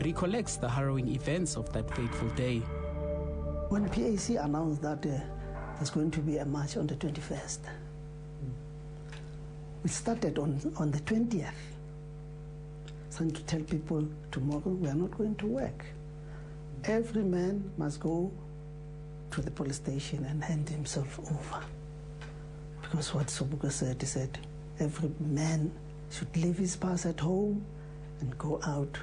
recollects the harrowing events of that fateful day. When PAC announced that there's going to be a march on the 21st, we started on the 20th, trying to tell people tomorrow we are not going to work. Every man must go to the police station and hand himself over. Because what Sobukwe said, he said, every man should leave his pass at home and go out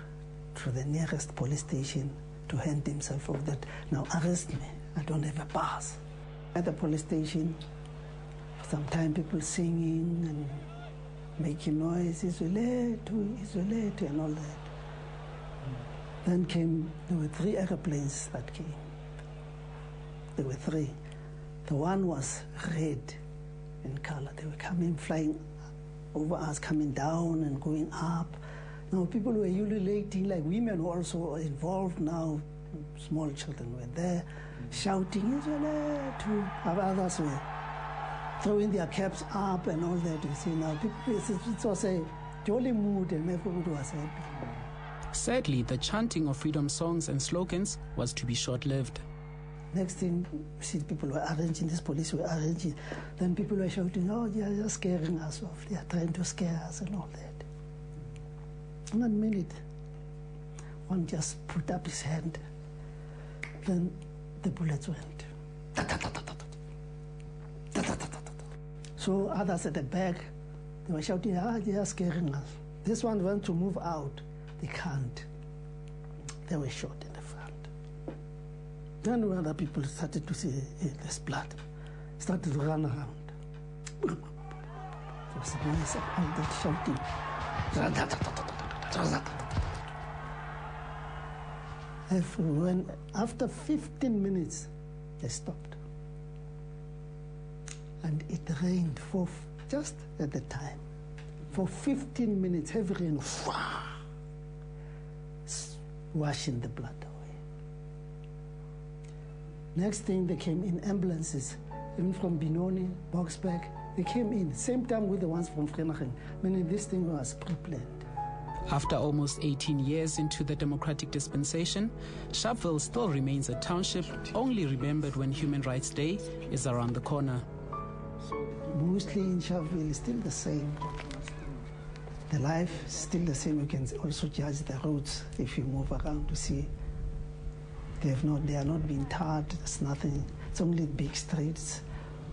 to the nearest police station to hand himself over. That, now arrest me, I don't have a pass. At the police station, sometimes people singing and making noise, Isoleto, and all that. Then there were 3 airplanes that came. There were 3. The one was red in color. They were coming, flying over us, coming down and going up. Now people were ululating, like women were also involved now. Small children were there, shouting, Isoleto. Others were throwing their caps up and all that. You see now, it was a jolly mood and everybody was happy. Sadly, the chanting of freedom songs and slogans was to be short-lived. Next thing, see, people were arranging, this police were arranging. Then people were shouting, oh, they are just scaring us off. They are trying to scare us and all that. In a minute, one just put up his hand. Then the bullets went. So others at the back, they were shouting, they are scaring us. This one went to move out. They can't. They were shot in the front. Then when other people started to see there's blood, started to run around. There was a noise of all that shouting. After 15 minutes, they stopped. And it rained just at the time. For 15 minutes, heavy rain, washing the blood away. Next thing, they came in ambulances, even from Benoni, Boksburg. They came in, same time with the ones from Vereeniging, meaning this thing was pre-planned. After almost 18 years into the democratic dispensation, Sharpeville still remains a township only remembered when Human Rights Day is around the corner. Mostly in Sharpeville is still the same. The life is still the same. You can also judge the roads if you move around to see. They are not being tarred. There's nothing. It's only big streets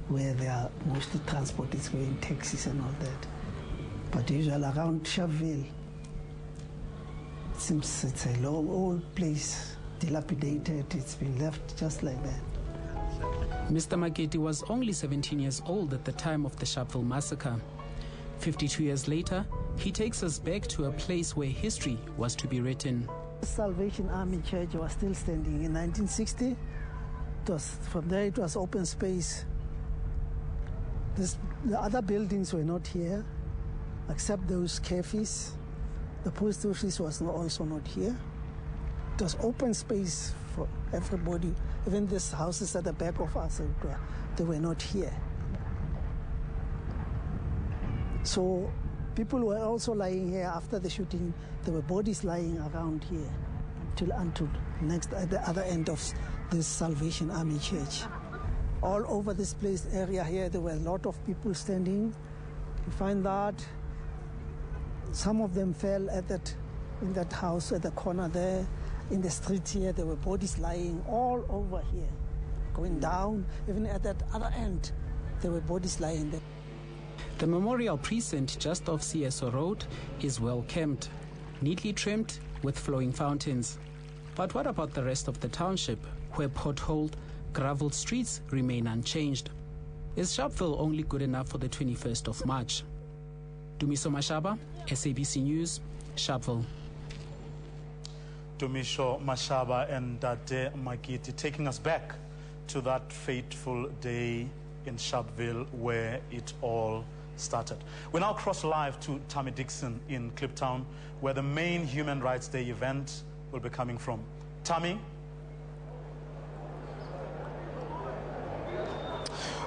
where they are mostly transport is going, taxis and all that. But usually around Sharpeville, it seems it's a long old place, dilapidated. It's been left just like that. Mr. Maketi was only 17 years old at the time of the Sharpeville Massacre. 52 years later, he takes us back to a place where history was to be written. The Salvation Army Church was still standing in 1960. From there it was open space. The other buildings were not here, except those cafes. The post office was also not here. It was open space for everybody. Even these houses at the back of us, they were not here. So people were also lying here after the shooting. There were bodies lying around here until next at the other end of this Salvation Army Church. All over this place area here, there were a lot of people standing. You find that some of them fell in that house at the corner there. In the street here, there were bodies lying all over here, going down. Even at that other end, there were bodies lying there. The memorial precinct just off CSO Road is well kept, neatly trimmed with flowing fountains. But what about the rest of the township, where potholed, gravel streets remain unchanged? Is Sharpeville only good enough for the 21st of March? Dumiso Mashaba, SABC News, Sharpeville. Dumiso Mashaba and Dade Maketi taking us back to that fateful day in Sharpeville where it all started. We now cross live to Tammy Dixon in Kliptown, where the main Human Rights Day event will be coming from. Tammy?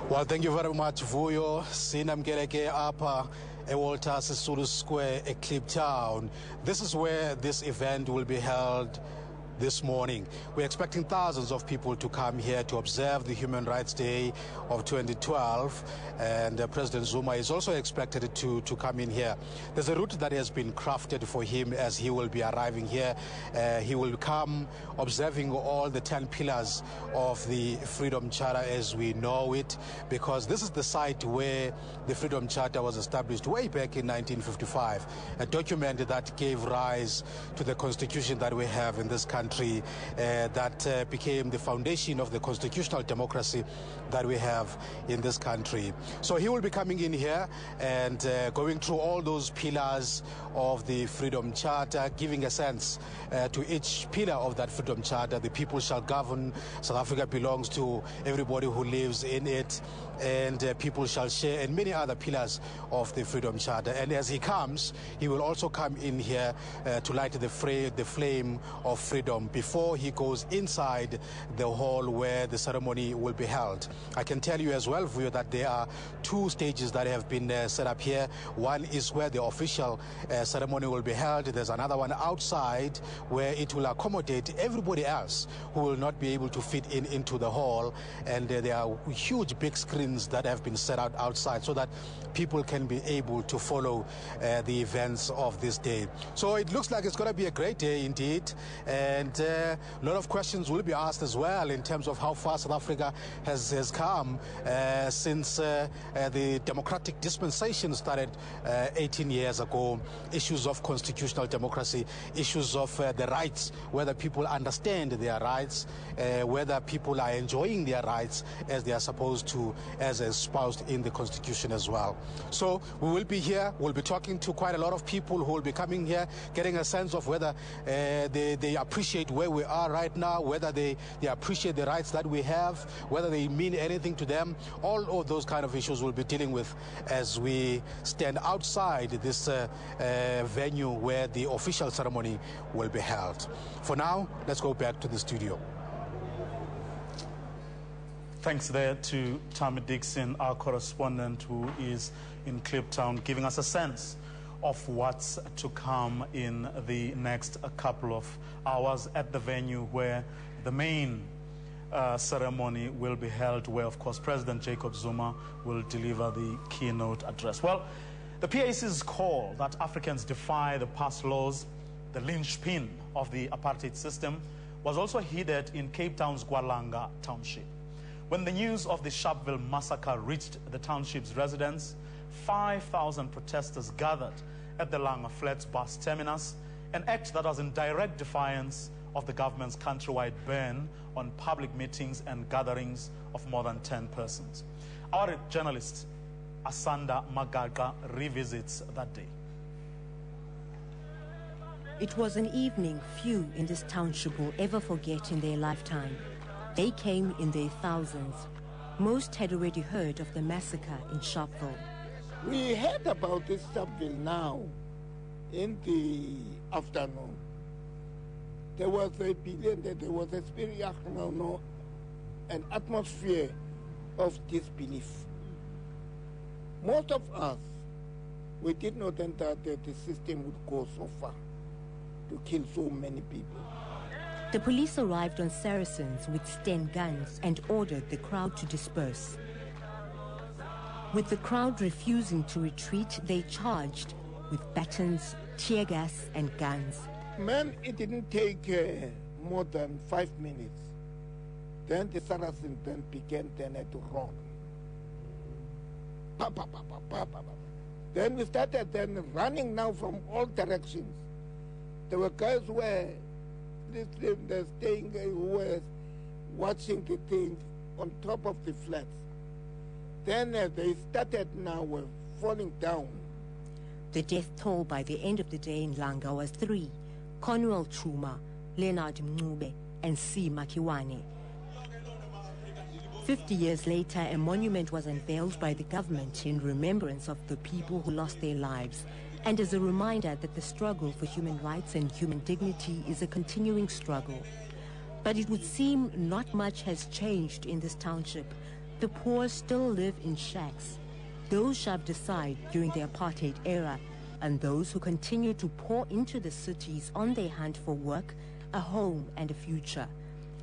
Well, thank you very much, Vuyo. Sinamkeleke apa Walter Sisulu Square, Kliptown. This is where this event will be held this morning. We're expecting thousands of people to come here to observe the Human Rights Day of 2012, and President Zuma is also expected to come in here. There's a route that has been crafted for him as he will be arriving here. He will come observing all the 10 pillars of the Freedom Charter as we know it, because this is the site where the Freedom Charter was established way back in 1955, a document that gave rise to the constitution that we have in this country, that became the foundation of the constitutional democracy that we have in this country. So he will be coming in here and going through all those pillars of the Freedom Charter, giving a sense to each pillar of that Freedom Charter. The people shall govern. South Africa belongs to everybody who lives in it, and people shall share, and many other pillars of the Freedom Charter. And as he comes, he will also come in here to light the flame of freedom before he goes inside the hall where the ceremony will be held. I can tell you as well, Vuyo, that there are two stages that have been set up here. One is where the official ceremony will be held. There's another one outside where it will accommodate everybody else who will not be able to fit into the hall. And there are huge big screens that have been set out outside so that people can be able to follow the events of this day. So it looks like it's going to be a great day indeed. And a lot of questions will be asked as well in terms of how far South Africa has come since the democratic dispensation started 18 years ago. Issues of constitutional democracy, issues of the rights, whether people understand their rights, whether people are enjoying their rights as they are supposed to, as espoused in the Constitution as well. So we will be here, we'll be talking to quite a lot of people who will be coming here, getting a sense of whether they appreciate where we are right now, whether they appreciate the rights that we have, whether they mean anything to them. All of those kind of issues we'll be dealing with as we stand outside this venue where the official ceremony will be held. For now, let's go back to the studio. Thanks there to Tammy Dixon, our correspondent who is in Kliptown, giving us a sense of what's to come in the next couple of hours at the venue where the main ceremony will be held, where, of course, President Jacob Zuma will deliver the keynote address. Well, the PAC's call that Africans defy the past laws, the linchpin of the apartheid system, was also heeded in Cape Town's Langa township. When the news of the Sharpeville Massacre reached the township's residents, 5,000 protesters gathered at the Langa Flats bus terminus, an act that was in direct defiance of the government's countrywide ban on public meetings and gatherings of more than 10 persons. Our journalist, Asanda Magaga, revisits that day. It was an evening few in this township will ever forget in their lifetime. They came in their thousands. Most had already heard of the massacre in Sharpeville. We heard about this Sharpeville now in the afternoon. There was a feeling that there was a spirit, an atmosphere of disbelief. Most of us, we did not think that the system would go so far to kill so many people. The police arrived on Saracens with Sten guns and ordered the crowd to disperse. With the crowd refusing to retreat, they charged with batons, tear gas and guns. Man, it didn't take more than 5 minutes. Then the Saracens then began to run. Pa, pa, pa, pa, pa, pa, pa. Then we started running now from all directions. There were guys who were staying, who were watching the thing on top of the flats. Then they started now falling down. The death toll by the end of the day in Langa was 3. Cornwell Chuma, Leonard Mncube, and C. Makiwane. 50 years later, a monument was unveiled by the government in remembrance of the people who lost their lives, and as a reminder that the struggle for human rights and human dignity is a continuing struggle. But it would seem not much has changed in this township. The poor still live in shacks. those shoved aside during the apartheid era, and those who continue to pour into the cities on their hunt for work, a home and a future.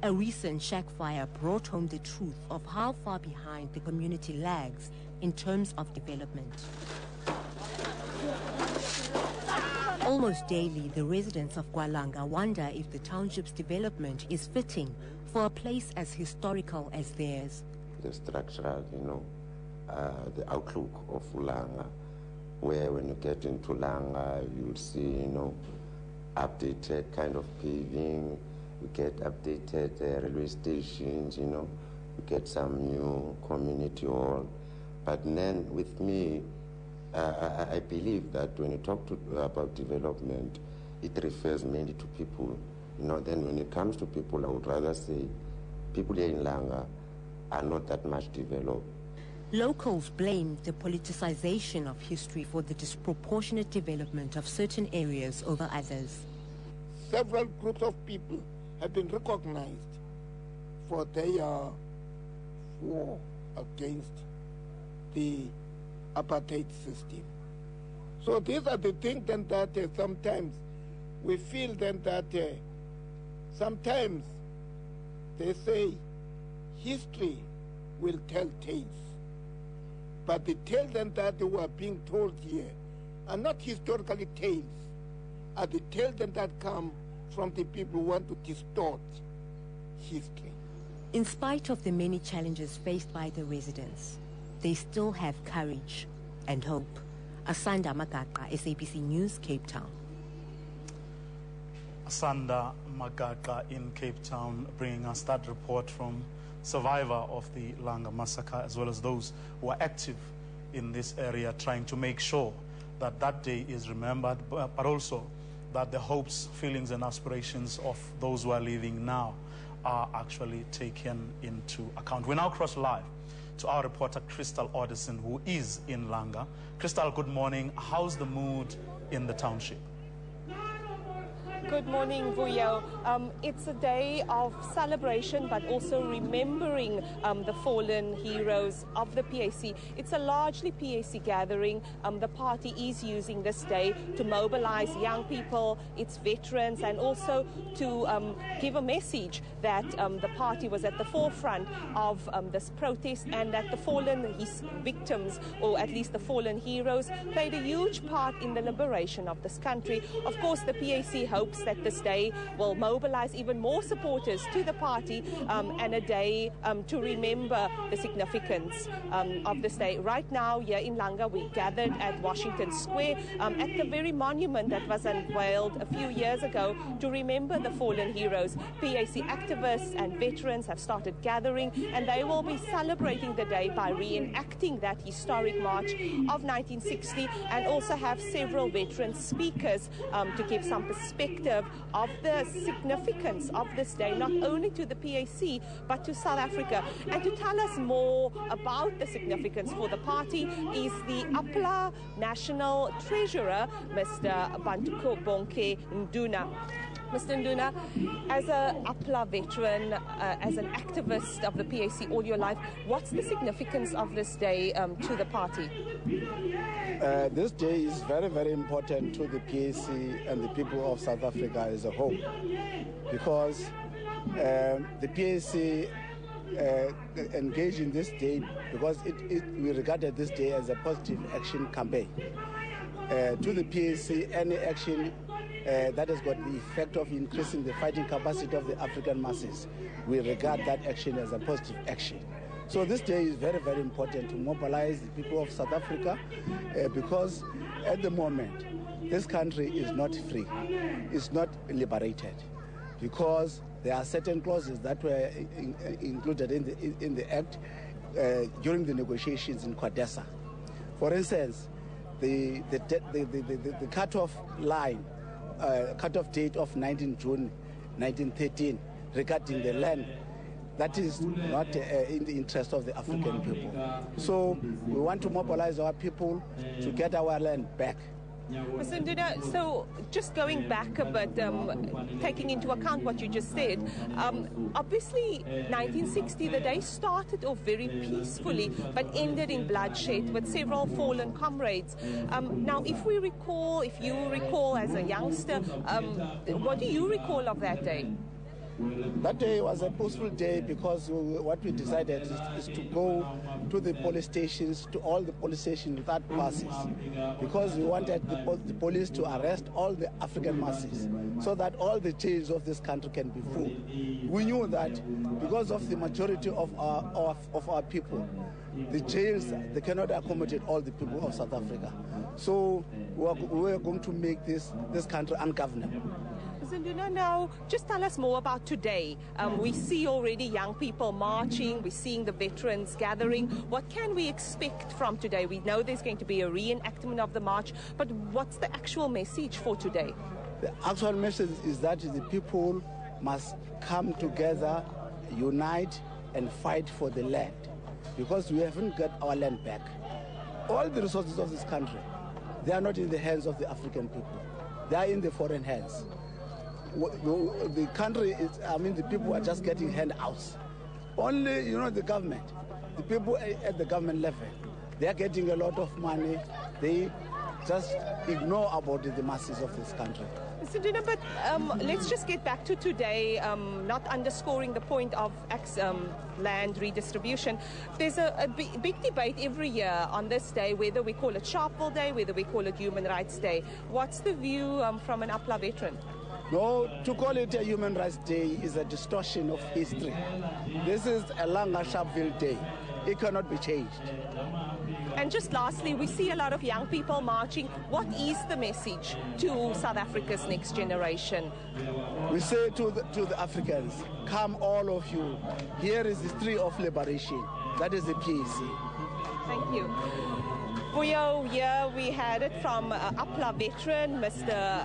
A recent shack fire brought home the truth of how far behind the community lags in terms of development. Almost daily, the residents of Langa wonder if the township's development is fitting for a place as historical as theirs. The structural, the outlook of Langa, where when you get into Langa, you'll see, updated kind of paving, you get updated railway stations, you get some new community hall. But then with me, I believe that when you talk about development, it refers mainly to people. Then when it comes to people, I would rather say people here in Langa are not that much developed. Locals blame the politicization of history for the disproportionate development of certain areas over others. Several groups of people have been recognized for their war against the apartheid system. So these are the things then that sometimes we feel then that sometimes they say history will tell tales. But the tales then that we are being told here are not historically tales, are the tales then that come from the people who want to distort history. In spite of the many challenges faced by the residents, they still have courage and hope. Asanda Magaqa, SABC News, Cape Town. Asanda Magaqa in Cape Town, bringing us that report from survivor of the Langa massacre, as well as those who are active in this area, trying to make sure that that day is remembered, but also that the hopes, feelings, and aspirations of those who are living now are actually taken into account. We now cross live to our reporter, Crystal Odison, who is in Langa. Crystal, good morning. How's the mood in the township? Good morning, Vuyo. It's a day of celebration, but also remembering the fallen heroes of the PAC. It's a largely PAC gathering. The party is using this day to mobilize young people, its veterans, and also to give a message that the party was at the forefront of this protest, and that the fallen victims, or at least the fallen heroes, played a huge part in the liberation of this country. Of course, the PAC hopes that this day will mobilize even more supporters to the party, and a day to remember the significance of this day. Right now, here in Langa, we gathered at Washington Square at the very monument that was unveiled a few years ago to remember the fallen heroes. PAC activists and veterans have started gathering, and they will be celebrating the day by reenacting that historic march of 1960, and also have several veteran speakers to give some perspective of the significance of this day, not only to the PAC, but to South Africa. And to tell us more about the significance for the party is the APLA National Treasurer, Mr. Bantuko Bonke Nduna. Mr. Nduna, as an APLA veteran, as an activist of the PAC all your life, what's the significance of this day to the party? This day is very, very important to the PAC and the people of South Africa as a whole, because the PAC engaged in this day because we regarded this day as a positive action campaign. To the PAC, any action that has got the effect of increasing the fighting capacity of the African masses, we regard that action as a positive action. So this day is very, very important to mobilize the people of South Africa because at the moment, this country is not free, it's not liberated, because there are certain clauses that were included in the Act during the negotiations in Kwadesa. For instance, the cut-off line, cut-off date of 19 June 1913 regarding the land, that is not in the interest of the African people. So we want to mobilize our people to get our land back. Mr. Nduna, so just going back a bit, taking into account what you just said, obviously 1960, the day started off very peacefully but ended in bloodshed with several fallen comrades. Now, if you recall as a youngster, what do you recall of that day? That day was a peaceful day because what we decided is to go to the police stations, to all the police stations without passes, because we wanted the police to arrest all the African masses so that all the jails of this country can be full. We knew that because of the majority of our people, the jails, they cannot accommodate all the people of South Africa. So we were going to make this country ungovernable. Nduna, now, just tell us more about today. We see already young people marching, we're seeing the veterans gathering. What can we expect from today? We know there's going to be a reenactment of the march, but what's the actual message for today? The actual message is that the people must come together, unite, and fight for the land, because we haven't got our land back. All the resources of this country, they are not in the hands of the African people. They are in the foreign hands. The country is, the people are just getting handouts. Only, the government, the people at the government level, they are getting a lot of money. They just ignore about the masses of this country. Mr. Nduna, but let's just get back to today, not underscoring the point of land redistribution. There's a big debate every year on this day, whether we call it Sharpeville Day, whether we call it Human Rights Day. What's the view from an APLA veteran? No, to call it a Human Rights Day is a distortion of history. This is a Langa Sharpeville Day. It cannot be changed. And just lastly, we see a lot of young people marching. What is the message to South Africa's next generation? We say to the Africans, come all of you. Here is the tree of liberation. That is the PAC. Thank you. Here we had it from APLA veteran, Mr.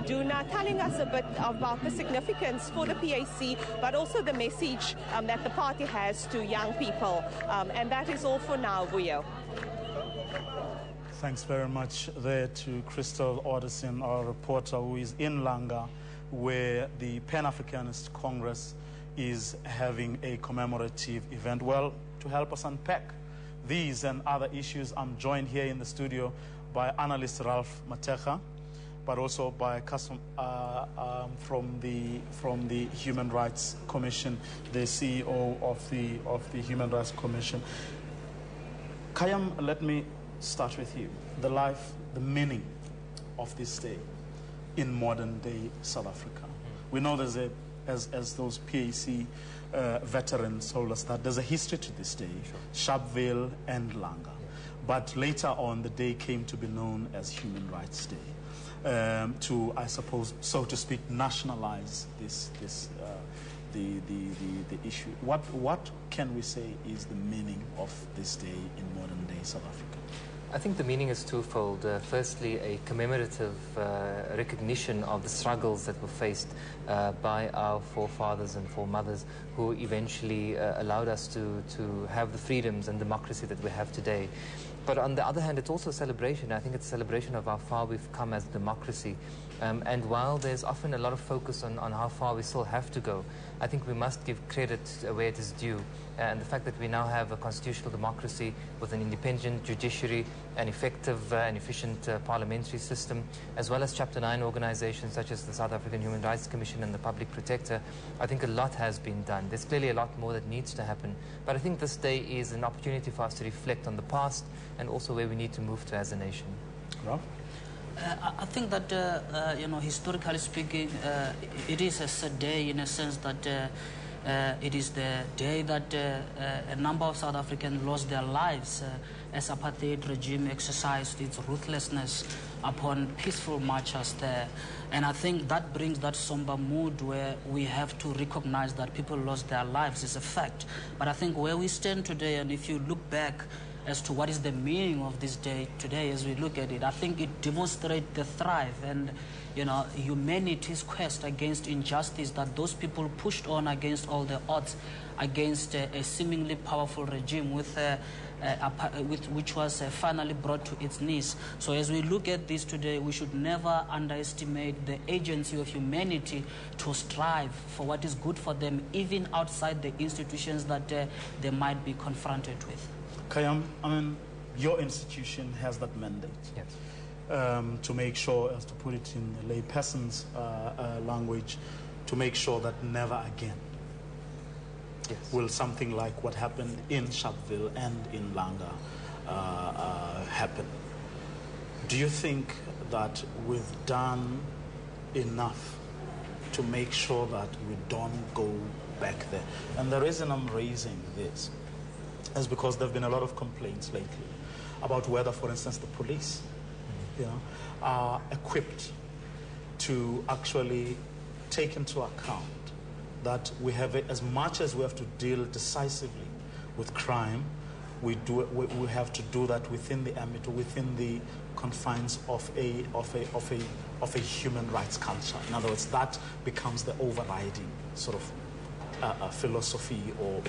Nduna, telling us a bit about the significance for the PAC, but also the message that the party has to young people. And that is all for now, Vuyo. Thanks very much there to Crystal Alderson, our reporter who is in Langa, where the Pan-Africanist Congress is having a commemorative event. Well, to help us unpack these and other issues, I'm joined here in the studio by analyst Ralph Mateja, but also by from the Human Rights Commission, the CEO of the Human Rights Commission. Kayam, let me start with you. The life, the meaning of this day in modern day South Africa. We know there's as those PAC veterans told us that there's a history to this day, Sharpeville and Langa. But later on, the day came to be known as Human Rights Day, to, I suppose, so to speak, nationalize the issue. What can we say is the meaning of this day in modern day South Africa? I think the meaning is twofold. Firstly, a commemorative recognition of the struggles that were faced by our forefathers and foremothers, who eventually allowed us to have the freedoms and democracy that we have today. But on the other hand, it's also a celebration. I think it's a celebration of how far we've come as a democracy. And while there's often a lot of focus on how far we still have to go, I think we must give credit where it is due. And the fact that we now have a constitutional democracy with an independent judiciary, an effective and efficient parliamentary system, as well as Chapter 9 organizations such as the South African Human Rights Commission and the Public Protector, I think a lot has been done. There's clearly a lot more that needs to happen. But I think this day is an opportunity for us to reflect on the past and also where we need to move to as a nation. Ralph? I think that, historically speaking, it is a sad day in a sense that it is the day that a number of South Africans lost their lives as apartheid regime exercised its ruthlessness upon peaceful marchers there. And I think that brings that somber mood where we have to recognize that people lost their lives is a fact. But I think where we stand today, and if you look back as to what is the meaning of this day today as we look at it. I think it demonstrates the thrive and humanity's quest against injustice that those people pushed on against all the odds, against a seemingly powerful regime which was finally brought to its knees. So as we look at this today, we should never underestimate the agency of humanity to strive for what is good for them, even outside the institutions that they might be confronted with. Kayam, I mean, your institution has that mandate. Yes. To make sure, as to put it in a lay person's language, to make sure that never again will something like what happened in Sharpeville and in Langa happen. Do you think that we've done enough to make sure that we don't go back there? And the reason I'm raising this is because there have been a lot of complaints lately about whether, for instance, the police are equipped to actually take into account that we have, as much as we have to deal decisively with crime, we have to do that within the ambit, within the confines of a human rights culture. In other words, that becomes the overriding sort of philosophy or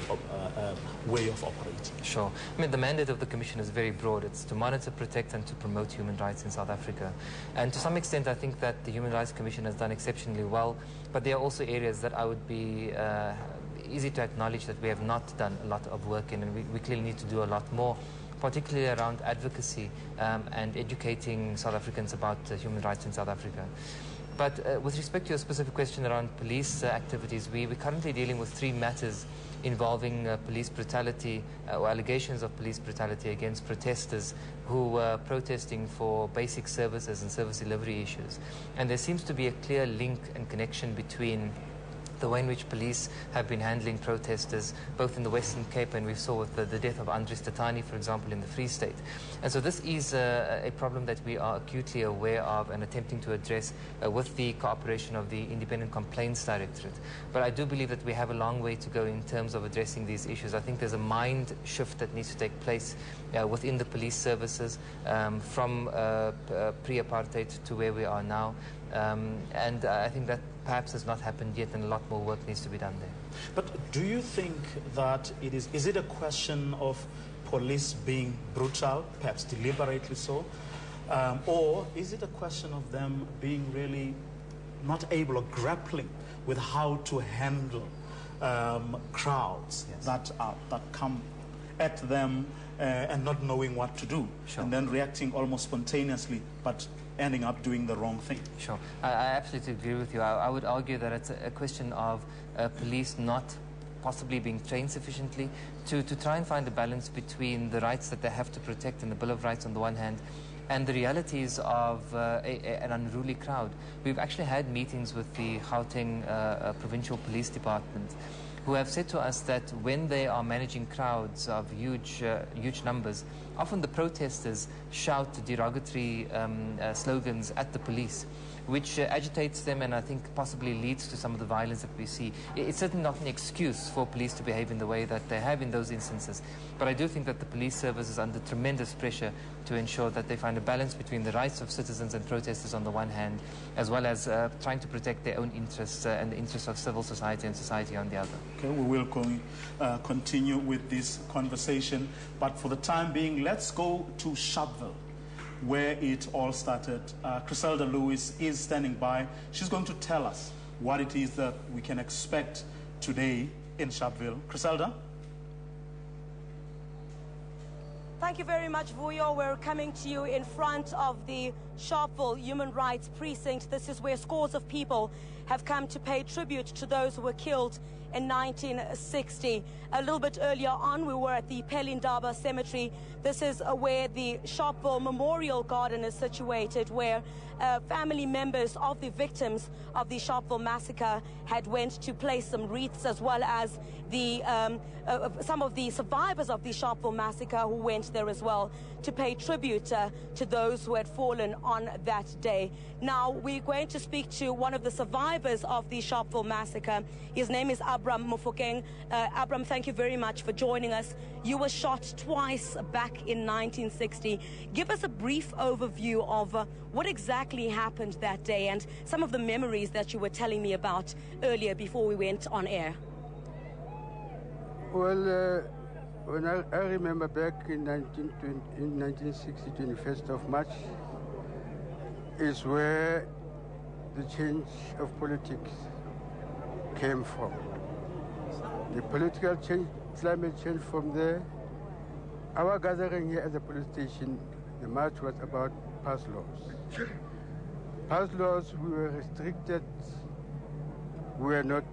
way of operating. Sure. I mean, the mandate of the Commission is very broad. It's to monitor, protect, and to promote human rights in South Africa. And to some extent, I think that the Human Rights Commission has done exceptionally well, but there are also areas that I would be easy to acknowledge that we have not done a lot of work in, and we clearly need to do a lot more, particularly around advocacy and educating South Africans about human rights in South Africa. But with respect to your specific question around police activities, we're currently dealing with 3 matters involving police brutality or allegations of police brutality against protesters who were protesting for basic services and service delivery issues. And there seems to be a clear link and connection between the way in which police have been handling protesters, both in the Western Cape, and we saw with the death of Andries Tatani, for example, in the Free State. And so this is a problem that we are acutely aware of and attempting to address with the cooperation of the Independent Complaints Directorate. But I do believe that we have a long way to go in terms of addressing these issues. I think there's a mind shift that needs to take place within the police services from pre-apartheid to where we are now. And I think that perhaps has not happened yet, and a lot more work needs to be done there. But do you think that is it a question of police being brutal, perhaps deliberately so, or is it a question of them being really not able or grappling with how to handle crowds that come at them and not knowing what to do, and then reacting almost spontaneously, but ending up doing the wrong thing? Sure. I absolutely agree with you. I would argue that it's a question of police not possibly being trained sufficiently to try and find a balance between the rights that they have to protect in the Bill of Rights on the one hand and the realities of an unruly crowd. We've actually had meetings with the Gauteng Provincial Police Department, who have said to us that when they are managing crowds of huge numbers, often the protesters shout derogatory slogans at the police, which agitates them and I think possibly leads to some of the violence that we see. It's certainly not an excuse for police to behave in the way that they have in those instances, but I do think that the police service is under tremendous pressure to ensure that they find a balance between the rights of citizens and protesters on the one hand, as well as trying to protect their own interests and the interests of civil society and society on the other. Okay, we will continue with this conversation, but for the time being, let's go to Sharpeville, where it all started. Griselda Lewis is standing by. She's going to tell us what it is that we can expect today in Sharpeville. Griselda? Thank you very much, Vuyo. We're coming to you in front of the Sharpeville Human Rights Precinct. This is where scores of people have come to pay tribute to those who were killed in 1960. A little bit earlier on, we were at the Pelindaba Cemetery. This is where the Sharpeville Memorial Garden is situated, where family members of the victims of the Sharpeville Massacre had went to place some wreaths, as well as the some of the survivors of the Sharpeville Massacre who went there as well to pay tribute to those who had fallen on that day. Now, we're going to speak to one of the survivors survivors of the Sharpeville Massacre. His name is Abram Mofokeng. Abram, thank you very much for joining us. You were shot twice back in 1960. Give us a brief overview of what exactly happened that day and some of the memories that you were telling me about earlier before we went on air. Well, when I remember back in 1960, 21st of March, is where the change of politics came from. The political change, climate change from there. Our gathering here at the police station, the march was about pass laws. Pass laws, we were restricted, we were not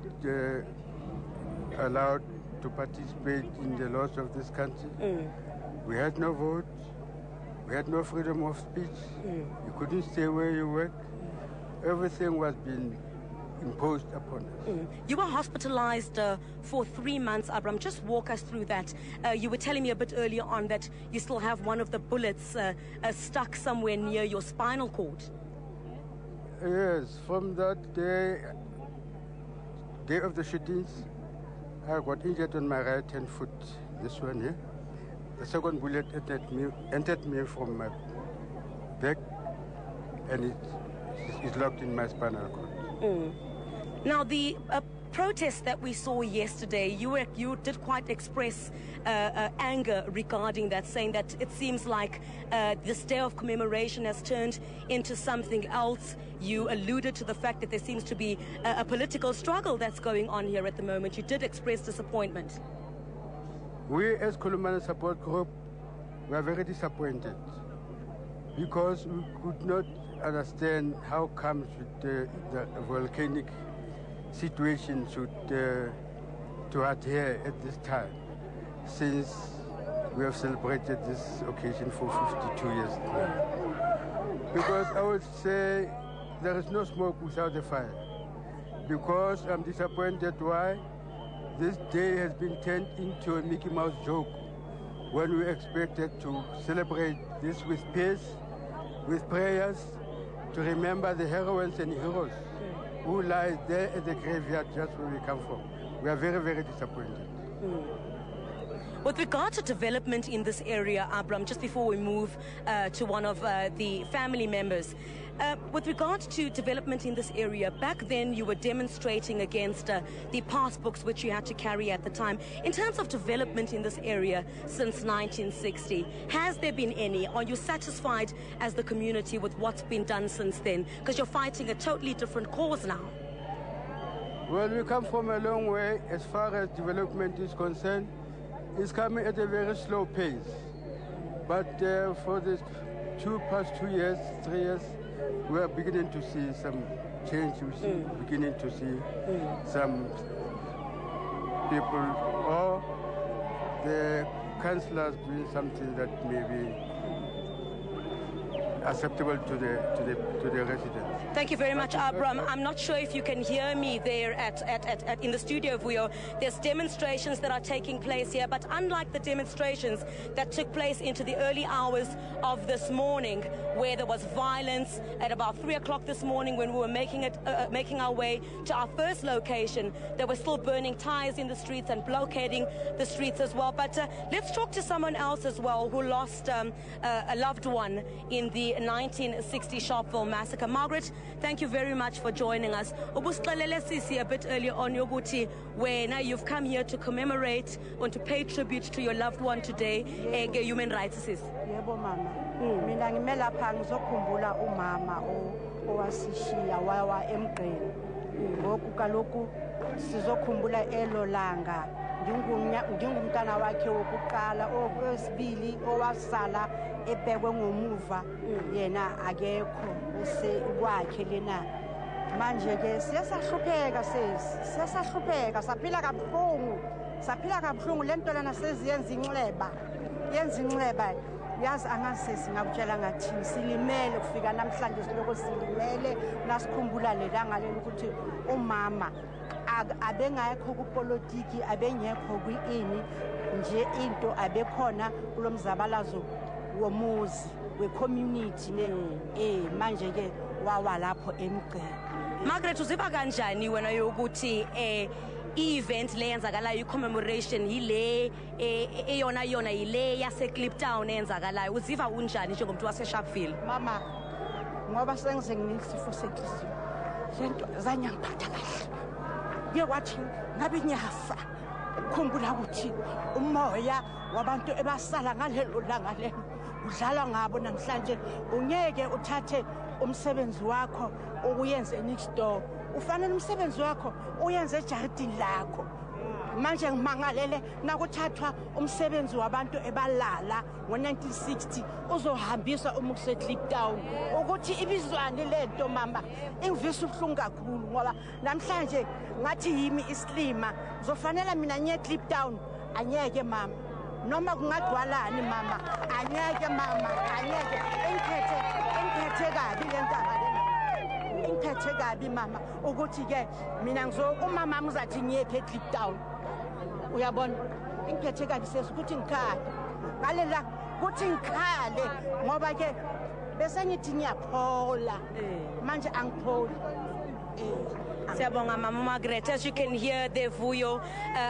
allowed to participate in the laws of this country. We had no vote, we had no freedom of speech, you couldn't stay where you work. Everything was being imposed upon us. You were hospitalized for 3 months, Abram. Just walk us through that. You were telling me a bit earlier on that you still have one of the bullets stuck somewhere near your spinal cord. Yes, from that day of the shootings, I got injured on my right hand foot, this one here. The second bullet entered me from my back, and it is locked in my spinal cord. Now, the protest that we saw yesterday, you did quite express anger regarding that, saying that it seems like this day of commemoration has turned into something else. You alluded to the fact that there seems to be a political struggle that's going on here at the moment. You did express disappointment. We as Kolomana Support Group were very disappointed because we could not understand how comes the volcanic situation should to adhere at this time, since we have celebrated this occasion for 52 years now. Because I would say there is no smoke without a fire. Because I'm disappointed why this day has been turned into a Mickey Mouse joke when we expected to celebrate this with peace, with prayers, to remember the heroines and heroes who lie there at the graveyard just where we come from. We are very, very disappointed. With regard to development in this area, Abram, just before we move to one of the family members, with regard to development in this area, back then you were demonstrating against the passbooks which you had to carry at the time. In terms of development in this area since 1960, has there been any? Are you satisfied as the community with what's been done since then? Because you're fighting a totally different cause now. Well, we come from a long way as far as development is concerned. It's coming at a very slow pace. But for the past 2 years, 3 years, we are beginning to see some change. We're beginning to see some people or the councillors doing something that may be acceptable to the residents. Thank you very much, Abram. I'm not sure if you can hear me there in the studio, Vuyo. There's demonstrations that are taking place here, but unlike the demonstrations that took place into the early hours of this morning, where there was violence at about 3 o'clock this morning when we were making our way to our first location, they were still burning tires in the streets and blockading the streets as well. But let's talk to someone else as well who lost a loved one in the 1960 Sharpeville Massacre. Margaret, thank you very much for joining us. Ubusixelele sisi a bit earlier on yokuthi wena you've come here to commemorate and to pay tribute to your loved one today human rights sis. Yebo mama. Mina ngimela lapha ngizokhumbula umama owasishiya wawa emgqeni. Ngoku kaloku sizokhumbula elo langa. Ngingumntana wakhe wokuqala owesibili owasala ebekwe ngomuva yena akekho kwakhe lena manje ke siyasahlupheka siyasahlupheka saphila kabuhlungu lento lana seziyenza inxeba yazi angazi singakutshela ngathi silimele kufika namhlanje siloko silimele nasikhumbula lelanga leli ukuthi umama abengekho kupolitiki abengekho kwiini nje into abekhona kulomzabalazo womuzi we community manje ke wawa lapho emgceni Margaret, uziva kanjani wena yokuthi event le yenzakalayo commemoration yile eyona yile yase Kliptown eyenzakalayo uziva unjani njengomuntu wase Sharpeville? Mama, ngoba sengize nginesifo senhliziyo. Lento zanyangiphatha kahle. Kuye kwathi ngabe nyafa. Ukukhumbula ukuthi umoya wabantu ebasala ngalelo langa lelo udlala ngabo namhlanje ungeke uthathe umsebenzi wakho ukuyenze next door. Ufanele umsebenzi wakho uyenze ejardini lakho. Manje ngimangalele nakuthathwa umsebenzi wabantu ebalala ngo1960 uzohambisa umukuse Kliptown ukuthi ibizwane lento mama ingivisa ubhlungu kakhulu ngoba namhlanje ngathi yimi islima zofanele mina ngiye Kliptown anyeke mama noma kungagcwalani mama anyeke mama anyeke ingiphethe kabi lentaba lena ingiphethe kabi mama ukuthi ke mina umama uzathi ngiye eKliptown uyabona ingiphethe kabi sesikuthi ngikhale ngale la kuthi ngikhale ngoba ke bese ngithi ngiyaphola manje angipholi Siyabonga Mama Margaret. As you can hear there, Vuyo,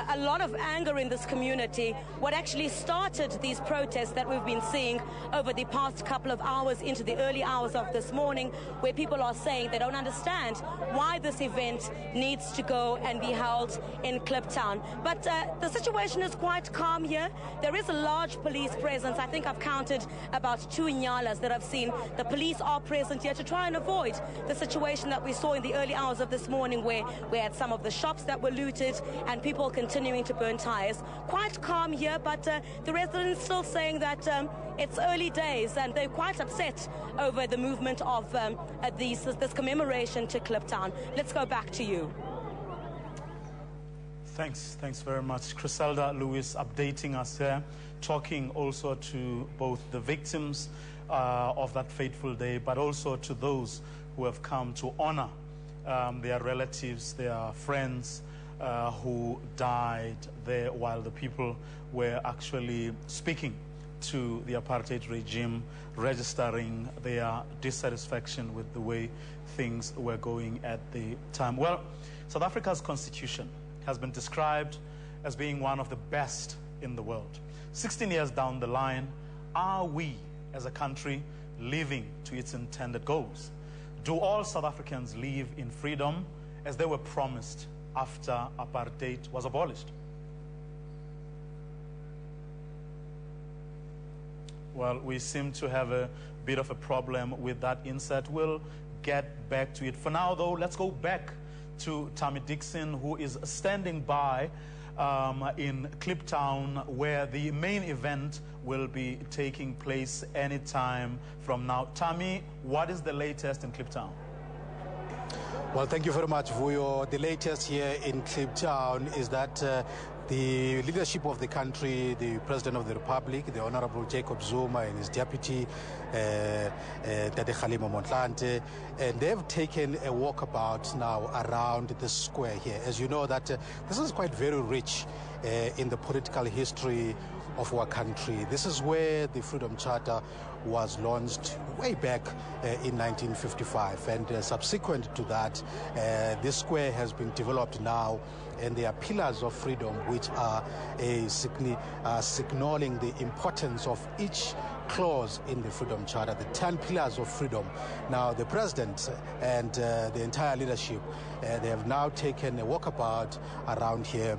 a lot of anger in this community. What actually started these protests that we've been seeing over the past couple of hours into the early hours of this morning, where people are saying they don't understand why this event needs to go and be held in Kliptown. But the situation is quite calm here. There is a large police presence. I think I've counted about 2 Inyalas that I've seen. The police are present here to try and avoid the situation that we saw in the early hours of this morning, where we had some of the shops that were looted and people continuing to burn tires. Quite calm here, but the residents still saying that it's early days and they're quite upset over the movement of this commemoration to Kliptown. Let's go back to you. Thanks very much. Criselda Lewis updating us here, talking also to both the victims of that fateful day, but also to those who have come to honor their relatives, their friends who died there while the people were actually speaking to the apartheid regime, registering their dissatisfaction with the way things were going at the time. Well, South Africa's constitution has been described as being one of the best in the world. 16 years down the line, are we as a country living to its intended goals? Do all South Africans live in freedom as they were promised after apartheid was abolished? Well, we seem to have a bit of a problem with that insert. We'll get back to it. For now, though, let's go back to Tammy Dixon, who is standing by in Kliptown, where the main event will be taking place anytime from now. Tammy, what is the latest in Kliptown? Well, thank you very much, Vuyo. The latest here in Kliptown is that the leadership of the country, the President of the Republic, the Honorable Jacob Zuma and his deputy, Tade Kgalema Motlanthe, and they've taken a walkabout now around the square here. As you know, that this is quite very rich in the political history of our country. This is where the Freedom Charter was launched way back in 1955, and subsequent to that, this square has been developed now, and there are pillars of freedom which are signaling the importance of each clause in the Freedom Charter, the 10 pillars of freedom. Now, the President and the entire leadership, they have now taken a walkabout around here,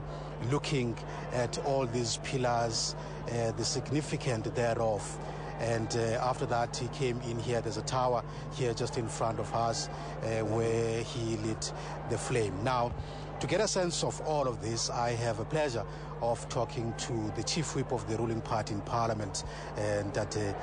looking at all these pillars, the significance thereof. And after that, he came in here. There's a tower here just in front of us where he lit the flame. Now, to get a sense of all of this, I have a pleasure of talking to the chief whip of the ruling party in Parliament, and Tate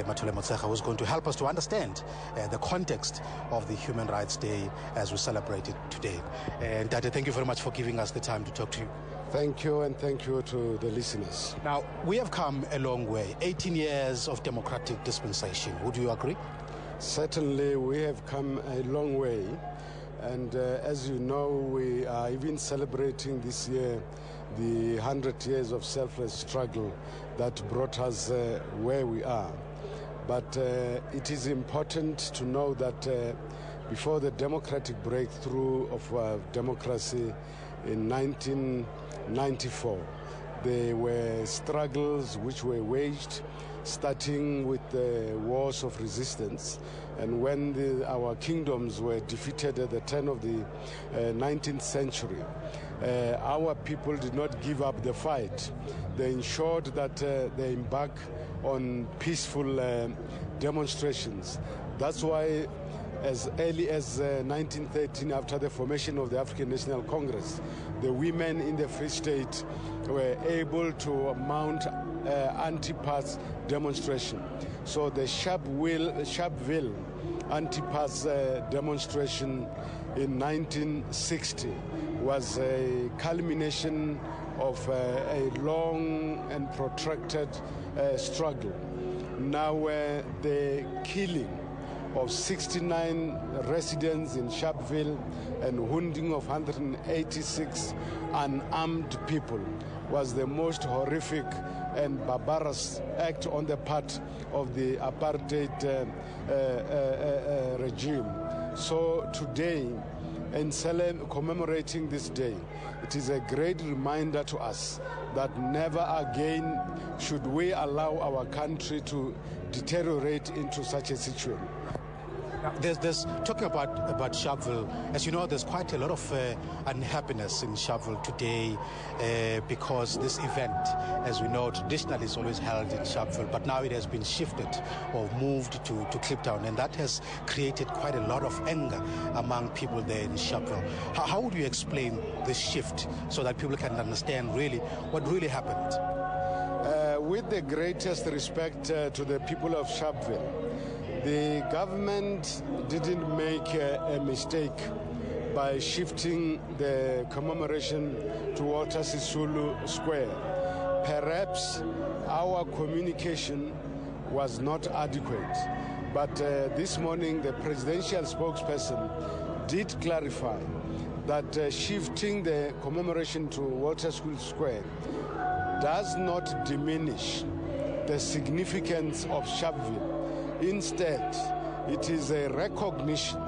Matole Motshekga, who's going to help us to understand the context of the Human Rights Day as we celebrate it today. And Tate, thank you very much for giving us the time to talk to you. Thank you, and thank you to the listeners. Now, we have come a long way, 18 years of democratic dispensation. Would you agree? Certainly, we have come a long way. And as you know, we are even celebrating this year the 100 years of selfless struggle that brought us where we are. But it is important to know that before the democratic breakthrough of democracy in 1994. There were struggles which were waged, starting with the wars of resistance. And when our kingdoms were defeated at the turn of the 19th century, our people did not give up the fight. They ensured that they embark on peaceful demonstrations. That's why as early as 1913, after the formation of the African National Congress, the women in the Free State were able to mount anti-pass demonstration. So the Sharpeville anti-pass demonstration in 1960 was a culmination of a long and protracted struggle. Now the killing of 69 residents in Sharpeville and wounding of 186 unarmed people was the most horrific and barbarous act on the part of the apartheid regime. So today, in commemorating this day, it is a great reminder to us that never again should we allow our country to deteriorate into such a situation. Now, there's talking about Sharpeville. As you know, there's quite a lot of unhappiness in Sharpeville today because this event, as we know, traditionally is always held in Sharpeville, but now it has been shifted or moved to Kliptown, and that has created quite a lot of anger among people there in Sharpeville. How would you explain this shift so that people can understand really what really happened? With the greatest respect to the people of Sharpeville, the government didn't make a mistake by shifting the commemoration to Walter Sisulu Square. Perhaps our communication was not adequate, but this morning the presidential spokesperson did clarify that shifting the commemoration to Walter Sisulu Square does not diminish the significance of Sharpeville. Instead, it is a recognition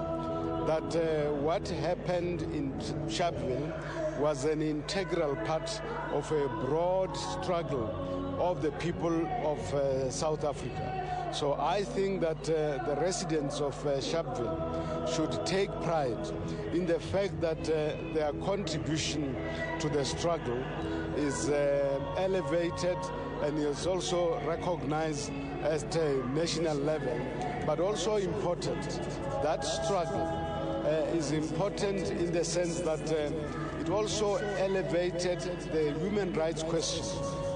that what happened in Sharpeville was an integral part of a broad struggle of the people of South Africa. So I think that the residents of Sharpeville should take pride in the fact that their contribution to the struggle is elevated and is also recognized at a national level, but also important. That struggle is important in the sense that it also elevated the human rights question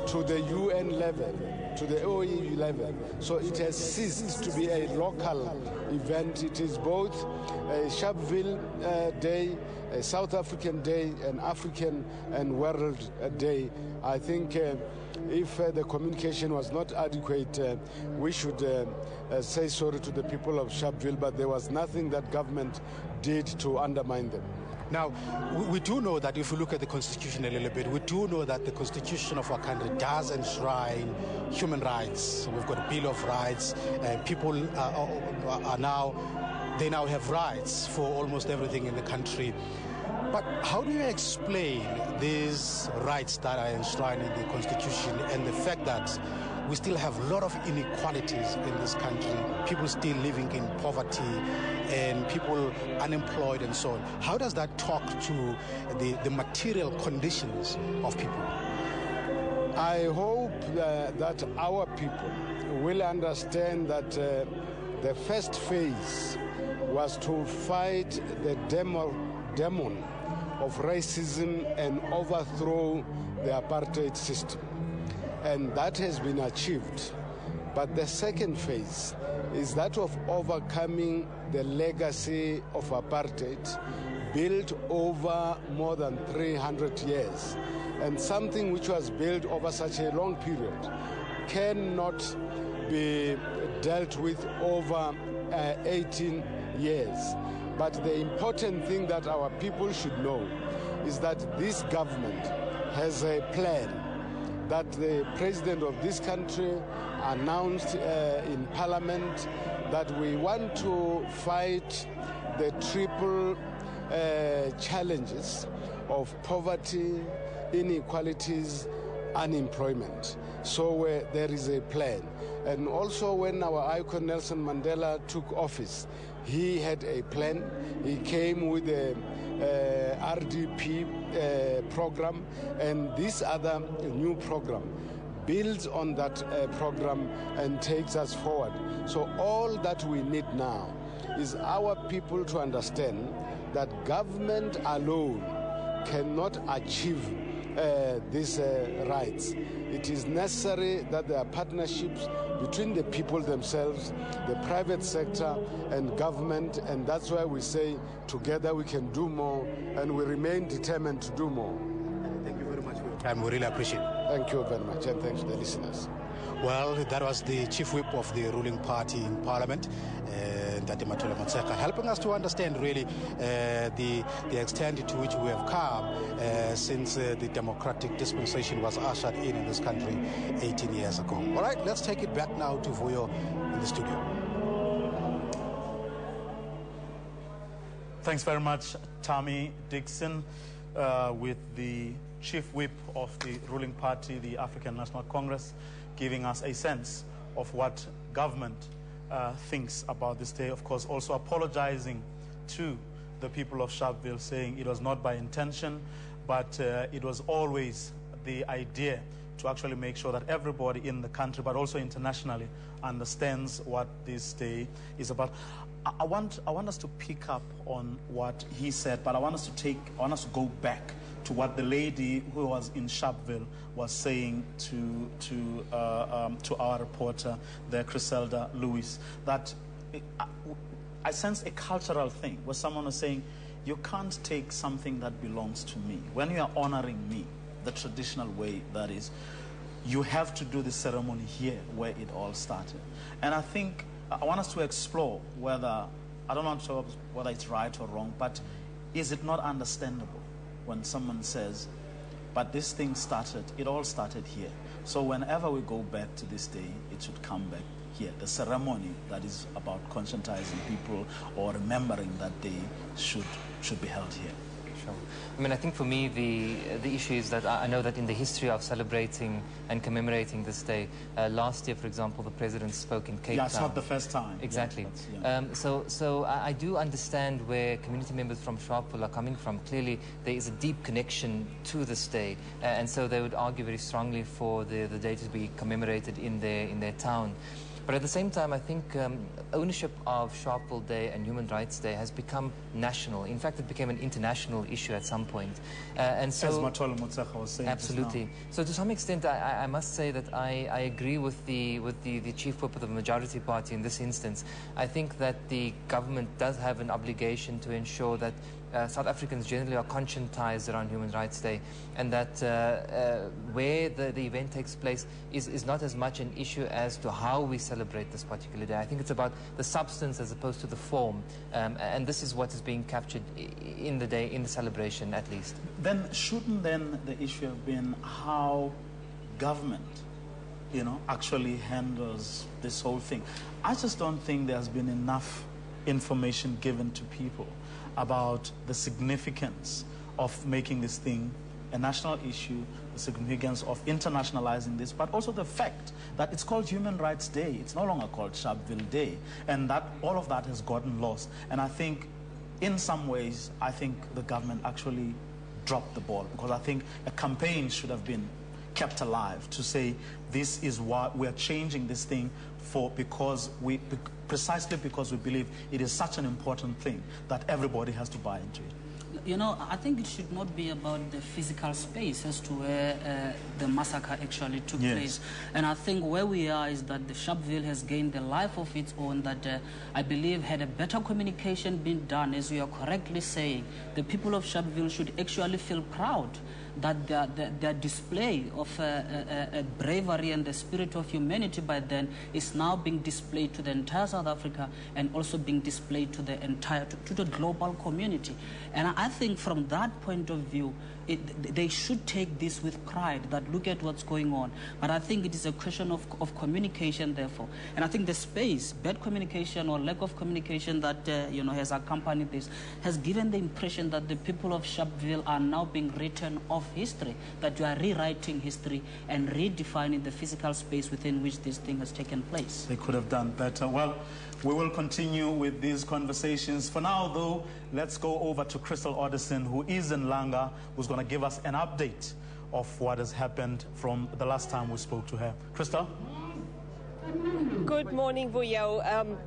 to the UN level, to the OEU level. So it has ceased to be a local event. It is both a Sharpeville Day, a South African Day, an African and World Day. I think if the communication was not adequate, we should say sorry to the people of Sharpeville, but there was nothing that government did to undermine them. Now, we do know that if we look at the Constitution a little bit, we do know that the Constitution of our country does enshrine human rights. So we've got a Bill of Rights. People now have rights for almost everything in the country. But how do you explain these rights that are enshrined in the Constitution and the fact that we still have a lot of inequalities in this country, people still living in poverty and people unemployed and so on? How does that talk to the material conditions of people? I hope that our people will understand that the first phase was to fight the demon of racism and overthrow the apartheid system. And that has been achieved. But the second phase is that of overcoming the legacy of apartheid built over more than 300 years. And something which was built over such a long period cannot be dealt with over 18 years. But the important thing that our people should know is that this government has a plan that the president of this country announced in Parliament, that we want to fight the triple challenges of poverty, inequalities, unemployment. So there is a plan. And also when our icon Nelson Mandela took office, he had a plan. He came with a RDP program, and this other new program builds on that program and takes us forward. So all that we need now is our people to understand that government alone cannot achieve these rights. It is necessary that there are partnerships between the people themselves, the private sector and government, and that's why we say together we can do more, and we remain determined to do more. Thank you very much for your time. We really appreciate it. Thank you very much, and thanks to the listeners. Well, that was the chief whip of the ruling party in Parliament, helping us to understand really the extent to which we have come since the democratic dispensation was ushered in this country 18 years ago. All right, let's take it back now to Vuyo in the studio. Thanks very much, Tammy Dixon, with the chief whip of the ruling party, the African National Congress, giving us a sense of what government thinks about this day. Of course, also apologizing to the people of Sharpeville, saying it was not by intention, but it was always the idea to actually make sure that everybody in the country, but also internationally, understands what this day is about. I want us to pick up on what he said, but I want us to go back to what the lady who was in Sharpeville was saying to our reporter there, Criselda Lewis, that I sensed a cultural thing where someone was saying, you can't take something that belongs to me. When you are honoring me, the traditional way that is, you have to do the ceremony here where it all started. And I think I want us to explore whether, I don't want to know whether it's right or wrong, but is it not understandable when someone says, but this thing started, it all started here. So whenever we go back to this day, it should come back here. The ceremony that is about conscientizing people or remembering that day should be held here. Sure. I mean, I think for me, the issue is that I know that in the history of celebrating and commemorating this day, last year, for example, the President spoke in Cape Town. Yeah, it's not the first time. Exactly. Yeah, So I do understand where community members from Sharpeville are coming from. Clearly, there is a deep connection to this day, and so they would argue very strongly for the day to be commemorated in their town. But at the same time, I think ownership of Sharpeville Day and Human Rights Day has become national. In fact, it became an international issue at some point. And so, as Matolo Motsecha was saying. Absolutely. So to some extent, I must say that I agree with the chief whip of the majority party in this instance. I think that the government does have an obligation to ensure that South Africans generally are conscientized around Human Rights Day, and that where the event takes place is not as much an issue as to how we celebrate this particular day. I think it's about the substance as opposed to the form, and this is what is being captured in the day, in the celebration at least. Then shouldn't then the issue have been how government, actually handles this whole thing? I just don't think there's been enough information given to people about the significance of making this thing a national issue, the significance of internationalizing this, but also the fact that it's called Human Rights Day. It's no longer called Sharpeville Day, and that all of that has gotten lost. And I think in some ways, I think the government actually dropped the ball, because I think a campaign should have been kept alive to say this is why we're changing this thing precisely because we believe it is such an important thing that everybody has to buy into it. I think it should not be about the physical space as to where the massacre actually took place. And I think where we are is that the Sharpeville has gained a life of its own that I believe had a better communication been done, as you are correctly saying. The people of Sharpeville should actually feel proud that their display of bravery and the spirit of humanity by then is now being displayed to the entire South Africa, and also being displayed to the entire, to the global community. And I think from that point of view, they should take this with pride, that look at what's going on. But I think it is a question of communication, therefore. And I think the space, bad communication or lack of communication that has accompanied this, has given the impression that the people of Sharpeville are now being written off history, that you are rewriting history and redefining the physical space within which this thing has taken place. They could have done better. Well, we will continue with these conversations. For now, though, let's go over to Crystal Odison, who is in Langa, who's going to give us an update of what has happened from the last time we spoke to her. Crystal? Good morning, Vuyo.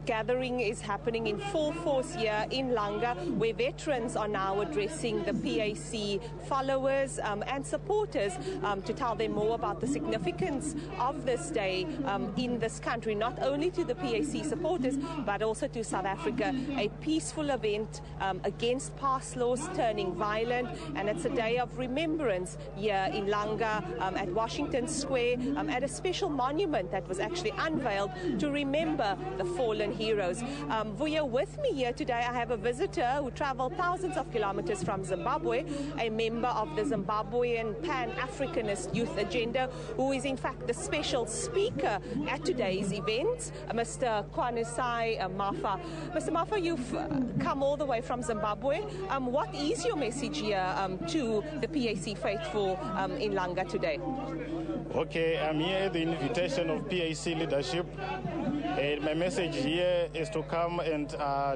Gathering is happening in full force here in Langa, where veterans are now addressing the PAC followers and supporters to tell them more about the significance of this day in this country, not only to the PAC supporters, but also to South Africa. A peaceful event against past laws turning violent, and it's a day of remembrance here in Langa at Washington Square, at a special monument that was actually unveiled to remember the fallen heroes. Vuyo, with me here today, I have a visitor who traveled thousands of kilometers from Zimbabwe, a member of the Zimbabwean Pan-Africanist Youth Agenda, who is in fact the special speaker at today's event, Mr. Kwanisai Mafa. Mr. Mafa, you've come all the way from Zimbabwe. What is your message here to the PAC faithful in Langa today? Okay, I'm here at the invitation of PAC leadership. My message here is to come and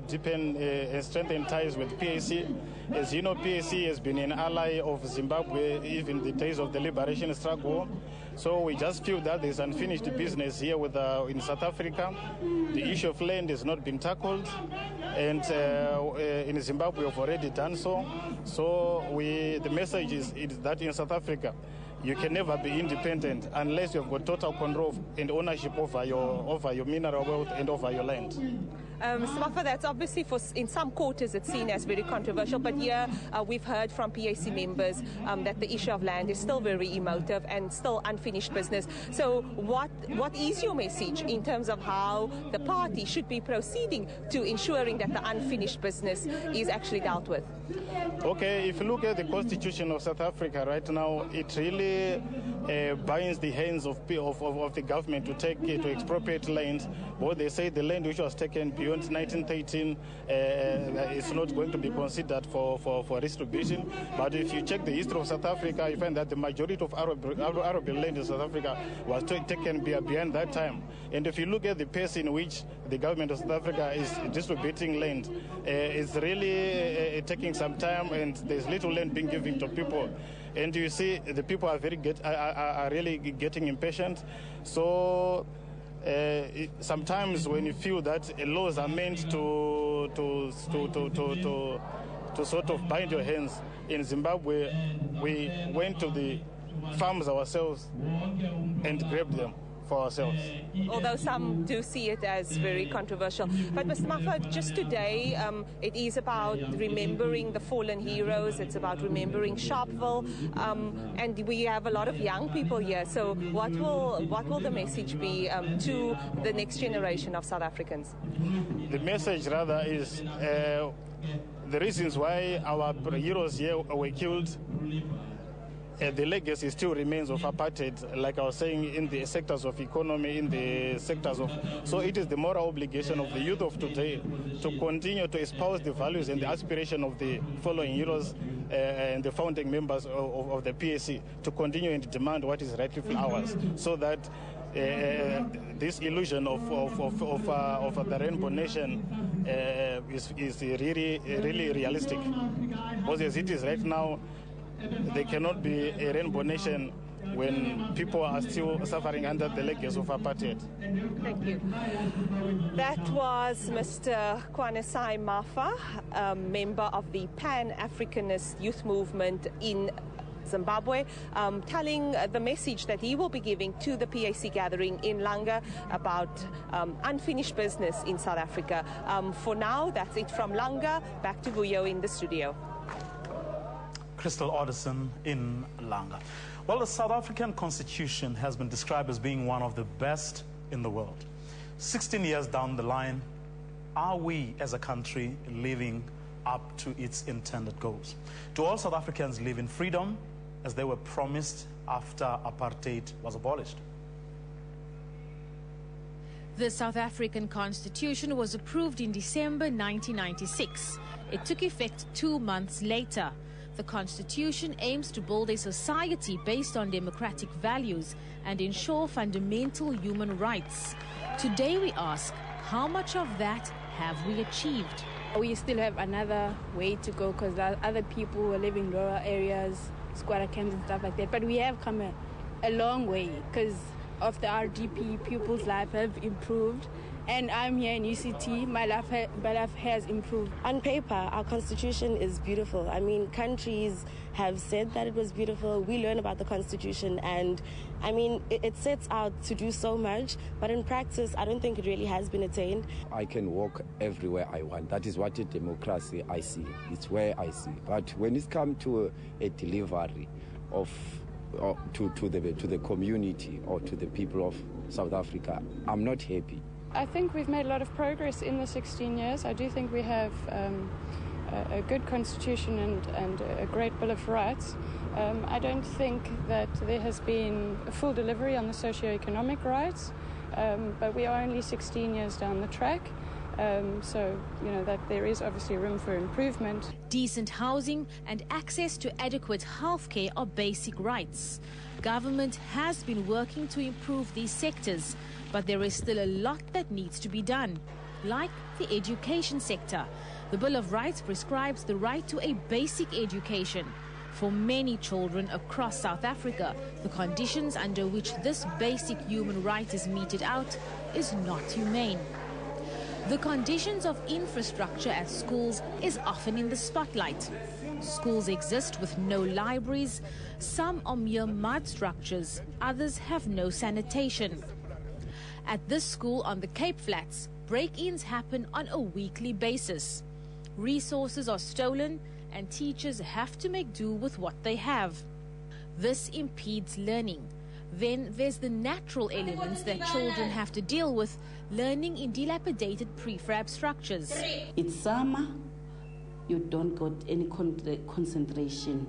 deepen and strengthen ties with PAC. As you know, PAC has been an ally of Zimbabwe even the days of the liberation struggle. So we just feel that there's unfinished business here with in South Africa. The issue of land has not been tackled, and in Zimbabwe we've already done so. So the message is that in South Africa, you can never be independent unless you've got total control and ownership over your mineral wealth and over your land. Mr. Mafa, that's obviously in some quarters it's seen as very controversial, but here we've heard from PAC members that the issue of land is still very emotive and still unfinished business. So what is your message in terms of how the party should be proceeding to ensuring that the unfinished business is actually dealt with? Okay, if you look at the Constitution of South Africa right now, it really binds the hands of the government to expropriate land. But they say the land which was taken beyond 1913 is not going to be considered for distribution. But if you check the history of South Africa, you find that the majority of arable land in South Africa was taken beyond that time. And if you look at the pace in which the government of South Africa is distributing land, it's really taking some time, and there's little land being given to people. And you see, the people are really getting impatient. So sometimes when you feel that laws are meant to sort of bind your hands, in Zimbabwe, we went to the farms ourselves and grabbed them for ourselves. Although some do see it as very controversial. But Mr. Mafa, just today, it is about remembering the fallen heroes. It's about remembering Sharpeville. And we have a lot of young people here. So what will the message be to the next generation of South Africans? The message, rather, is the reasons why our heroes here were killed. The legacy still remains of apartheid, like I was saying, in the sectors of economy, in the sectors of... So it is the moral obligation of the youth of today to continue to espouse the values and the aspiration of the following heroes and the founding members of the PAC, to continue and demand what is rightfully ours, so that this illusion of the rainbow nation is really realistic. Because as it is right now, there cannot be a rainbow nation when people are still suffering under the legacy of apartheid. Thank you. That was Mr. Kwanisai Mafa, member of the Pan-Africanist Youth Movement in Zimbabwe, telling the message that he will be giving to the PAC gathering in Langa about unfinished business in South Africa. For now, that's it from Langa. Back to Vuyo in the studio. Crystal Odison in Langa. Well, the South African Constitution has been described as being one of the best in the world. 16 years down the line, are we as a country living up to its intended goals? Do all South Africans live in freedom as they were promised after apartheid was abolished? The South African Constitution was approved in December 1996. It took effect 2 months later. The Constitution aims to build a society based on democratic values and ensure fundamental human rights. Today we ask, how much of that have we achieved? We still have another way to go because there are other people who are living in rural areas, squatter camps and stuff like that. But we have come a long way because of the RDP, people's life have improved. And I'm here in UCT, my life has improved. On paper, our constitution is beautiful. I mean, countries have said that it was beautiful. We learn about the constitution and, I mean, it sets out to do so much, but in practice, I don't think it really has been attained. I can walk everywhere I want. That is what a democracy I see. It's where I see. But when it comes to a delivery of to the community or to the people of South Africa, I'm not happy. I think we've made a lot of progress in the 16 years. I do think we have a good constitution and a great Bill of Rights. I don't think that there has been a full delivery on the socioeconomic rights, but we are only 16 years down the track. So, you know, that there is obviously room for improvement. Decent housing and access to adequate health care are basic rights. Government has been working to improve these sectors, but there is still a lot that needs to be done, like the education sector. The Bill of Rights prescribes the right to a basic education. For many children across South Africa, the conditions under which this basic human right is meted out is not humane. The conditions of infrastructure at schools is often in the spotlight. Schools exist with no libraries, some are mere mud structures, others have no sanitation. At this school on the Cape Flats, break-ins happen on a weekly basis. Resources are stolen and teachers have to make do with what they have. This impedes learning. Then there's the natural elements that children have to deal with, learning in dilapidated prefab structures. It's summer, you don't get any concentration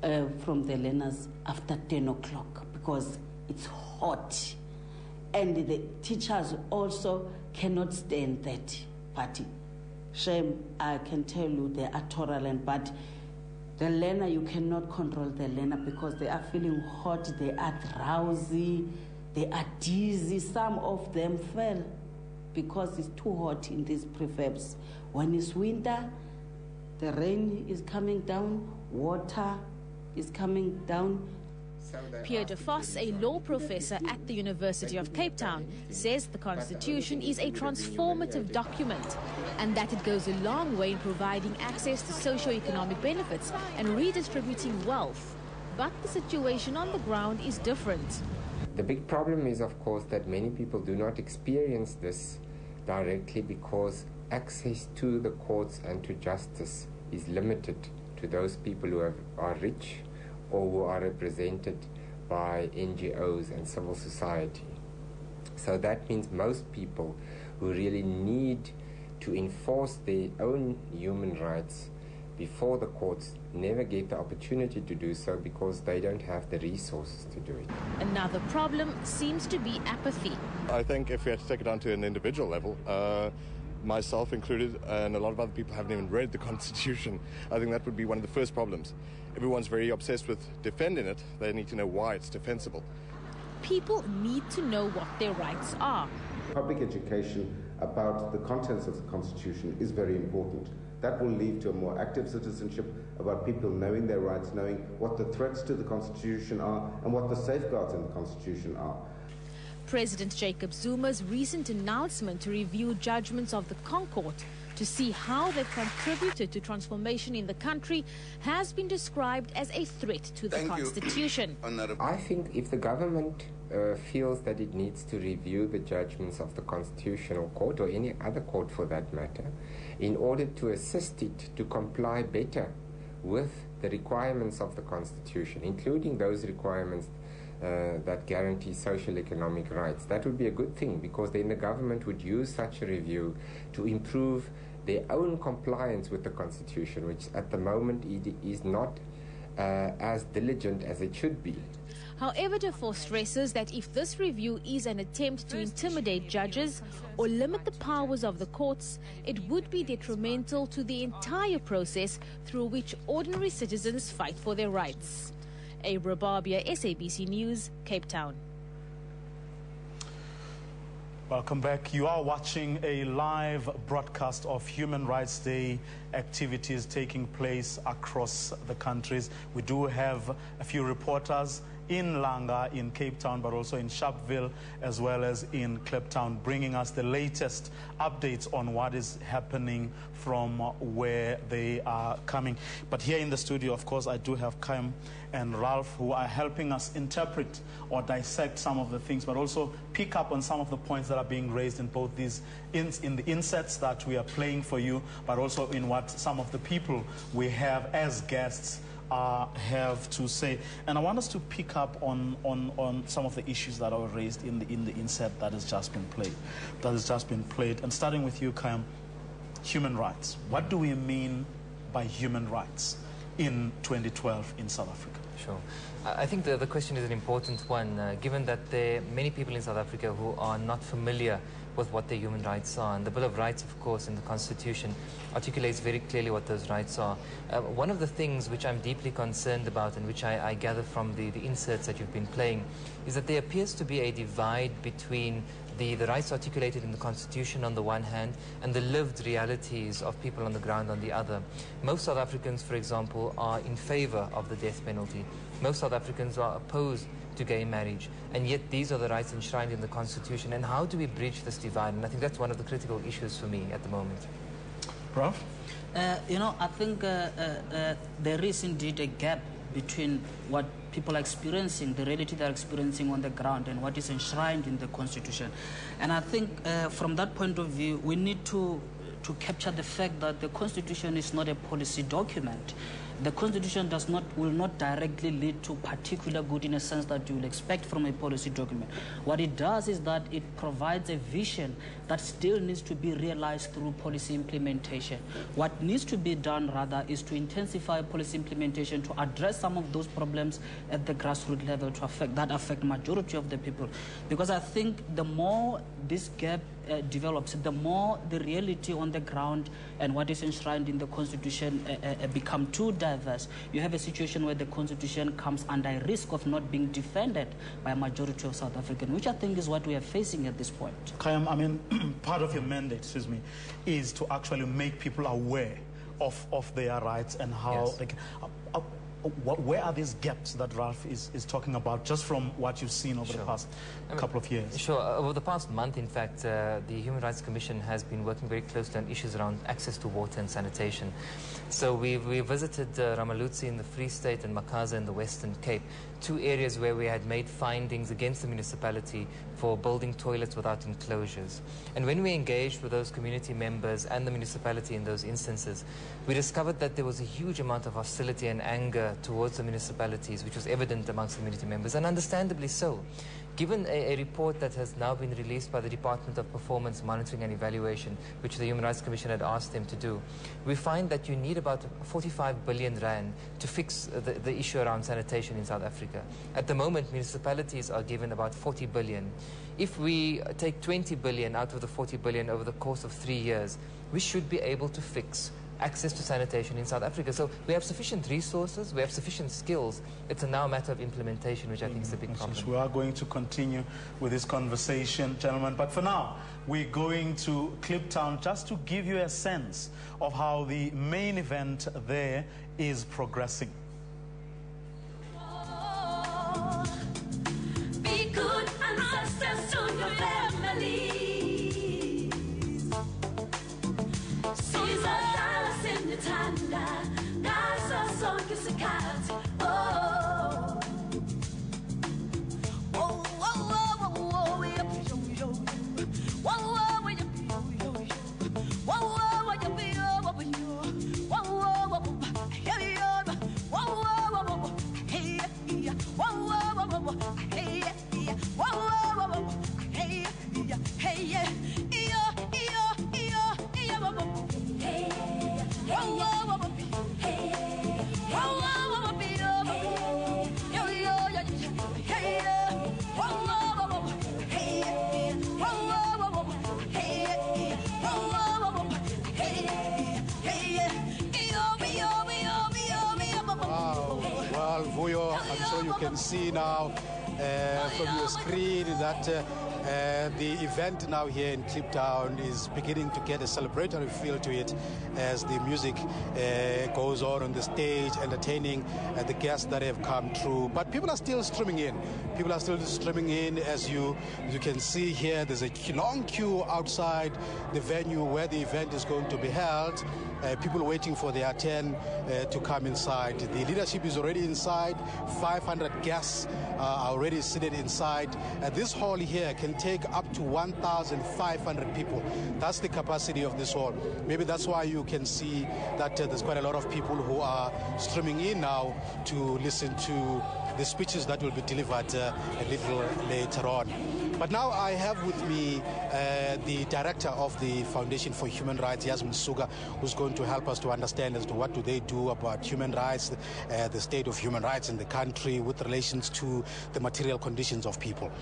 from the learners after 10 o'clock because it's hot. And the teachers also cannot stand that party. Shame, I can tell you they are tolerant, but the learner, you cannot control the learner because they are feeling hot, they are drowsy, they are dizzy. Some of them fell because it's too hot in these prefabs. When it's winter, the rain is coming down, water is coming down. Pierre de Vos, a law professor at the University of Cape Town, says the Constitution is a transformative document and that it goes a long way in providing access to socio-economic benefits and redistributing wealth. But the situation on the ground is different. The big problem is, of course, that many people do not experience this directly because access to the courts and to justice is limited to those people who are rich or who are represented by NGOs and civil society. So that means most people who really need to enforce their own human rights before the courts never get the opportunity to do so because they don't have the resources to do it. Another problem seems to be apathy. I think if we had to take it down to an individual level, myself included, and a lot of other people haven't even read the Constitution. I think that would be one of the first problems. Everyone's very obsessed with defending it. They need to know why it's defensible. People need to know what their rights are. Public education about the contents of the Constitution is very important. That will lead to a more active citizenship about people knowing their rights, knowing what the threats to the Constitution are and what the safeguards in the Constitution are. President Jacob Zuma's recent announcement to review judgments of the Concourt to see how they've contributed to transformation in the country has been described as a threat to the Constitution. I think if the government feels that it needs to review the judgments of the Constitutional Court or any other court for that matter, in order to assist it to comply better with the requirements of the Constitution, including those requirements that guarantee social economic rights. That would be a good thing because then the government would use such a review to improve their own compliance with the Constitution, which at the moment is not as diligent as it should be. However, Defoe stresses that if this review is an attempt to intimidate judges or limit the powers of the courts, it would be detrimental to the entire process through which ordinary citizens fight for their rights. Abra Barbia, SABC News, Cape Town. Welcome back. You are watching a live broadcast of Human Rights Day activities taking place across the countries. We do have a few reporters in Langa, in Cape Town, but also in Sharpeville, as well as in Kliptown, bringing us the latest updates on what is happening from where they are coming. But here in the studio, of course, I do have Kaim and Ralph, who are helping us interpret or dissect some of the things, but also pick up on some of the points that are being raised in both these, in the insets that we are playing for you, but also in what some of the people we have as guests have to say. And I want us to pick up on some of the issues that are raised in the inset that has just been played. And starting with you, Kaim, human rights. What do we mean by human rights in 2012 in South Africa? Sure. I think the question is an important one, given that there are many people in South Africa who are not familiar with what their human rights are. And the Bill of Rights, of course, in the Constitution articulates very clearly what those rights are. One of the things which I'm deeply concerned about, and which I gather from the inserts that you've been playing, is that there appears to be a divide between the rights articulated in the Constitution on the one hand and the lived realities of people on the ground on the other. Most South Africans, for example, are in favor of the death penalty. Most South Africans are opposed to gay marriage, and yet these are the rights enshrined in the Constitution. And how do we bridge this divide? And I think that's one of the critical issues for me at the moment. Prof? You know, I think there is indeed a gap between what people are experiencing, the reality they're experiencing on the ground, and what is enshrined in the Constitution. And I think from that point of view, we need to capture the fact that the Constitution is not a policy document. The Constitution will not directly lead to particular good in a sense that you will expect from a policy document. What it does is that it provides a vision that still needs to be realized through policy implementation. What needs to be done, rather, is to intensify policy implementation to address some of those problems at the grassroots level that affect majority of the people. Because I think the more this gap develops, the more the reality on the ground and what is enshrined in the Constitution become too diverse. You have a situation where the Constitution comes under risk of not being defended by a majority of South Africans, which I think is what we are facing at this point. Kaim, I mean, part of your mandate, is to actually make people aware of their rights and how they can, where are these gaps that Ralph is talking about, just from what you've seen over the past couple of years? Sure. Over the past month, in fact, the Human Rights Commission has been working very closely on issues around access to water and sanitation. So we visited Ramalutsi in the Free State and Makaza in the Western Cape, two areas where we had made findings against the municipality for building toilets without enclosures. And when we engaged with those community members and the municipality in those instances, we discovered that there was a huge amount of hostility and anger towards the municipalities, which was evident amongst community members, and understandably so. Given a report that has now been released by the Department of Performance Monitoring and Evaluation, which the Human Rights Commission had asked them to do, we find that you need about 45 billion rand to fix the issue around sanitation in South Africa. At the moment, municipalities are given about 40 billion. If we take 20 billion out of the 40 billion over the course of 3 years, we should be able to fix access to sanitation in South Africa. So we have sufficient resources, we have sufficient skills. It's now a matter of implementation, which I think is a big problem. We are going to continue with this conversation, gentlemen. But for now, we're going to Kliptown just to give you a sense of how the main event there is progressing. Be good ancestors to your family. Sizadala naso sonke isikhathi. Vuyo, I'm sure you can see now from your screen that the event now here in Kliptown is beginning to get a celebratory feel to it as the music goes on the stage, entertaining the guests that have come through. But people are still streaming in. People are still streaming in. As you can see here, there's a long queue outside the venue where the event is going to be held. People waiting for their turn to come inside. The leadership is already inside. 500 guests are already seated inside. This hall here can take up to 1,500 people. That's the capacity of this hall. Maybe that's why you can see that there's quite a lot of people who are streaming in now to listen to the speeches that will be delivered a little later on. But now I have with me the director of the Foundation for Human Rights, Yasmin Suga, who's going to help us to understand as to what do they do about human rights, the state of human rights in the country with relations to the material conditions of people.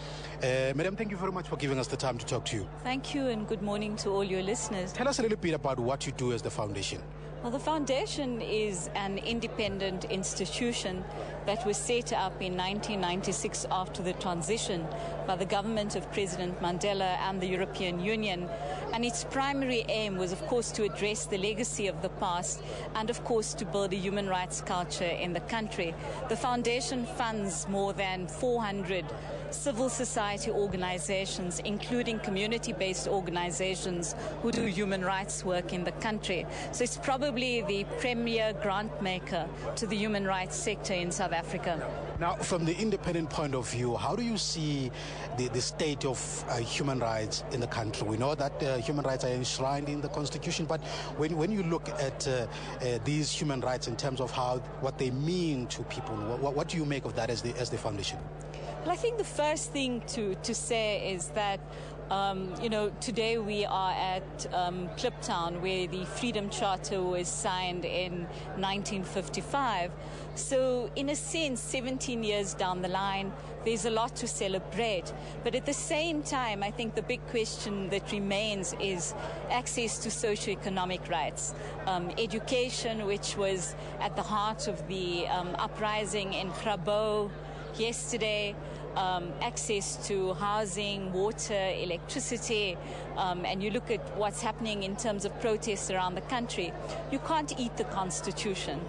Madam, thank you very much for giving us the time to talk to you. Thank you, and good morning to all your listeners. Tell us a little bit about what you do as the foundation. Well, the foundation is an independent institution that was set up in 1996 after the transition by the government of President Mandela and the European Union. And its primary aim was, of course, to address the legacy of the past and, of course, to build a human rights culture in the country. The foundation funds more than 400 civil society organizations, including community-based organizations who do human rights work in the country. So it's probably the premier grant maker to the human rights sector in South Africa. Now, from the independent point of view, how do you see the state of human rights in the country? We know that human rights are enshrined in the Constitution, but when you look at these human rights in terms of what they mean to people, what do you make of that as the foundation? Well, I think the first thing to say is that today we are at Kliptown, where the Freedom Charter was signed in 1955. So in a sense, 17 years down the line, there's a lot to celebrate. But at the same time, I think the big question that remains is access to socioeconomic rights. Education, which was at the heart of the uprising in Grabo yesterday, access to housing, water, electricity, and you look at what's happening in terms of protests around the country, you can't eat the Constitution.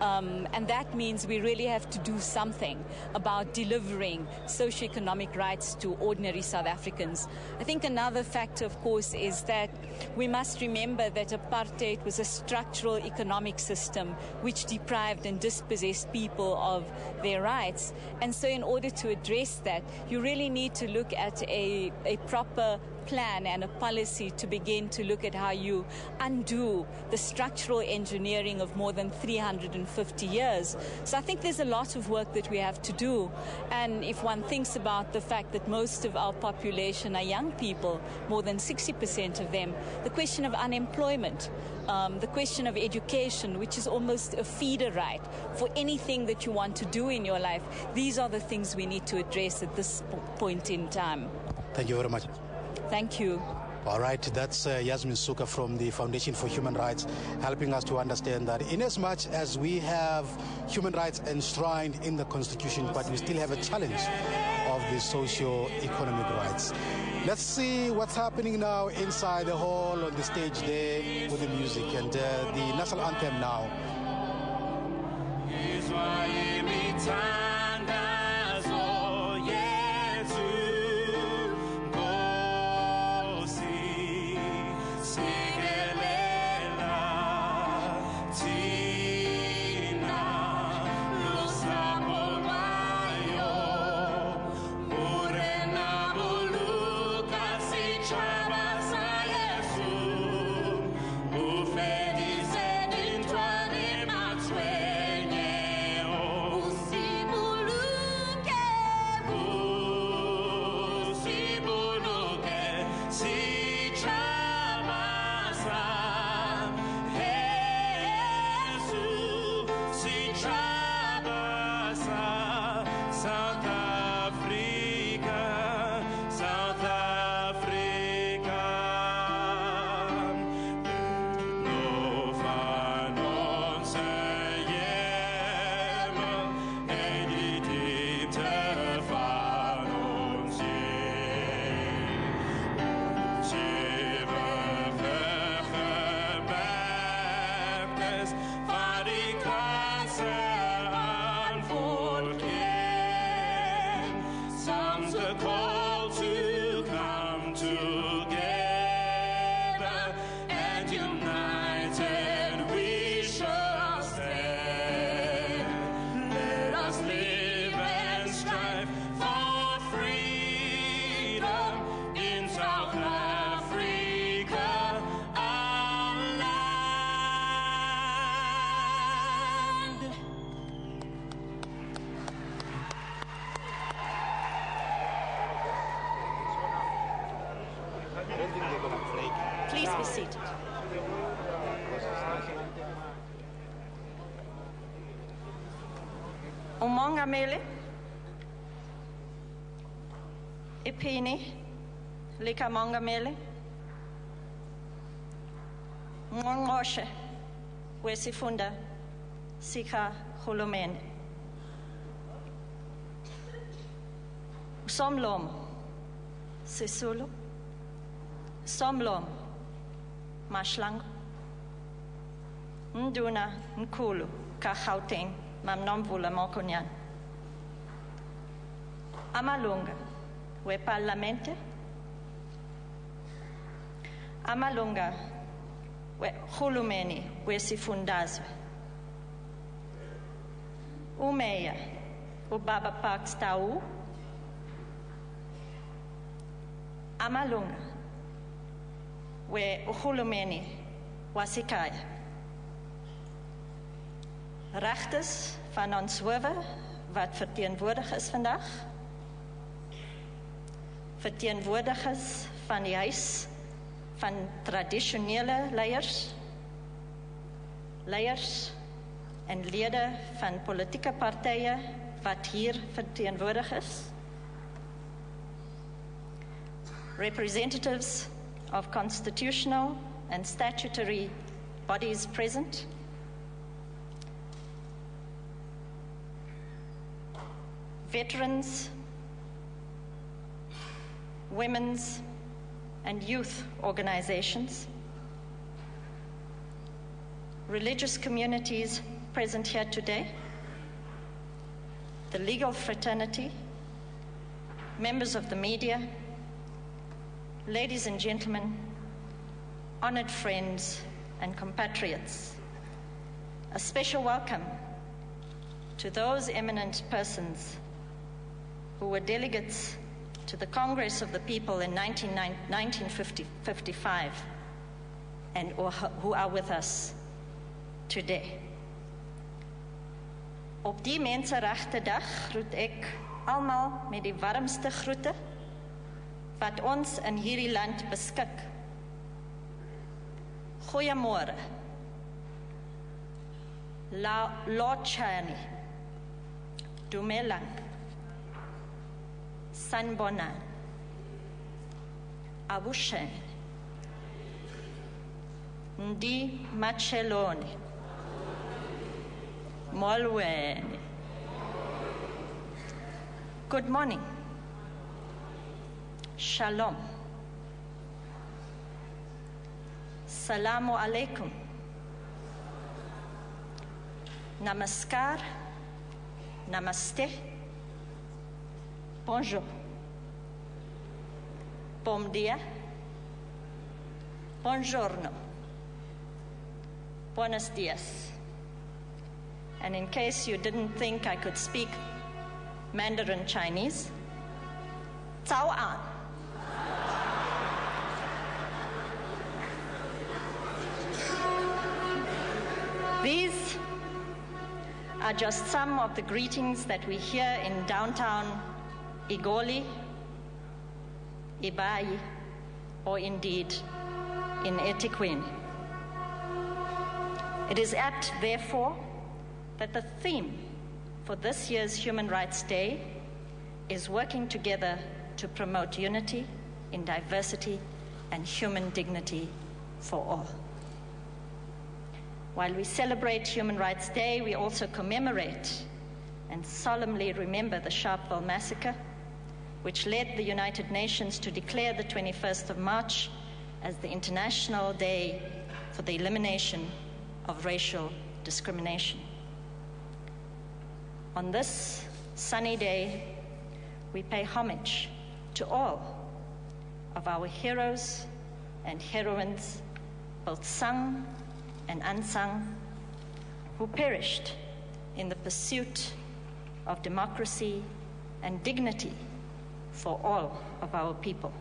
And that means we really have to do something about delivering socioeconomic rights to ordinary South Africans. I think another factor, of course, is that we must remember that apartheid was a structural economic system which deprived and dispossessed people of their rights. And so in order to address that, you really need to look at a proper plan and a policy to begin to look at how you undo the structural engineering of more than 350 years. So I think there's a lot of work that we have to do. And if one thinks about the fact that most of our population are young people, more than 60% of them, the question of unemployment, the question of education, which is almost a feeder right for anything that you want to do in your life, these are the things we need to address at this point in time. Thank you very much. Thank you. All right, that's Yasmin Suga from the Foundation for Human Rights, helping us to understand that in as much as we have human rights enshrined in the Constitution, but we still have a challenge of the socio-economic rights. Let's see what's happening now inside the hall on the stage there with the music and the national anthem now. the call to come together, and united we shall stand. Let us live and strive for freedom in South Africa, our land. Please be seated. Umongameli iphini likamongameli ngqongqoshe wesifunda sikahulumeni Somlomo Sisulu Somlomo Mashlangu Nduna Nkulu kaGauteng Mamnomvula Mokonyan amalunga weParlamente amalunga wehulumeni wesifundazwe umeya ubaba Parks Tau amalunga wehulumeni wasekhaya regters van ons howe wat verteenwoordig is vandag verteenwoordigers van die huis van tradisionele leiers en lede van politieke partye wat hier verteenwoordig is representatives of constitutional and statutory bodies present veterans, women's and youth organizations, religious communities present here today, the legal fraternity, members of the media, ladies and gentlemen, honored friends and compatriots, a special welcome to those eminent persons who were delegates to the Congress of the People in 1955 and who are with us today. Op die Menseregtedag groet ek almal met die warmste groete wat ons in hierdie land beskik. Goeiemôre. Lotshani. Dumelang. Sanbonan, Abushen, Ndi Macheloni, Molweni. Good morning. Shalom. Salamu alaikum. Namaskar. Namaste. Bonjour. Bom dia. Buongiorno. Buenos dias. And in case you didn't think I could speak Mandarin Chinese, 早安. These are just some of the greetings that we hear in downtown Igoli, Ibai, or indeed in eThekwini. It is apt, therefore, that the theme for this year's Human Rights Day is working together to promote unity in diversity and human dignity for all. While we celebrate Human Rights Day, we also commemorate and solemnly remember the Sharpeville Massacre, which led the United Nations to declare the 21st of March as the International Day for the Elimination of Racial Discrimination. On this sunny day, we pay homage to all of our heroes and heroines, both sung and unsung, who perished in the pursuit of democracy and dignity for all of our people.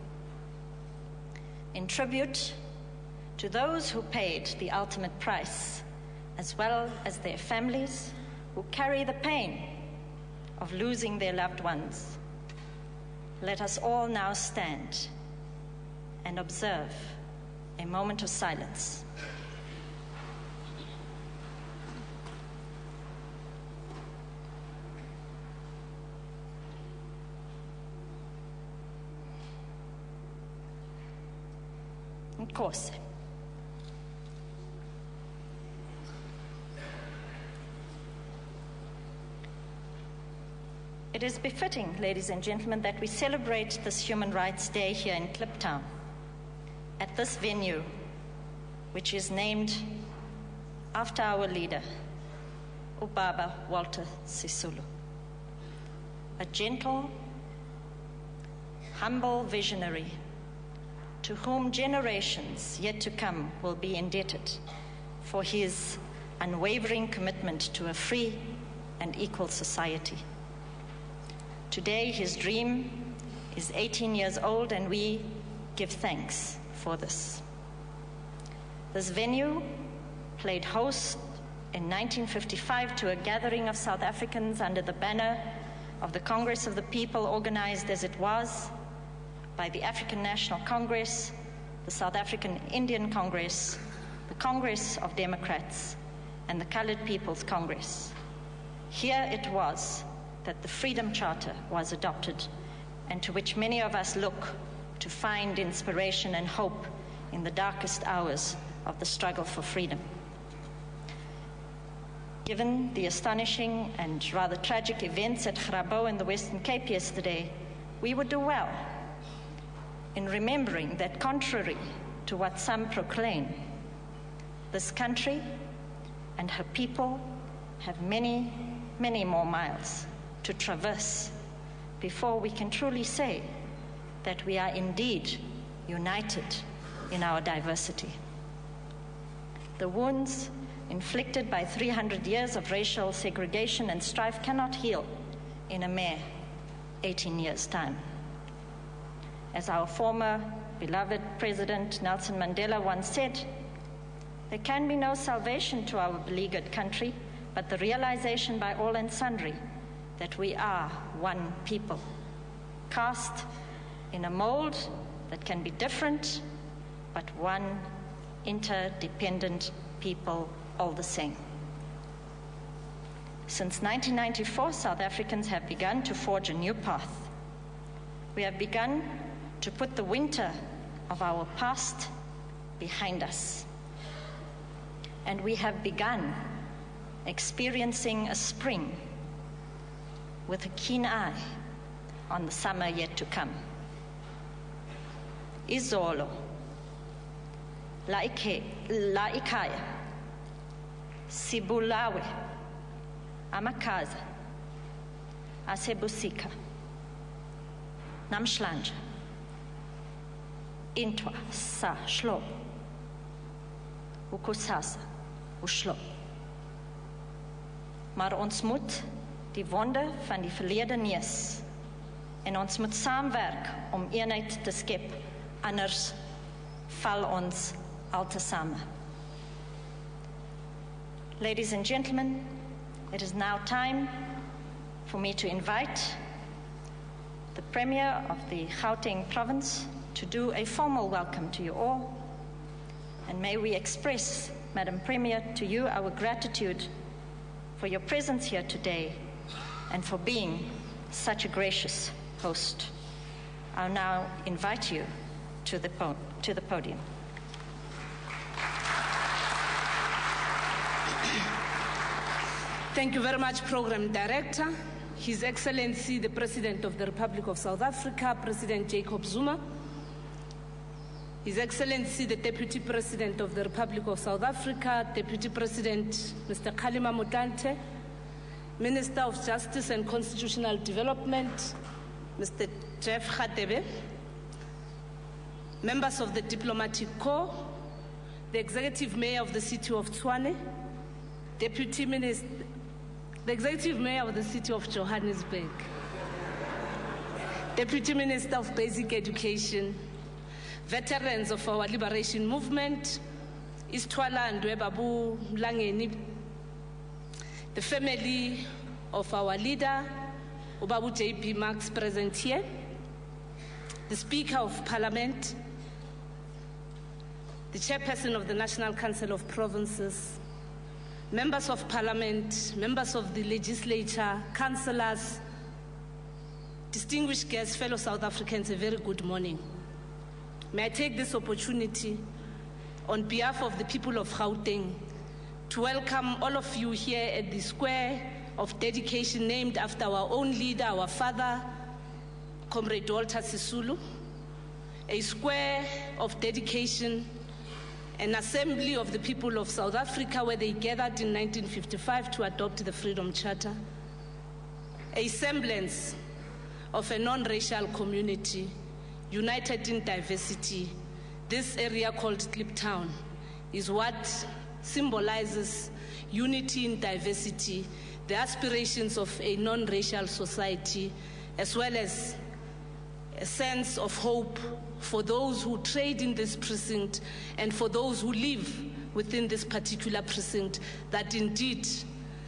In tribute to those who paid the ultimate price, as well as their families who carry the pain of losing their loved ones, let us all now stand and observe a moment of silence. Of course. It is befitting, ladies and gentlemen, that we celebrate this Human Rights Day here in Kliptown, at this venue, which is named after our leader, Ubaba Walter Sisulu. A gentle, humble visionary to whom generations yet to come will be indebted for his unwavering commitment to a free and equal society. Today, his dream is 18 years old, and we give thanks for this. This venue played host in 1955 to a gathering of South Africans under the banner of the Congress of the People, organized as it was by the African National Congress, the South African Indian Congress, the Congress of Democrats, and the Colored People's Congress. Here it was that the Freedom Charter was adopted, and to which many of us look to find inspiration and hope in the darkest hours of the struggle for freedom. Given the astonishing and rather tragic events at Grabo in the Western Cape yesterday, we would do well in remembering that, contrary to what some proclaim, this country and her people have many, many more miles to traverse before we can truly say that we are indeed united in our diversity. The wounds inflicted by 300 years of racial segregation and strife cannot heal in a mere 18 years' time. As our former beloved President Nelson Mandela once said, there can be no salvation to our beleaguered country, but the realization by all and sundry that we are one people, cast in a mold that can be different, but one interdependent people all the same. Since 1994, South Africans have begun to forge a new path. We have begun to put the winter of our past behind us. And we have begun experiencing a spring with a keen eye on the summer yet to come. Izolo, la ikhaya, sibulawe, amakaza, asebusika, namhlanje, intwa sa shlo, ukusasa ushlo. Maar ons moet die wonde van die verlede nees en ons moet saamwerk om eenheid te skep, anders val ons altesame. Ladies and gentlemen, it is now time for me to invite the Premier of the Gauteng province to do a formal welcome to you all, and may we express, Madam Premier, to you our gratitude for your presence here today and for being such a gracious host. I'll now invite you to the podium. Thank you very much, Program Director, His Excellency, the President of the Republic of South Africa, President Jacob Zuma, His Excellency, the Deputy President of the Republic of South Africa, Deputy President Mr. Kgalema Motlanthe, Minister of Justice and Constitutional Development, Mr. Jeff Khatebe, members of the Diplomatic Corps, the Executive Mayor of the City of Tshwane, Deputy Minister, the Executive Mayor of the City of Johannesburg, Deputy Minister of Basic Education, veterans of our liberation movement, Istwala and Babu Langeni, the family of our leader, Ubabu J.P. Marx, present here, the Speaker of Parliament, the Chairperson of the National Council of Provinces, members of Parliament, members of the legislature, councillors, distinguished guests, fellow South Africans, a very good morning. May I take this opportunity on behalf of the people of Gauteng to welcome all of you here at the square of dedication named after our own leader, our father, Comrade Walter Sisulu, a square of dedication, an assembly of the people of South Africa where they gathered in 1955 to adopt the Freedom Charter, a semblance of a non-racial community united in diversity. This area called Kliptown is what symbolizes unity in diversity, the aspirations of a non-racial society, as well as a sense of hope for those who trade in this precinct and for those who live within this particular precinct, that indeed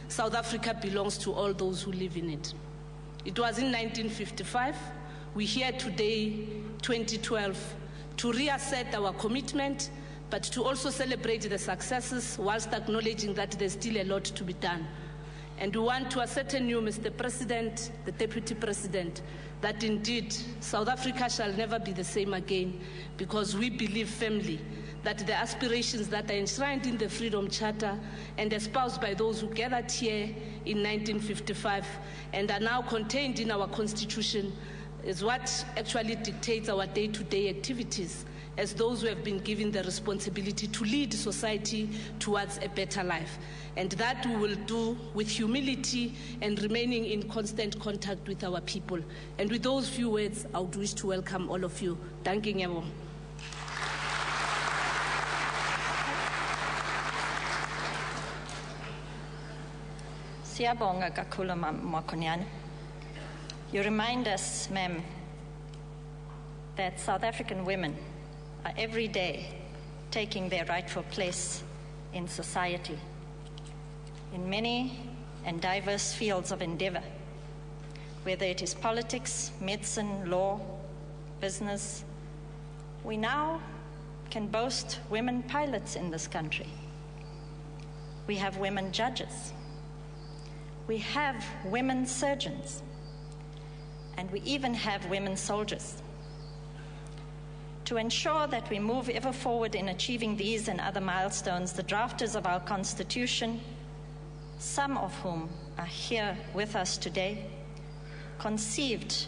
South Africa belongs to all those who live in it. It was in 1955. We're here today, 2012, to reassert our commitment, but to also celebrate the successes whilst acknowledging that there's still a lot to be done. And we want to ascertain you, Mr. President, the Deputy President, that indeed South Africa shall never be the same again, because we believe firmly that the aspirations that are enshrined in the Freedom Charter and espoused by those who gathered here in 1955 and are now contained in our Constitution is what actually dictates our day-to-day activities as those who have been given the responsibility to lead society towards a better life. And that we will do with humility and remaining in constant contact with our people. And with those few words, I would wish to welcome all of you. Thank you. Siyabonga kakhulu Makonyane. You remind us, ma'am, that South African women are every day taking their rightful place in society in many and diverse fields of endeavor, whether it is politics, medicine, law, business. We now can boast women pilots in this country. We have women judges. We have women surgeons. And we even have women soldiers. To ensure that we move ever forward in achieving these and other milestones, the drafters of our Constitution, some of whom are here with us today, conceived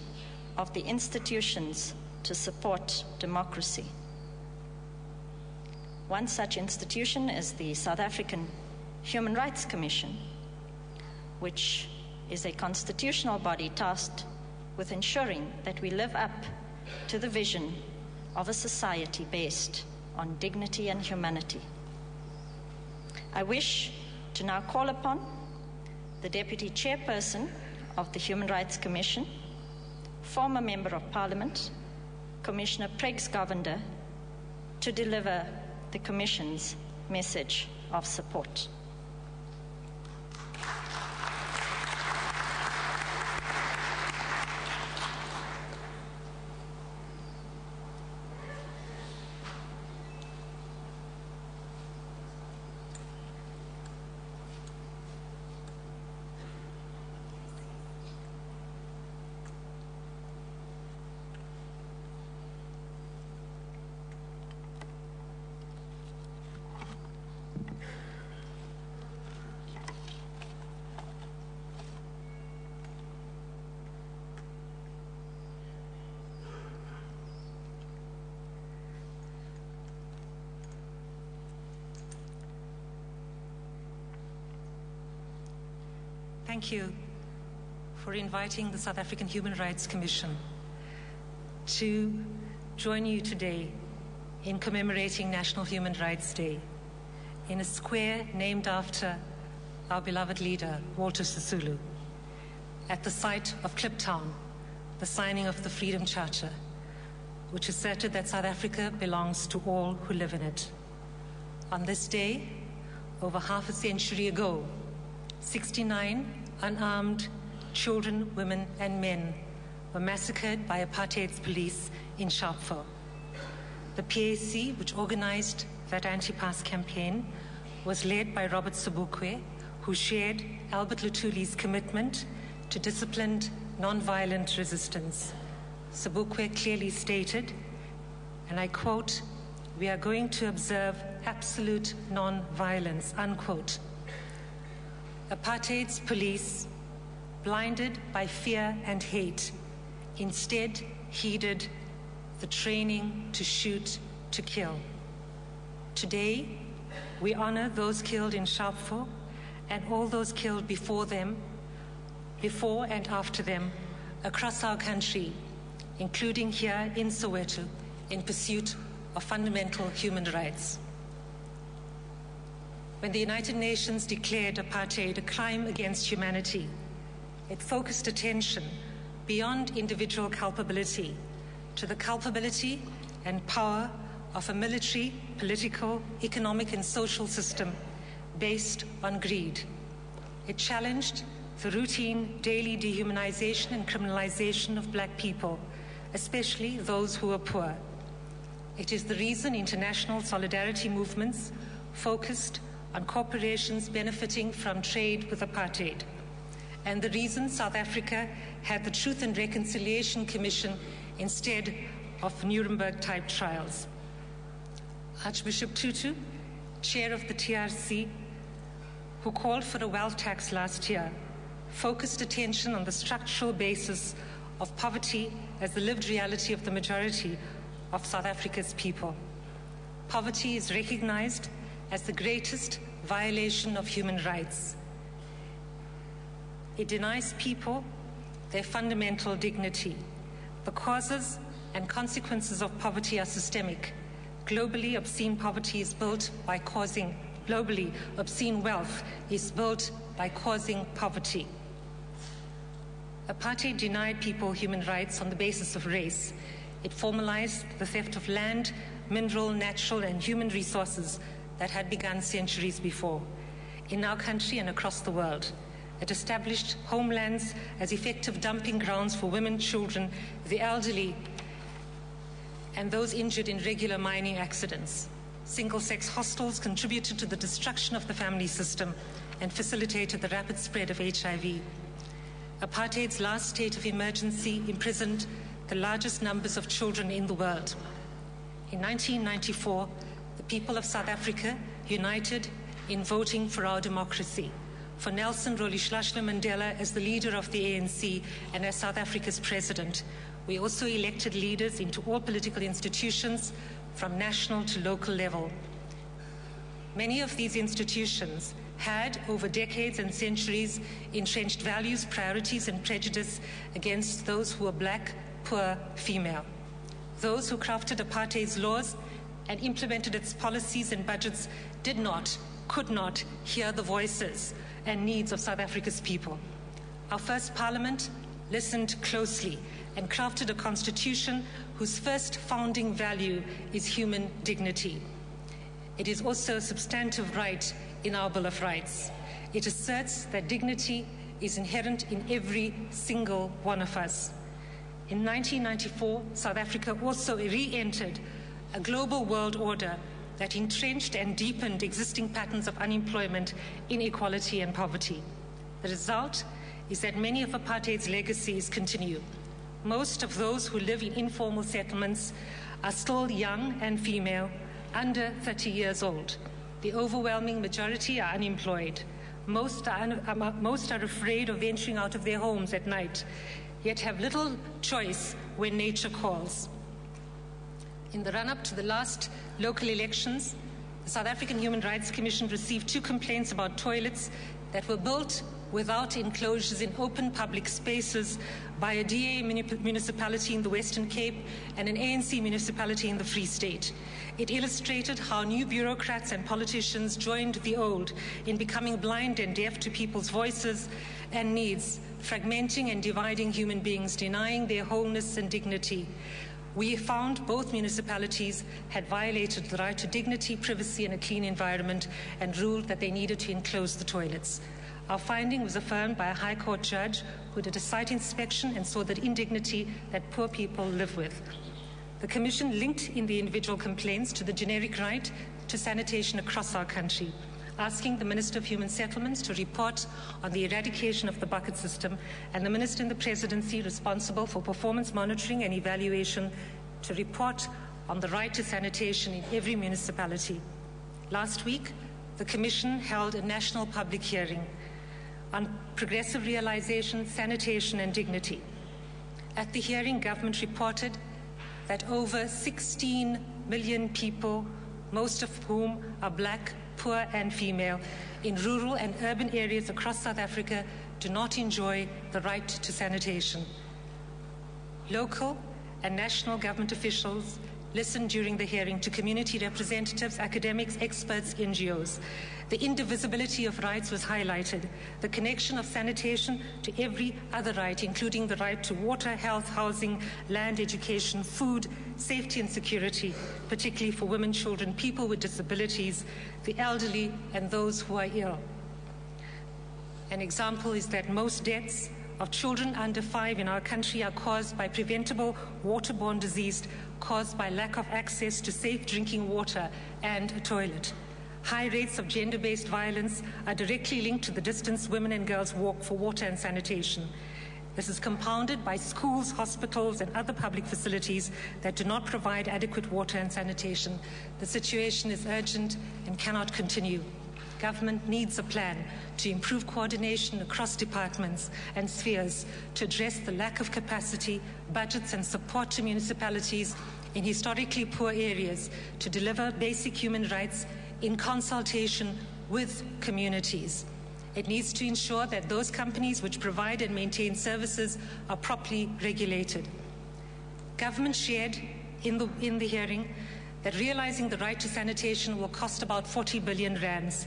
of the institutions to support democracy. One such institution is the South African Human Rights Commission, which is a constitutional body tasked with ensuring that we live up to the vision of a society based on dignity and humanity. I wish to now call upon the Deputy Chairperson of the Human Rights Commission, former Member of Parliament, Commissioner Pregs Govender, to deliver the Commission's message of support. Thank you for inviting the South African Human Rights Commission to join you today in commemorating National Human Rights Day in a square named after our beloved leader, Walter Sisulu, at the site of Kliptown, the signing of the Freedom Charter, which asserted that South Africa belongs to all who live in it. On this day, over half a century ago, 69 unarmed children, women, and men were massacred by apartheid's police in Sharpeville. The PAC, which organized that anti-pass campaign, was led by Robert Sobukwe, who shared Albert Lutuli's commitment to disciplined, non-violent resistance. Sobukwe clearly stated, and I quote, "We are going to observe absolute non-violence," unquote. Apartheid's police, blinded by fear and hate, instead heeded the training to shoot, to kill. Today, we honor those killed in Sharpeville and all those killed before them, before and after them, across our country, including here in Soweto, in pursuit of fundamental human rights. When the United Nations declared apartheid a crime against humanity, it focused attention beyond individual culpability to the culpability and power of a military, political, economic, and social system based on greed. It challenged the routine daily dehumanization and criminalization of black people, especially those who are poor. It is the reason international solidarity movements focused on corporations benefiting from trade with apartheid, and the reason South Africa had the Truth and Reconciliation Commission instead of Nuremberg-type trials. Archbishop Tutu, chair of the TRC, who called for a wealth tax last year, focused attention on the structural basis of poverty as the lived reality of the majority of South Africa's people. Poverty is recognized as the greatest violation of human rights. It denies people their fundamental dignity. The causes and consequences of poverty are systemic. Globally, obscene poverty is built by causing, globally, obscene wealth is built by causing poverty. Apartheid denied people human rights on the basis of race. It formalized the theft of land, mineral, natural, and human resources that had begun centuries before in our country and across the world. It established homelands as effective dumping grounds for women, children, the elderly, and those injured in regular mining accidents. Single-sex hostels contributed to the destruction of the family system and facilitated the rapid spread of HIV. Apartheid's last state of emergency imprisoned the largest numbers of children in the world. In 1994, the people of South Africa united in voting for our democracy, for Nelson Rolihlahla Mandela as the leader of the ANC and as South Africa's president. We also elected leaders into all political institutions from national to local level. Many of these institutions had, over decades and centuries, entrenched values, priorities, and prejudice against those who were black, poor, female. Those who crafted apartheid's laws and implemented its policies and budgets did not, could not hear the voices and needs of South Africa's people. Our first parliament listened closely and crafted a constitution whose first founding value is human dignity. It is also a substantive right in our Bill of Rights. It asserts that dignity is inherent in every single one of us. In 1994, South Africa also re-entered a global world order that entrenched and deepened existing patterns of unemployment, inequality, and poverty. The result is that many of apartheid's legacies continue. Most of those who live in informal settlements are still young and female, under 30 years old. The overwhelming majority are unemployed. Most are afraid of venturing out of their homes at night, yet have little choice when nature calls. In the run-up to the last local elections, the South African Human Rights Commission received 2 complaints about toilets that were built without enclosures in open public spaces by a DA municipality in the Western Cape and an ANC municipality in the Free State. It illustrated how new bureaucrats and politicians joined the old in becoming blind and deaf to people's voices and needs, fragmenting and dividing human beings, denying their wholeness and dignity. We found both municipalities had violated the right to dignity, privacy, and a clean environment, and ruled that they needed to enclose the toilets. Our finding was affirmed by a High Court judge who did a site inspection and saw the indignity that poor people live with. The Commission linked in the individual complaints to the generic right to sanitation across our country, asking the Minister of Human Settlements to report on the eradication of the bucket system and the Minister in the Presidency responsible for performance monitoring and evaluation to report on the right to sanitation in every municipality. Last week, the Commission held a national public hearing on progressive realization, sanitation and dignity. At the hearing, government reported that over 16 million people, most of whom are black, poor and female, in rural and urban areas across South Africa do not enjoy the right to sanitation. Local and national government officials listened during the hearing to community representatives, academics, experts, NGOs. The indivisibility of rights was highlighted, the connection of sanitation to every other right, including the right to water, health, housing, land, education, food, safety and security, particularly for women, children, people with disabilities, the elderly, and those who are ill. An example is that most deaths of children under 5 in our country are caused by preventable waterborne disease caused by lack of access to safe drinking water and a toilet. High rates of gender-based violence are directly linked to the distance women and girls walk for water and sanitation. This is compounded by schools, hospitals, and other public facilities that do not provide adequate water and sanitation. The situation is urgent and cannot continue. Government needs a plan to improve coordination across departments and spheres to address the lack of capacity, budgets, and support to municipalities in historically poor areas to deliver basic human rights in consultation with communities. It needs to ensure that those companies which provide and maintain services are properly regulated. Government shared in the hearing that realizing the right to sanitation will cost about 40 billion rands.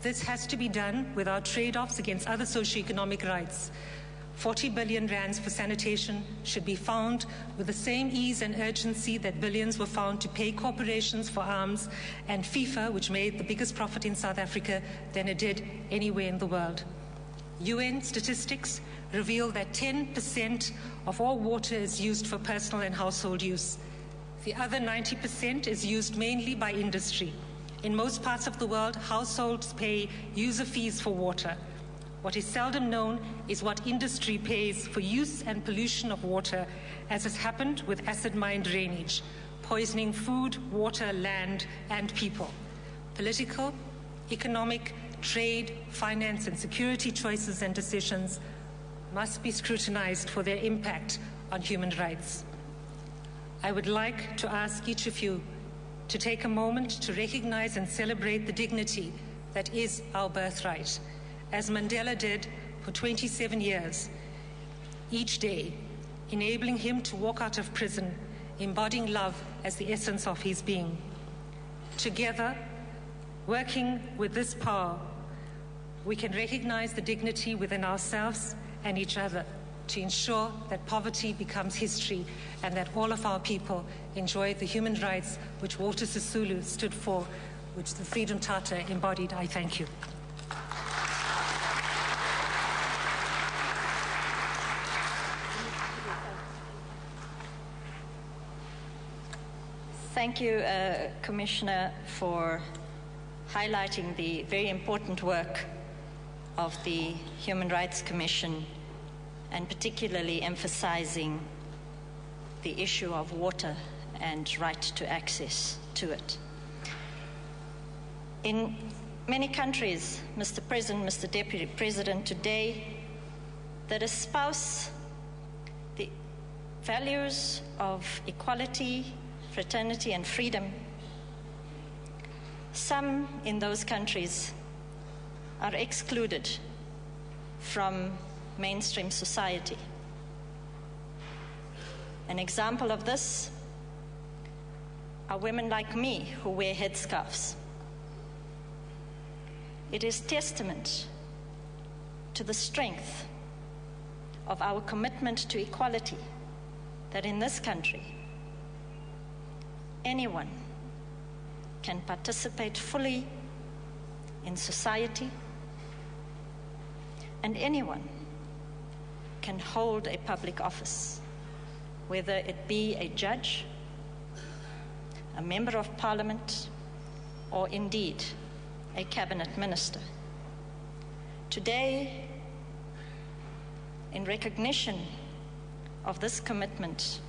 This has to be done without trade-offs against other socioeconomic rights. 40 billion rands for sanitation should be found with the same ease and urgency that billions were found to pay corporations for arms and FIFA, which made the biggest profit in South Africa than it did anywhere in the world. UN statistics reveal that 10% of all water is used for personal and household use. The other 90% is used mainly by industry. In most parts of the world, households pay user fees for water. What is seldom known is what industry pays for use and pollution of water, as has happened with acid mine drainage, poisoning food, water, land, and people. Political, economic, trade, finance, and security choices and decisions must be scrutinized for their impact on human rights. I would like to ask each of you to take a moment to recognize and celebrate the dignity that is our birthright, as Mandela did for 27 years, each day, enabling him to walk out of prison, embodying love as the essence of his being. Together, working with this power, we can recognize the dignity within ourselves and each other to ensure that poverty becomes history and that all of our people enjoy the human rights which Walter Sisulu stood for, which the Freedom Charter embodied. I thank you. Thank you, Commissioner, for highlighting the very important work of the Human Rights Commission and particularly emphasizing the issue of water and right to access to it. In many countries, Mr. President, Mr. Deputy President, today that espouse the values of equality, fraternity, and freedom, some in those countries are excluded from mainstream society. An example of this are women like me who wear headscarves. It is testament to the strength of our commitment to equality that in this country, anyone can participate fully in society, and anyone can hold a public office, whether it be a judge, a member of parliament, or indeed a cabinet minister. Today, in recognition of this commitment,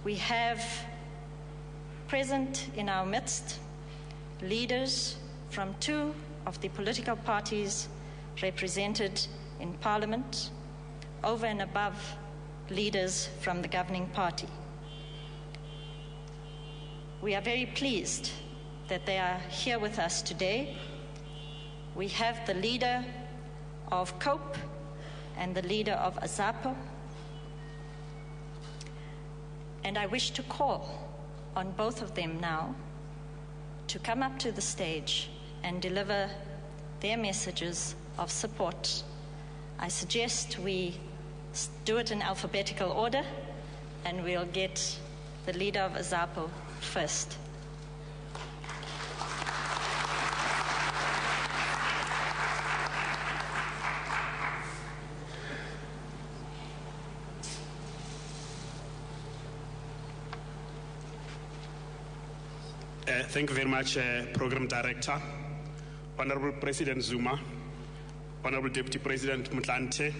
we have present in our midst leaders from 2 of the political parties represented in Parliament, over and above leaders from the governing party. We are very pleased that they are here with us today. We have the leader of COPE and the leader of AZAPO. And I wish to call on both of them now to come up to the stage and deliver their messages of support. I suggest we do it in alphabetical order, and we'll get the leader of AZAPO first. Thank you very much, Program Director, Honorable President Zuma, Honorable Deputy President Mutlante,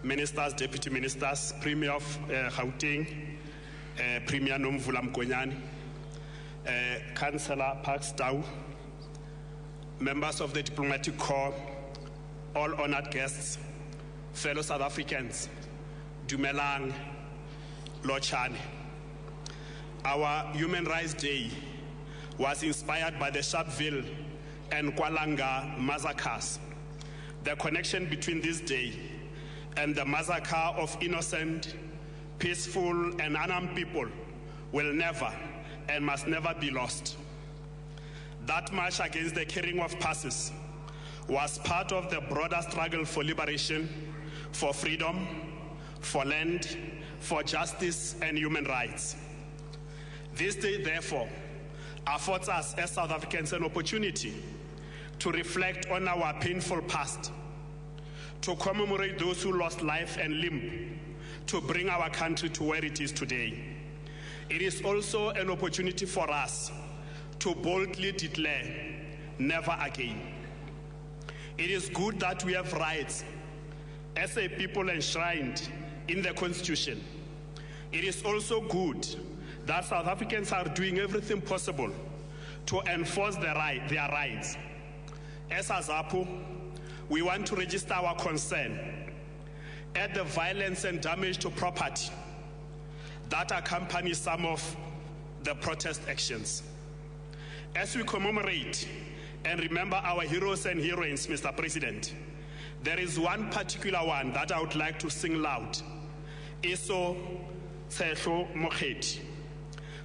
Ministers, Deputy Ministers, Premier of Gauteng, Premier Nomvula Mkonyane, Councillor Parkstow, members of the Diplomatic Corps, all honored guests, fellow South Africans, Dumelang, Lochane. Our Human Rights Day was inspired by the Sharpeville and Langa massacres. The connection between this day and the massacre of innocent, peaceful, and unarmed people will never and must never be lost. That march against the carrying of passes was part of the broader struggle for liberation, for freedom, for land, for justice, and human rights. This day, therefore, affords us as South Africans an opportunity to reflect on our painful past, to commemorate those who lost life and limb, to bring our country to where it is today. It is also an opportunity for us to boldly declare, never again. It is good that we have rights as a people enshrined in the Constitution. It is also good that South Africans are doing everything possible to enforce their rights. As AZAPO, we want to register our concern at the violence and damage to property that accompany some of the protest actions. As we commemorate and remember our heroes and heroines, Mr. President, there is one particular one that I would like to sing loud. Iso Tshehlo Mokgethi.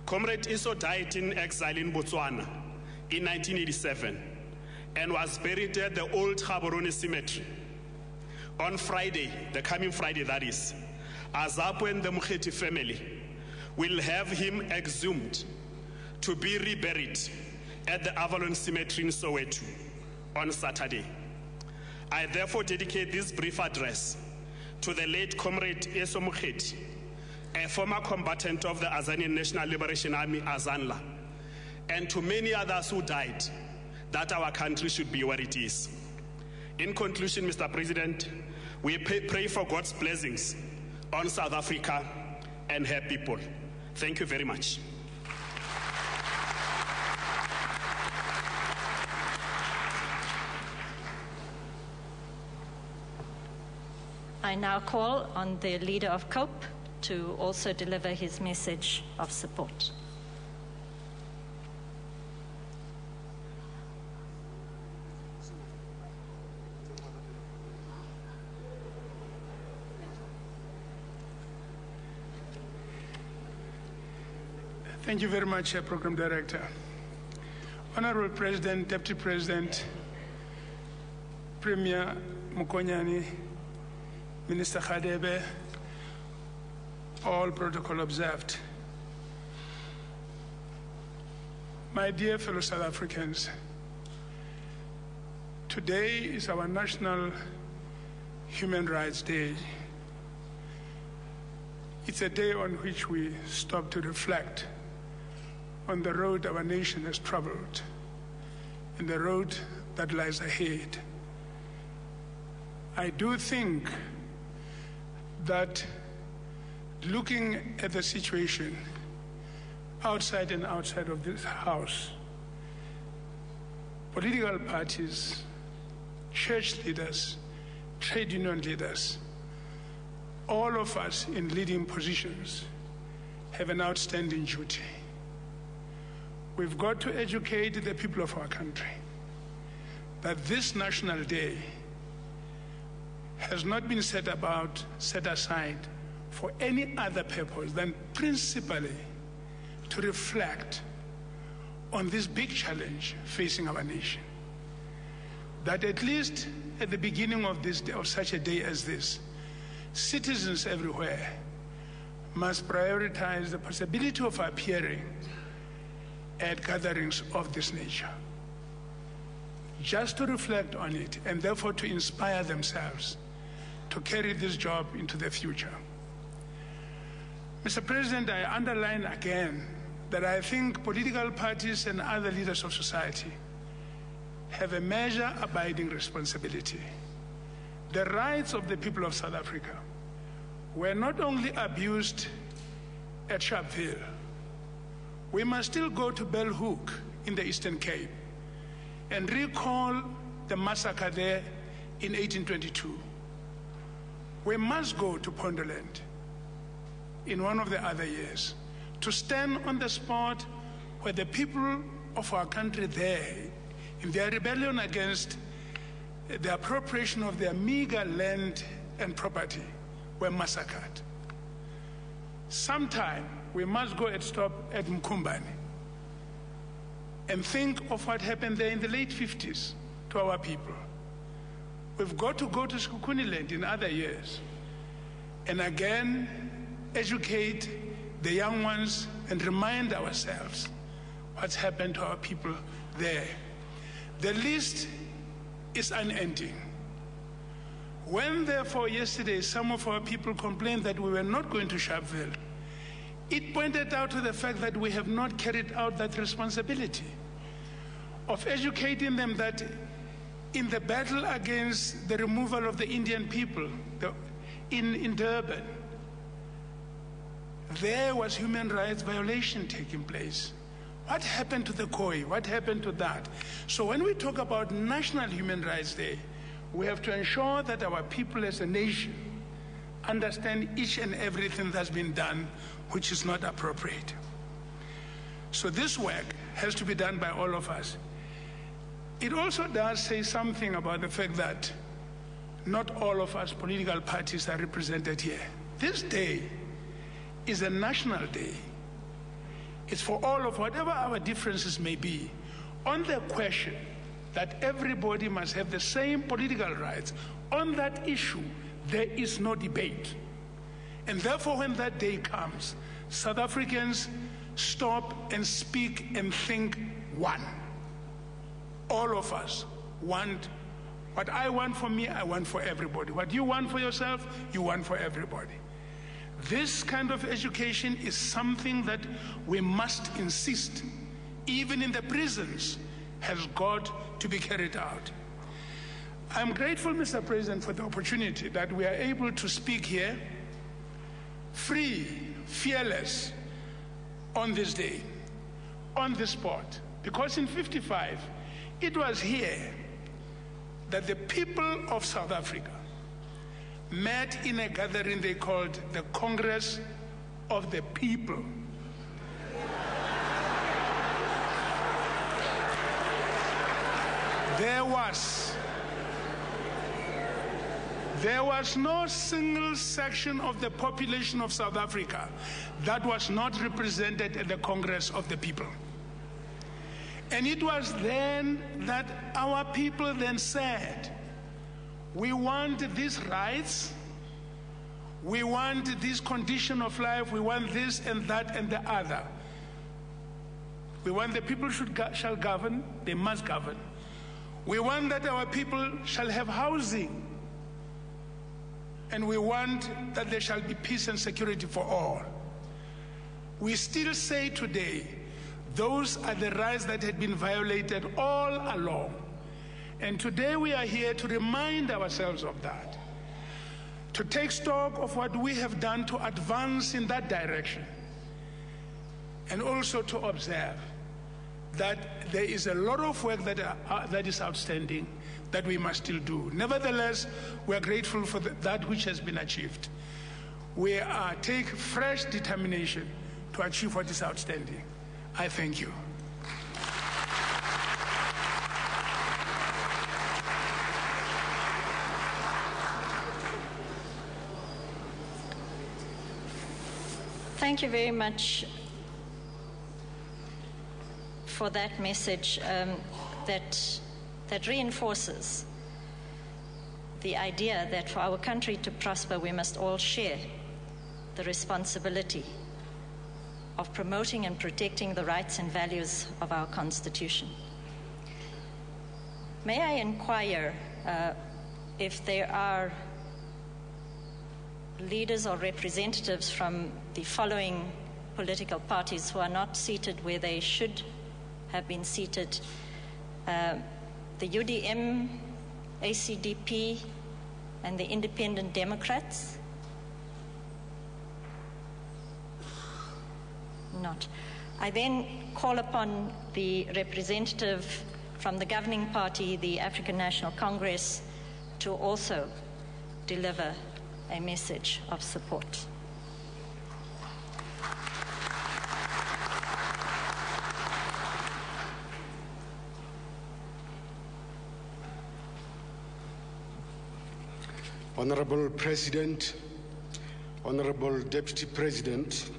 Comrade Iso died in exile in Botswana in 1987 and was buried at the old Gaborone Cemetery. On Friday, the coming Friday that is, AZAPO and the Mokgethi family will have him exhumed to be reburied at the Avalon Cemetery in Soweto on Saturday. I therefore dedicate this brief address to the late Comrade Iso Mokgethi, a former combatant of the Azanian National Liberation Army, Azanla, and to many others who died, that our country should be where it is. In conclusion, Mr. President, we pray for God's blessings on South Africa and her people. Thank you very much. I now call on the leader of COPE to also deliver his message of support. Thank you very much, Program Director. Honorable President, Deputy President, Premier Mukonyani, Minister Khadebe, all protocol observed. My dear fellow South Africans, today is our National Human Rights Day. It's a day on which we stop to reflect on the road our nation has traveled and the road that lies ahead. I do think that looking at the situation outside and outside of this House, political parties, church leaders, trade union leaders, all of us in leading positions have an outstanding duty. We've got to educate the people of our country that this National Day has not been set aside for any other purpose than principally to reflect on this big challenge facing our nation. That at least at the beginning of such a day as this, citizens everywhere must prioritize the possibility of appearing at gatherings of this nature, just to reflect on it and therefore to inspire themselves to carry this job into the future. Mr. President, I underline again that I think political parties and other leaders of society have a measure-abiding responsibility. The rights of the people of South Africa were not only abused at Sharpeville. We must still go to Bell Hook in the Eastern Cape and recall the massacre there in 1822. We must go to Pondoland in one of the other years to stand on the spot where the people of our country there, in their rebellion against the appropriation of their meager land and property, were massacred. Sometime we must go and stop at Mkumbani and think of what happened there in the late 50s to our people. We've got to go to Skukuniland in other years and again educate the young ones and remind ourselves what's happened to our people there. The list is unending. When, therefore, yesterday some of our people complained that we were not going to Sharpeville, it pointed out to the fact that we have not carried out that responsibility of educating them that in the battle against the removal of the Indian people in Durban, there was human rights violation taking place. What happened to the Khoi? What happened to that? So when we talk about National Human Rights Day, we have to ensure that our people as a nation understand each and everything that's been done which is not appropriate. So this work has to be done by all of us. It also does say something about the fact that not all of us political parties are represented here. This day is a national day. It's for all of whatever our differences may be on the question that everybody must have the same political rights. On that issue, there is no debate. And therefore, when that day comes, South Africans stop and speak and think one. All of us want what I want for me, I want for everybody. What you want for yourself, you want for everybody. This kind of education is something that we must insist, even in the prisons, has got to be carried out. I'm grateful, Mr. President, for the opportunity that we are able to speak here, free, fearless, on this day, on this spot. Because in '55, it was here that the people of South Africa met in a gathering they called the Congress of the People. There was no single section of the population of South Africa that was not represented at the Congress of the People. And it was then that our people then said, we want these rights, we want this condition of life, we want this and that and the other. We want the people shall govern, they must govern. We want that our people shall have housing. And we want that there shall be peace and security for all. We still say today, those are the rights that had been violated all along. And today we are here to remind ourselves of that, to take stock of what we have done to advance in that direction, and also to observe that there is a lot of work that is outstanding that we must still do. Nevertheless, we are grateful for that which has been achieved. We take fresh determination to achieve what is outstanding. I thank you. Thank you very much for that message that reinforces the idea that for our country to prosper, we must all share the responsibility of promoting and protecting the rights and values of our Constitution. May I inquire if there are leaders or representatives from the following political parties who are not seated where they should have been seated: the UDM, ACDP, and the Independent Democrats? Not. I then call upon the representative from the governing party, the African National Congress, to also deliver a message of support. Honorable President, Honorable Deputy President,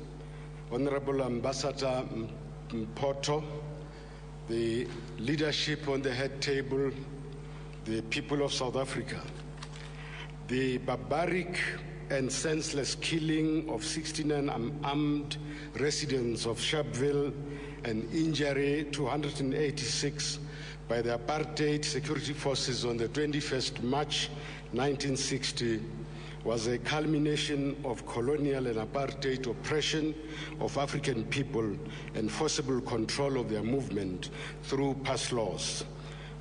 Honorable Ambassador Mpoto, the leadership on the head table, the people of South Africa. The barbaric and senseless killing of 69 unarmed residents of Sharpeville and injury to 186 by the apartheid security forces on the 21st March 1960 was a culmination of colonial and apartheid oppression of African people and forcible control of their movement through past laws.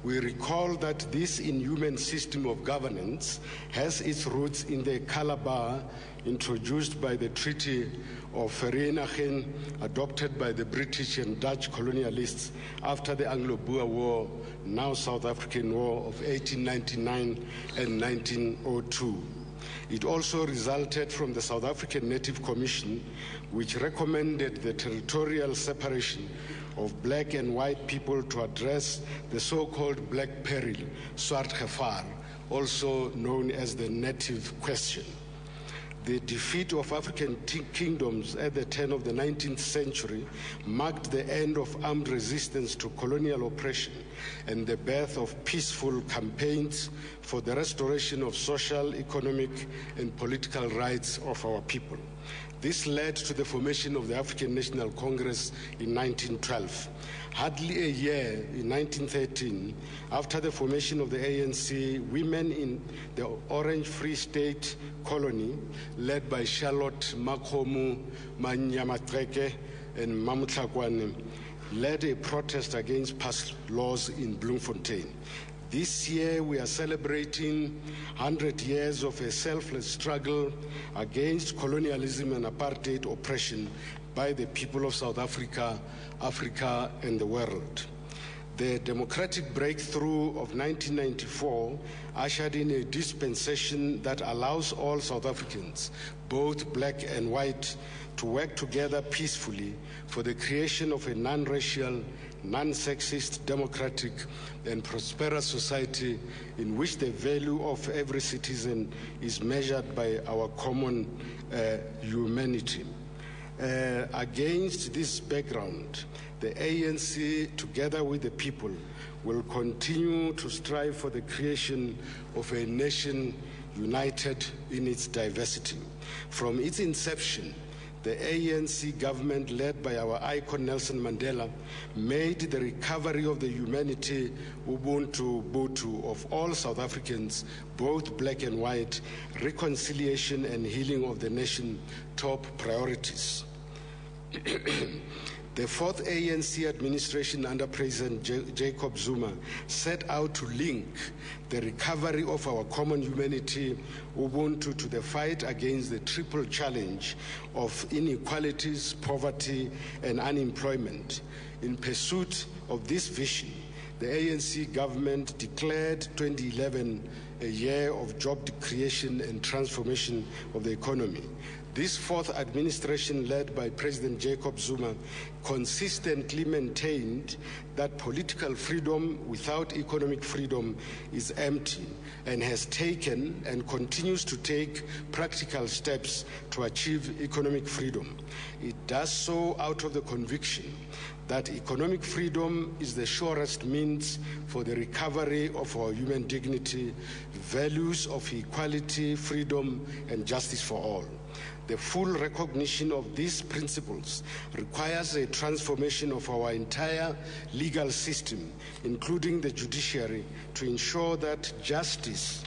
We recall that this inhuman system of governance has its roots in the Calabar introduced by the Treaty of Vereeniging, adopted by the British and Dutch colonialists after the Anglo-Boer War, now South African War of 1899 and 1902. It also resulted from the South African Native Commission, which recommended the territorial separation of black and white people to address the so-called black peril, Swart Gevaar, also known as the native question. The defeat of African kingdoms at the turn of the 19th century marked the end of armed resistance to colonial oppression and the birth of peaceful campaigns for the restoration of social, economic, and political rights of our people. This led to the formation of the African National Congress in 1912. Hardly a year, in 1913, after the formation of the ANC, women in the Orange Free State colony, led by Charlotte Makhomu Manyamatreke and Mamutlakwane, led a protest against past laws in Bloemfontein. This year we are celebrating 100 years of a selfless struggle against colonialism and apartheid oppression by the people of South Africa, Africa, and the world. The democratic breakthrough of 1994 ushered in a dispensation that allows all South Africans, both black and white, to work together peacefully for the creation of a non-racial, non-sexist, democratic, and prosperous society in which the value of every citizen is measured by our common humanity. Against this background, the ANC, together with the people, will continue to strive for the creation of a nation united in its diversity. From its inception, the ANC government, led by our icon Nelson Mandela, made the recovery of the humanity, Ubuntu, Butu, of all South Africans, both black and white, reconciliation and healing of the nation top priorities. The fourth ANC administration under President Jacob Zuma set out to link the recovery of our common humanity, Ubuntu, to the fight against the triple challenge of inequalities, poverty, and unemployment. In pursuit of this vision, the ANC government declared 2011 a year of job creation and transformation of the economy. This fourth administration, led by President Jacob Zuma, consistently maintained that political freedom without economic freedom is empty, and has taken and continues to take practical steps to achieve economic freedom. It does so out of the conviction that economic freedom is the surest means for the recovery of our human dignity, values of equality, freedom, and justice for all. The full recognition of these principles requires a transformation of our entire legal system, including the judiciary, to ensure that justice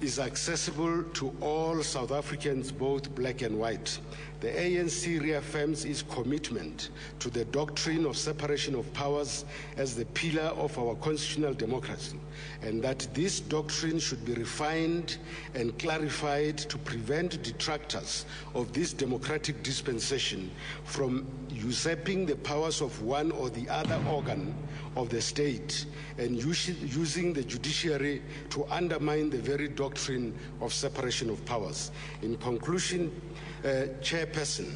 is accessible to all South Africans, both black and white. The ANC reaffirms its commitment to the doctrine of separation of powers as the pillar of our constitutional democracy, and that this doctrine should be refined and clarified to prevent detractors of this democratic dispensation from usurping the powers of one or the other organ of the state and using the judiciary to undermine the very doctrine of separation of powers. In conclusion, Chairperson,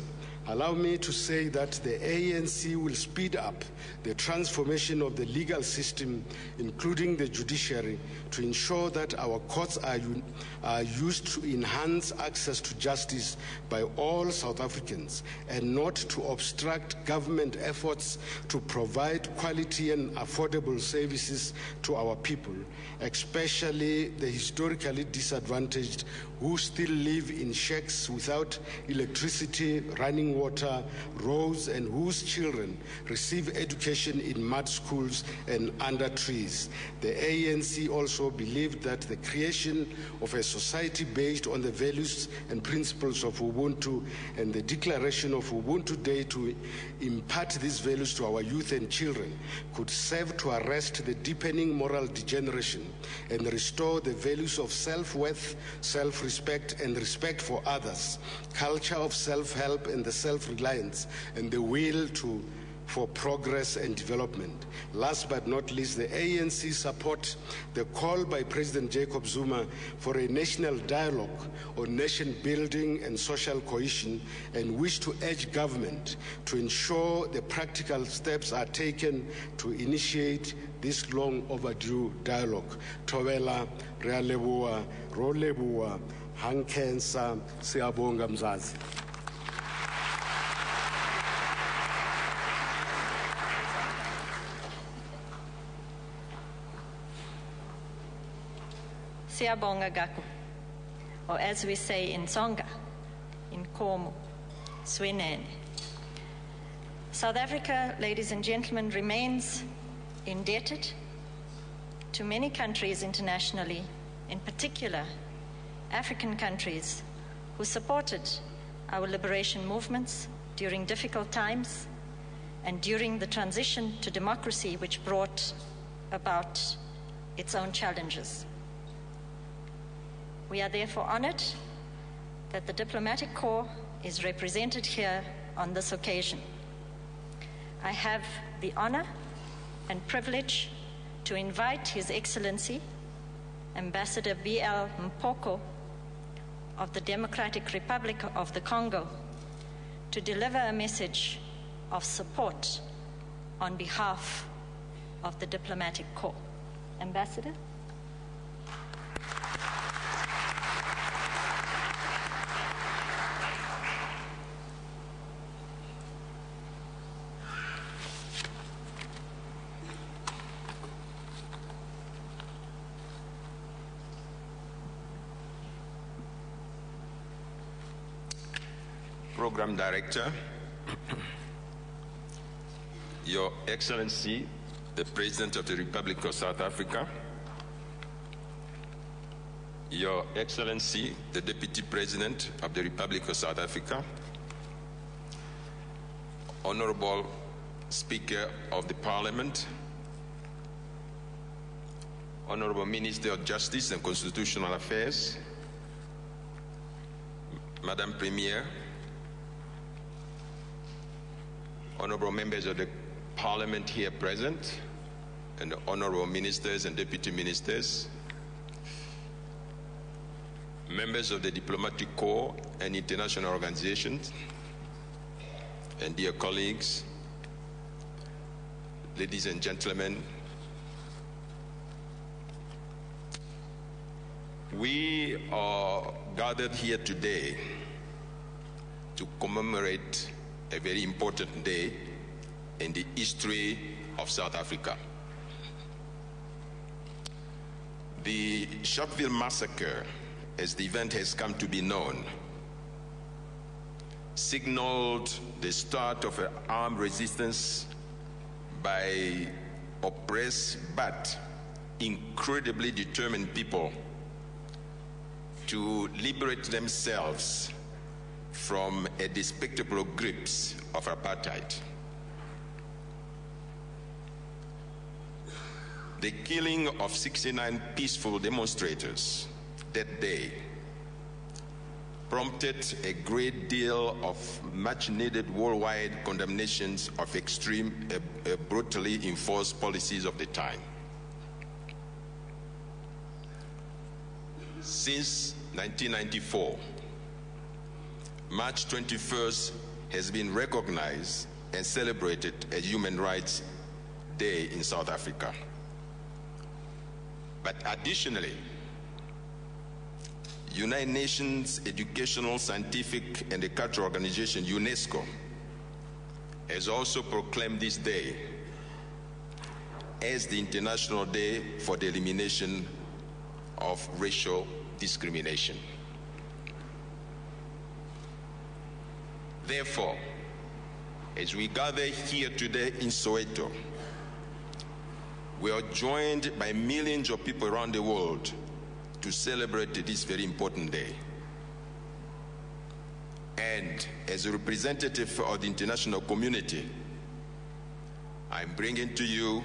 allow me to say that the ANC will speed up the transformation of the legal system, including the judiciary, to ensure that our courts are used to enhance access to justice by all South Africans and not to obstruct government efforts to provide quality and affordable services to our people, especially the historically disadvantaged who still live in shacks without electricity, running water, roads, and whose children receive education in mud schools and under trees. The ANC also believed that the creation of a society based on the values and principles of Ubuntu and the declaration of Ubuntu Day to impart these values to our youth and children could serve to arrest the deepening moral degeneration and restore the values of self-worth, self-respect, and respect for others, culture of self-help and the self-reliance, and the will for progress and development. Last but not least, the ANC support the call by President Jacob Zuma for a national dialogue on nation building and social cohesion, and wish to urge government to ensure the practical steps are taken to initiate this long overdue dialogue. Tobela, Realebua, Rolebua, Hankensa, Siabonga Mzazi. Siyabonga Gaku, or as we say in Tsonga, in Komo, Swinene. South Africa, ladies and gentlemen, remains indebted to many countries internationally, in particular African countries, who supported our liberation movements during difficult times and during the transition to democracy which brought about its own challenges. We are therefore honored that the diplomatic corps is represented here on this occasion. I have the honor and privilege to invite His Excellency, Ambassador B.L. Mpoko of the Democratic Republic of the Congo, to deliver a message of support on behalf of the Diplomatic Corps. Ambassador? Program Director, Your Excellency, the President of the Republic of South Africa, Your Excellency, the Deputy President of the Republic of South Africa, Honorable Speaker of the Parliament, Honorable Minister of Justice and Constitutional Affairs, Madam Premier, honorable members of the Parliament here present, and honorable ministers and deputy ministers, members of the Diplomatic Corps and international organizations, and dear colleagues, ladies and gentlemen, we are gathered here today to commemorate a very important day in the history of South Africa. The Sharpeville Massacre, as the event has come to be known, signaled the start of an armed resistance by oppressed but incredibly determined people to liberate themselves from a despicable grips of apartheid. The killing of 69 peaceful demonstrators that day prompted a great deal of much-needed worldwide condemnations of extreme, brutally enforced policies of the time. Since 1994, March 21st has been recognized and celebrated as Human Rights Day in South Africa. But additionally, United Nations Educational, Scientific and Cultural Organization, UNESCO, has also proclaimed this day as the International Day for the Elimination of Racial Discrimination. Therefore, as we gather here today in Soweto, we are joined by millions of people around the world to celebrate this very important day. And as a representative of the international community, I'm bringing to you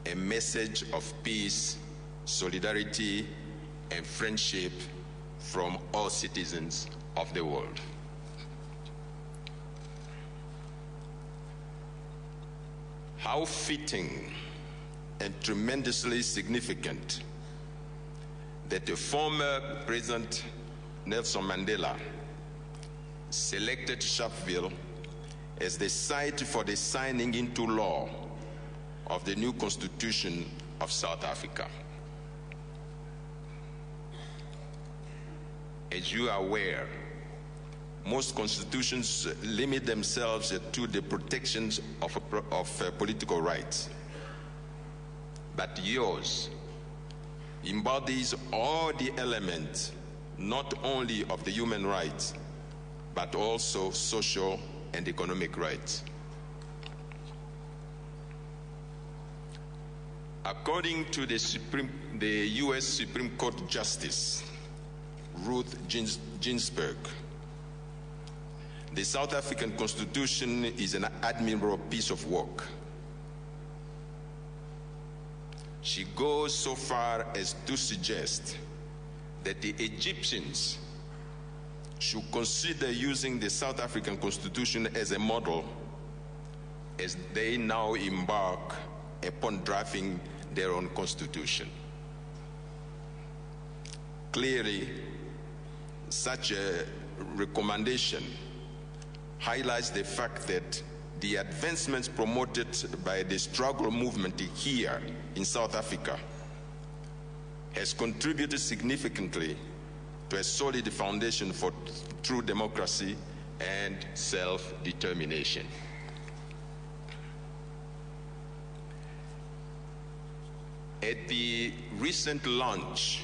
a message of peace, solidarity, and friendship from all citizens of the world. How fitting and tremendously significant that the former President Nelson Mandela selected Sharpeville as the site for the signing into law of the new Constitution of South Africa. As you are aware, most constitutions limit themselves to the protections of political rights. But yours embodies all the elements, not only of the human rights, but also social and economic rights. According to the U.S. Supreme Court Justice Ruth Ginsburg, the South African Constitution is an admirable piece of work. She goes so far as to suggest that the Egyptians should consider using the South African Constitution as a model as they now embark upon drafting their own constitution. Clearly, such a recommendation highlights the fact that the advancements promoted by the struggle movement here in South Africa has contributed significantly to a solid foundation for true democracy and self-determination. At the recent launch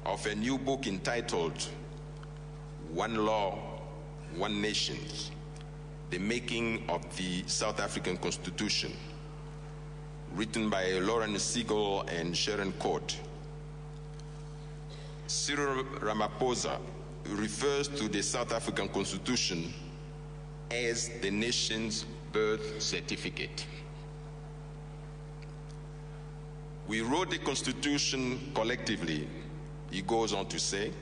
of a new book entitled One Law, One Nation, The Making of the South African Constitution, written by Lauren Siegel and Sharon Court, Cyril Ramaphosa refers to the South African Constitution as the nation's birth certificate. We wrote the Constitution collectively, he goes on to say.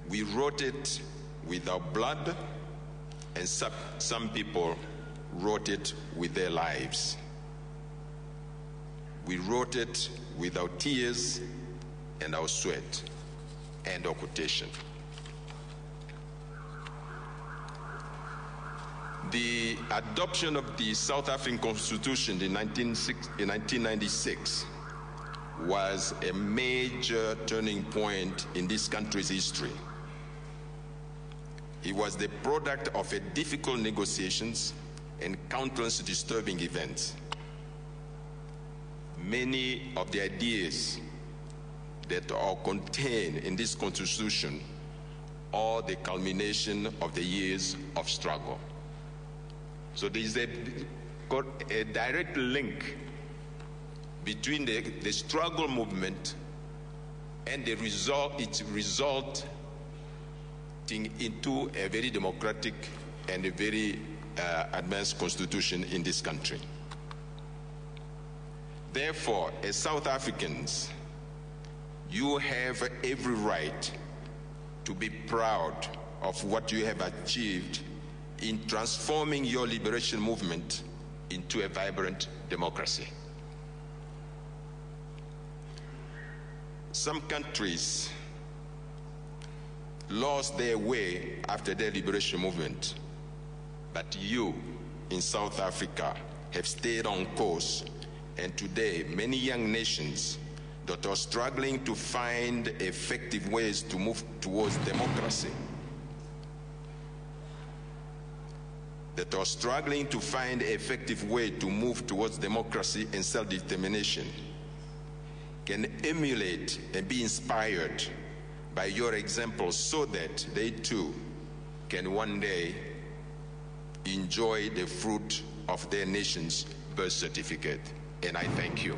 We wrote it with our blood, and some people wrote it with their lives. We wrote it with our tears and our sweat. End of quotation. The adoption of the South African Constitution in 1996 was a major turning point in this country's history. It was the product of a difficult negotiations and countless disturbing events. Many of the ideas that are contained in this Constitution are the culmination of the years of struggle. So there is a direct link between the struggle movement and the its result into a very democratic and a very advanced constitution in this country. Therefore, as South Africans, you have every right to be proud of what you have achieved in transforming your liberation movement into a vibrant democracy. Some countries lost their way after their liberation movement, but you in South Africa have stayed on course, and today many young nations that are struggling to find effective ways to move towards democracy, that are struggling to find an effective way to move towards democracy and self-determination, can emulate and be inspired by your example so that they too can one day enjoy the fruit of their nation's birth certificate. And I thank you.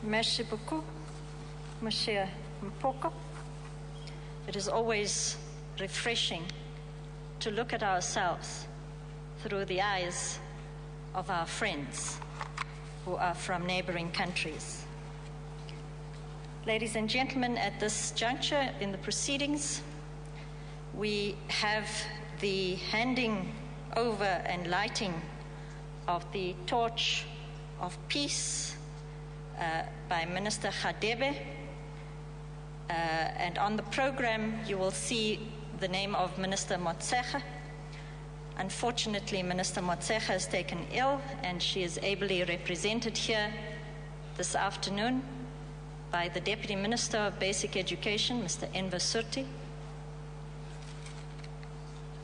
Merci beaucoup, Monsieur Mpoko. It is always refreshing to look at ourselves through the eyes of our friends who are from neighboring countries. Ladies and gentlemen, at this juncture in the proceedings, we have the handing over and lighting of the torch of peace by Minister Radebe. And on the program, you will see the name of Minister Motshekga. Unfortunately, Minister Motshekga has taken ill, and she is ably represented here this afternoon by the Deputy Minister of Basic Education, Mr. Enver Surti.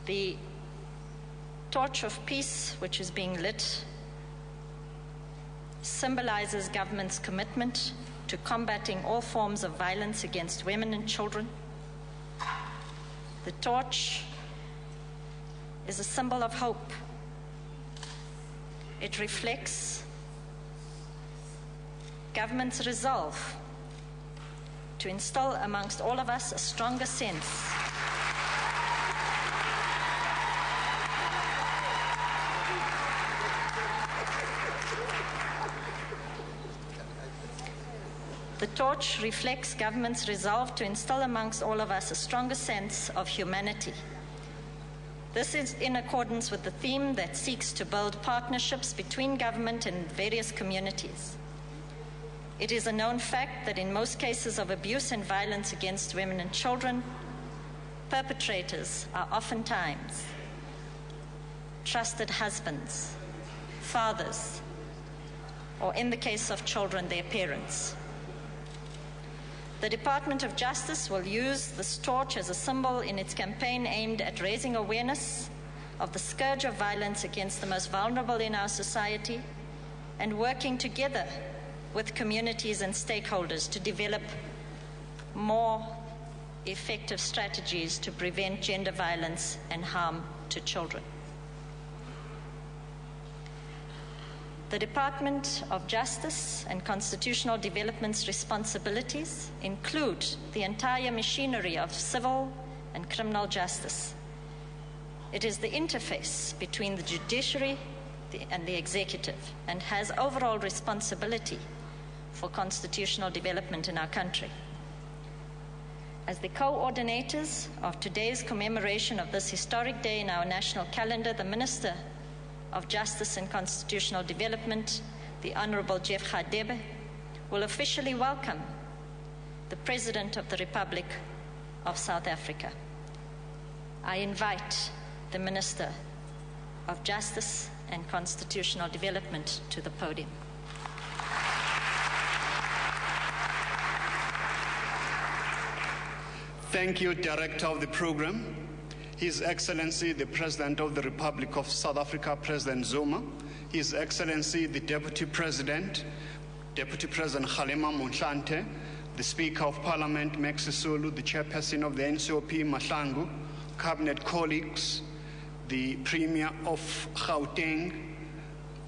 The torch of peace, which is being lit, symbolizes government's commitment to combating all forms of violence against women and children. The torch is a symbol of hope. It reflects government's resolve to instill amongst all of us a stronger sense The torch reflects government's resolve to instill amongst all of us a stronger sense of humanity. This is in accordance with the theme that seeks to build partnerships between government and various communities. It is a known fact that in most cases of abuse and violence against women and children, perpetrators are oftentimes trusted husbands, fathers, or in the case of children, their parents. The Department of Justice will use this torch as a symbol in its campaign aimed at raising awareness of the scourge of violence against the most vulnerable in our society and working together with communities and stakeholders to develop more effective strategies to prevent gender violence and harm to children. The Department of Justice and Constitutional Development's responsibilities include the entire machinery of civil and criminal justice. It is the interface between the judiciary and the executive and has overall responsibility for constitutional development in our country. As the coordinators of today's commemoration of this historic day in our national calendar, the Minister of Justice and Constitutional Development, the Honorable Jeff Radebe, will officially welcome the President of the Republic of South Africa. I invite the Minister of Justice and Constitutional Development to the podium. Thank you, Director of the Program, His Excellency, the President of the Republic of South Africa, President Zuma, His Excellency, the Deputy President Kgalema Motlanthe, the Speaker of Parliament, Max Sisulu, the Chairperson of the NCOP, Mahlangu, Cabinet colleagues, the Premier of Gauteng,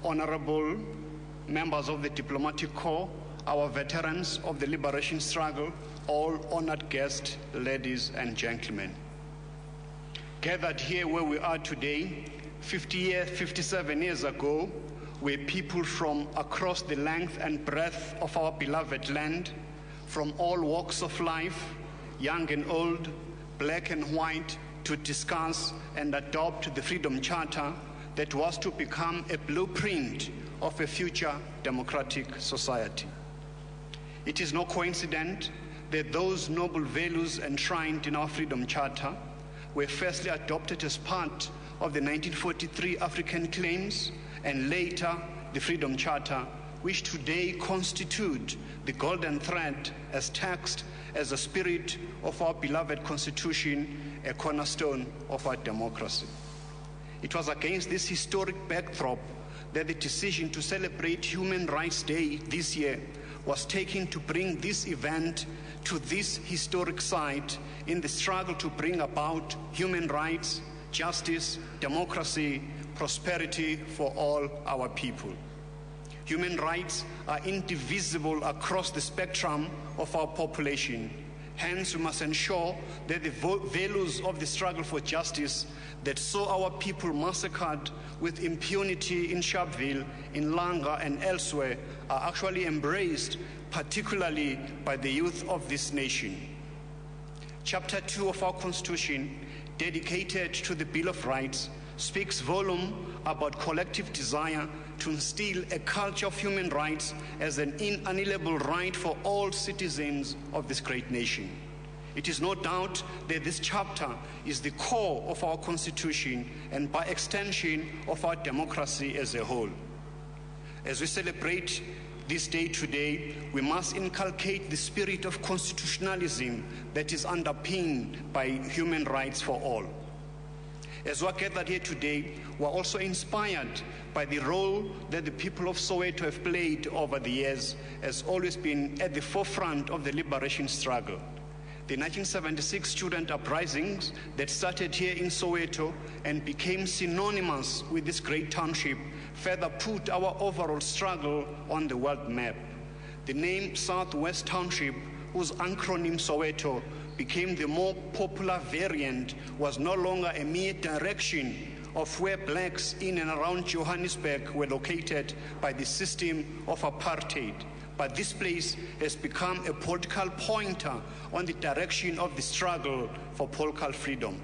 Honorable members of the Diplomatic Corps, our veterans of the liberation struggle, all honored guests, ladies and gentlemen. Gathered here where we are today, 57 years ago, were people from across the length and breadth of our beloved land, from all walks of life, young and old, black and white, to discuss and adopt the Freedom Charter that was to become a blueprint of a future democratic society. It is no coincidence that those noble values enshrined in our Freedom Charter were firstly adopted as part of the 1943 African Claims and later the Freedom Charter, which today constitute the golden thread as text as the spirit of our beloved Constitution, a cornerstone of our democracy. It was against this historic backdrop that the decision to celebrate Human Rights Day this year was taken to bring this event to this historic site in the struggle to bring about human rights, justice, democracy, prosperity for all our people. Human rights are indivisible across the spectrum of our population. Hence, we must ensure that the values of the struggle for justice that saw our people massacred with impunity in Sharpeville, in Langa, and elsewhere are actually embraced, particularly by the youth of this nation. Chapter 2 of our Constitution, dedicated to the Bill of Rights, speaks volume about collective desire to instill a culture of human rights as an inalienable right for all citizens of this great nation. It is no doubt that this chapter is the core of our Constitution and by extension of our democracy as a whole. As we celebrate this day today, we must inculcate the spirit of constitutionalism that is underpinned by human rights for all. As we are gathered here today, we are also inspired by the role that the people of Soweto have played over the years, has always been at the forefront of the liberation struggle. The 1976 student uprisings that started here in Soweto and became synonymous with this great township further put our overall struggle on the world map. The name Southwest Township, whose acronym Soweto became the more popular variant, was no longer a mere direction of where blacks in and around Johannesburg were located by the system of apartheid. But this place has become a political pointer on the direction of the struggle for political freedom.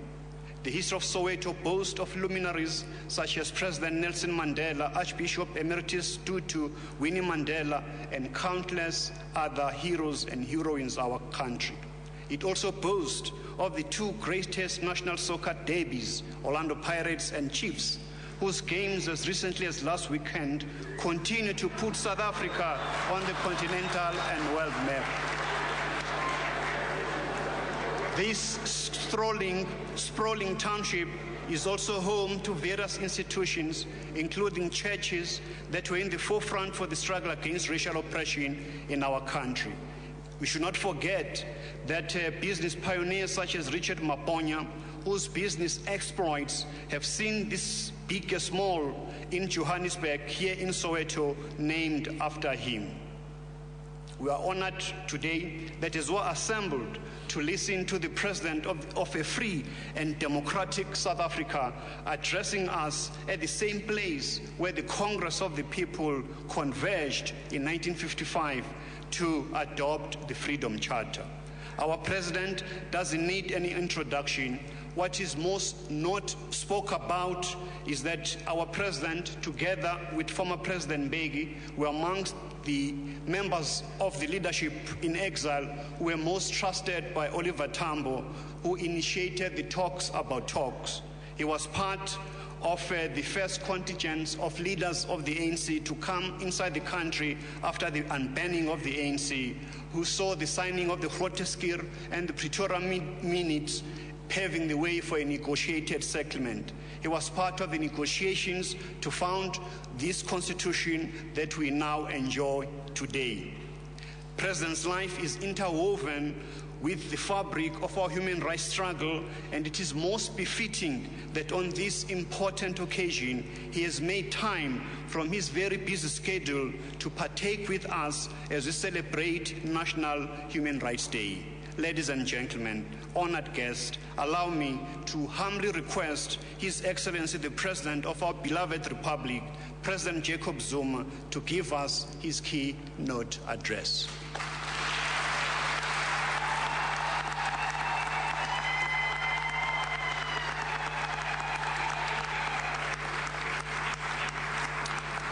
The history of Soweto boasts of luminaries such as President Nelson Mandela, Archbishop Emeritus Tutu, Winnie Mandela, and countless other heroes and heroines of our country. It also boasts of the two greatest national soccer derbies, Orlando Pirates and Chiefs, whose games as recently as last weekend continue to put South Africa on the continental and world map. This sprawling township is also home to various institutions, including churches that were in the forefront for the struggle against racial oppression in our country. We should not forget that business pioneers such as Richard Maponya, whose business exploits have seen this biggest mall in Johannesburg, here in Soweto, named after him. We are honored today that as we're assembled to listen to the President of a free and democratic South Africa addressing us at the same place where the Congress of the People converged in 1955 to adopt the Freedom Charter. Our President doesn't need any introduction. What is most not spoke about is that our President, together with former President Mbeki, were amongst the members of the leadership in exile who were most trusted by Oliver Tambo, who initiated the talks about talks. He was part of the first contingents of leaders of the ANC to come inside the country after the unbanning of the ANC, who saw the signing of the Grooteskier and the Pretoria Minutes paving the way for a negotiated settlement. He was part of the negotiations to found this constitution that we now enjoy today. President's life is interwoven with the fabric of our human rights struggle, and it is most befitting that on this important occasion he has made time from his very busy schedule to partake with us as we celebrate National Human Rights Day. Ladies and gentlemen, honored guests, allow me to humbly request His Excellency the President of our beloved Republic, President Jacob Zuma, to give us his keynote address.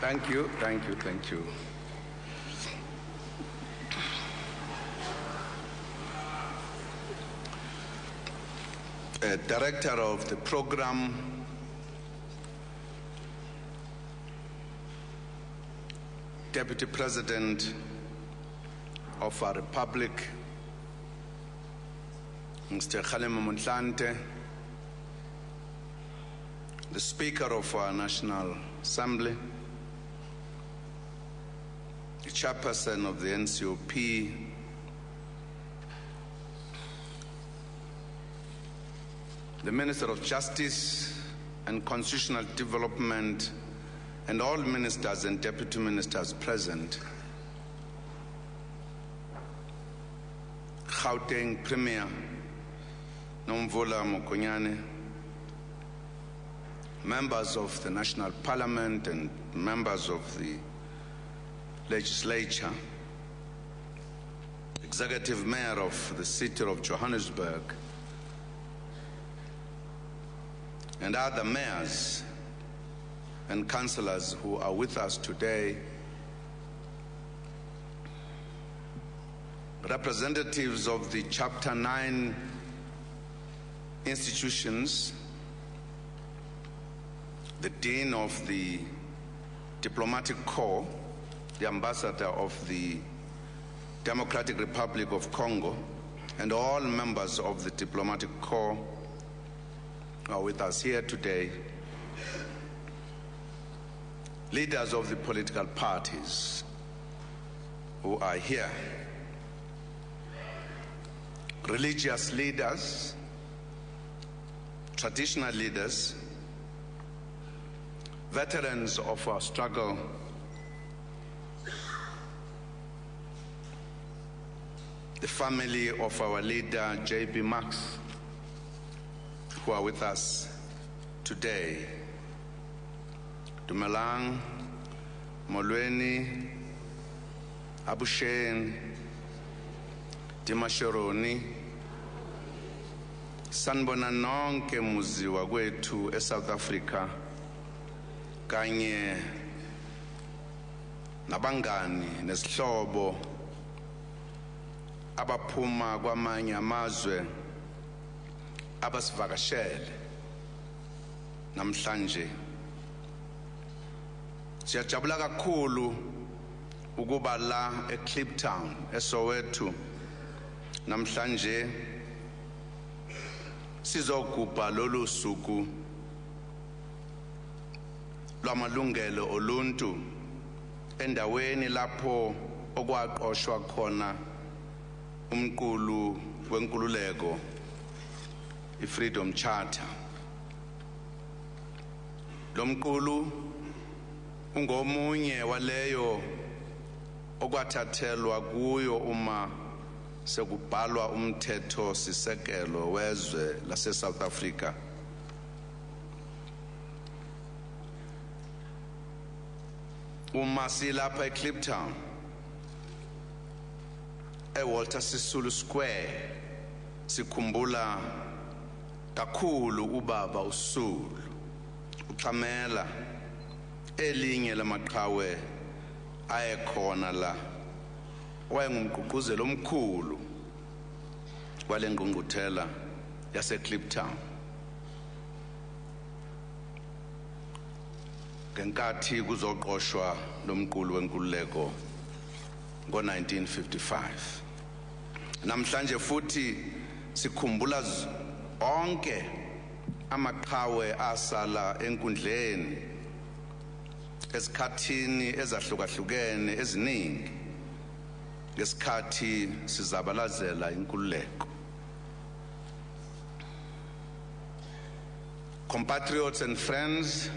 Thank you, thank you, thank you. Director of the program, Deputy President of our Republic, Mr. Kgalema Motlanthe, the Speaker of our National Assembly, the Chairperson of the NCOP, the Minister of Justice and Constitutional Development, and all ministers and deputy ministers present, Gauteng Premier Nomvula Mokonyane, members of the National Parliament and members of the Legislature, Executive Mayor of the City of Johannesburg, and other mayors and councillors who are with us today, representatives of the Chapter 9 institutions, the Dean of the Diplomatic Corps, the Ambassador of the Democratic Republic of Congo, and all members of the Diplomatic Corps are with us here today, leaders of the political parties who are here, religious leaders, traditional leaders, veterans of our struggle, the family of our leader, J.P. Max, who are with us today. Dumelang, Molweni, Abushen, Dimashoroni, Sanibona nonke muzi wakwethu eSouth Africa kanye nabangani nesihlobo abaphuma kwamanye amazwe abasivakashele namhlanje. Siyajabula kakhulu ukuba la eKliptown eSoweto namhlanje sizogubha lolu suku lwamalungelo oluntu endaweni lapho okwaqoshwa khona umqulu wenkululeko iFreedom Charter. Lo mqulu ungomunye waleyo okwathathelwa kuyo uma sekubhalwa umthetho sisekelo wezwe lase South Africa. Uma silapha eKliptown Walter Sisulu Square sikhumbula kakhulu ubaba uSisulu uxhamela elinye lamaqhawe ayekhona la wayengumgqugquzeli omkhulu wale ngqungquthela yaseKliptown. Ngenkathi kuzoqoshwa lomqulu wenkululeko ngo-1955. Namhlanje futhi sikhumbula onke amaqhawe asala enkundleni esikhathini ezahlukahlukene eziningi ngesikhathi sizabalazela inkululeko. Compatriots and friends,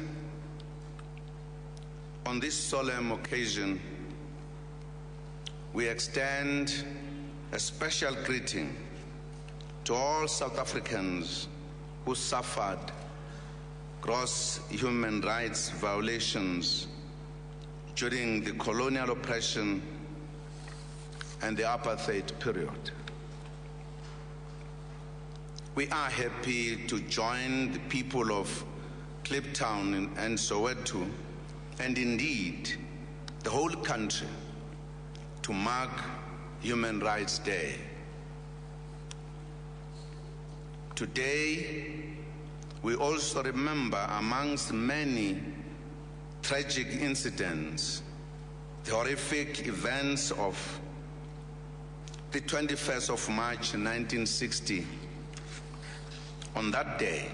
on this solemn occasion, we extend a special greeting to all South Africans who suffered gross human rights violations during the colonial oppression and the apartheid period. We are happy to join the people of Kliptown and Soweto, and indeed the whole country, to mark Human Rights Day. Today, we also remember, amongst many tragic incidents, the horrific events of the 21st of March 1960. On that day,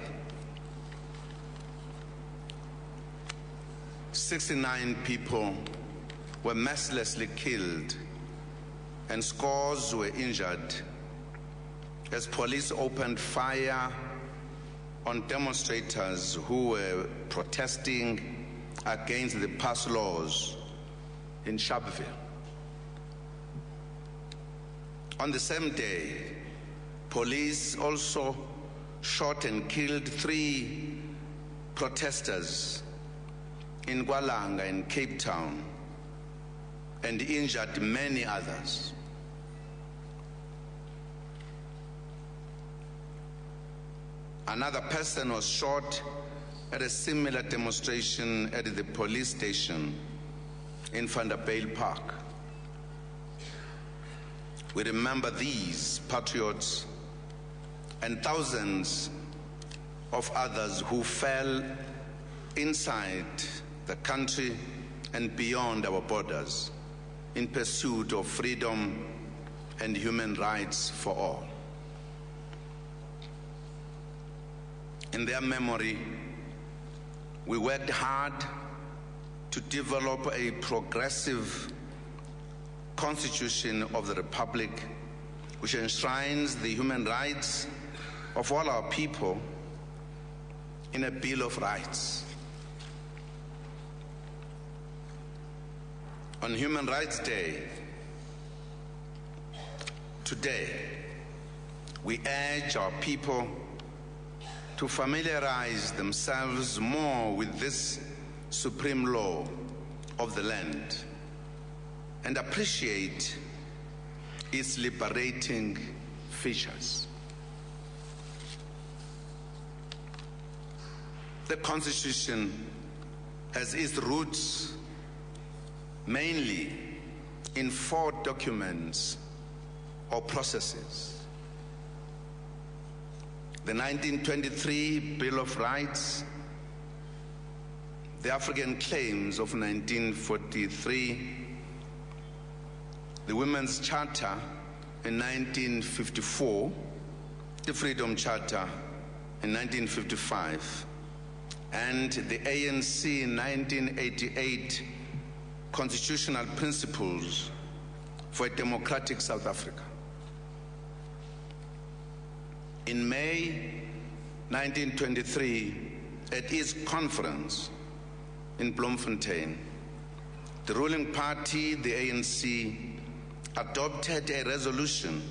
69 people were mercilessly killed and scores were injured as police opened fire on demonstrators who were protesting against the pass laws in Sharpeville. On the same day, police also shot and killed 3 protesters in Langa in Cape Town and injured many others. Another person was shot at a similar demonstration at the police station in Vanderbijl Park. We remember these patriots and thousands of others who fell inside the country and beyond our borders in pursuit of freedom and human rights for all. In their memory, we worked hard to develop a progressive constitution of the Republic which enshrines the human rights of all our people in a Bill of Rights. On Human Rights Day, today, we urge our people to familiarize themselves more with this supreme law of the land and appreciate its liberating features. The Constitution has its roots mainly in 4 documents or processes. The 1923 Bill of Rights, the African Claims of 1943, the Women's Charter in 1954, the Freedom Charter in 1955, and the ANC in 1988 Constitutional Principles for a Democratic South Africa. In May 1923, at its conference in Bloemfontein, the ruling party, the ANC, adopted a resolution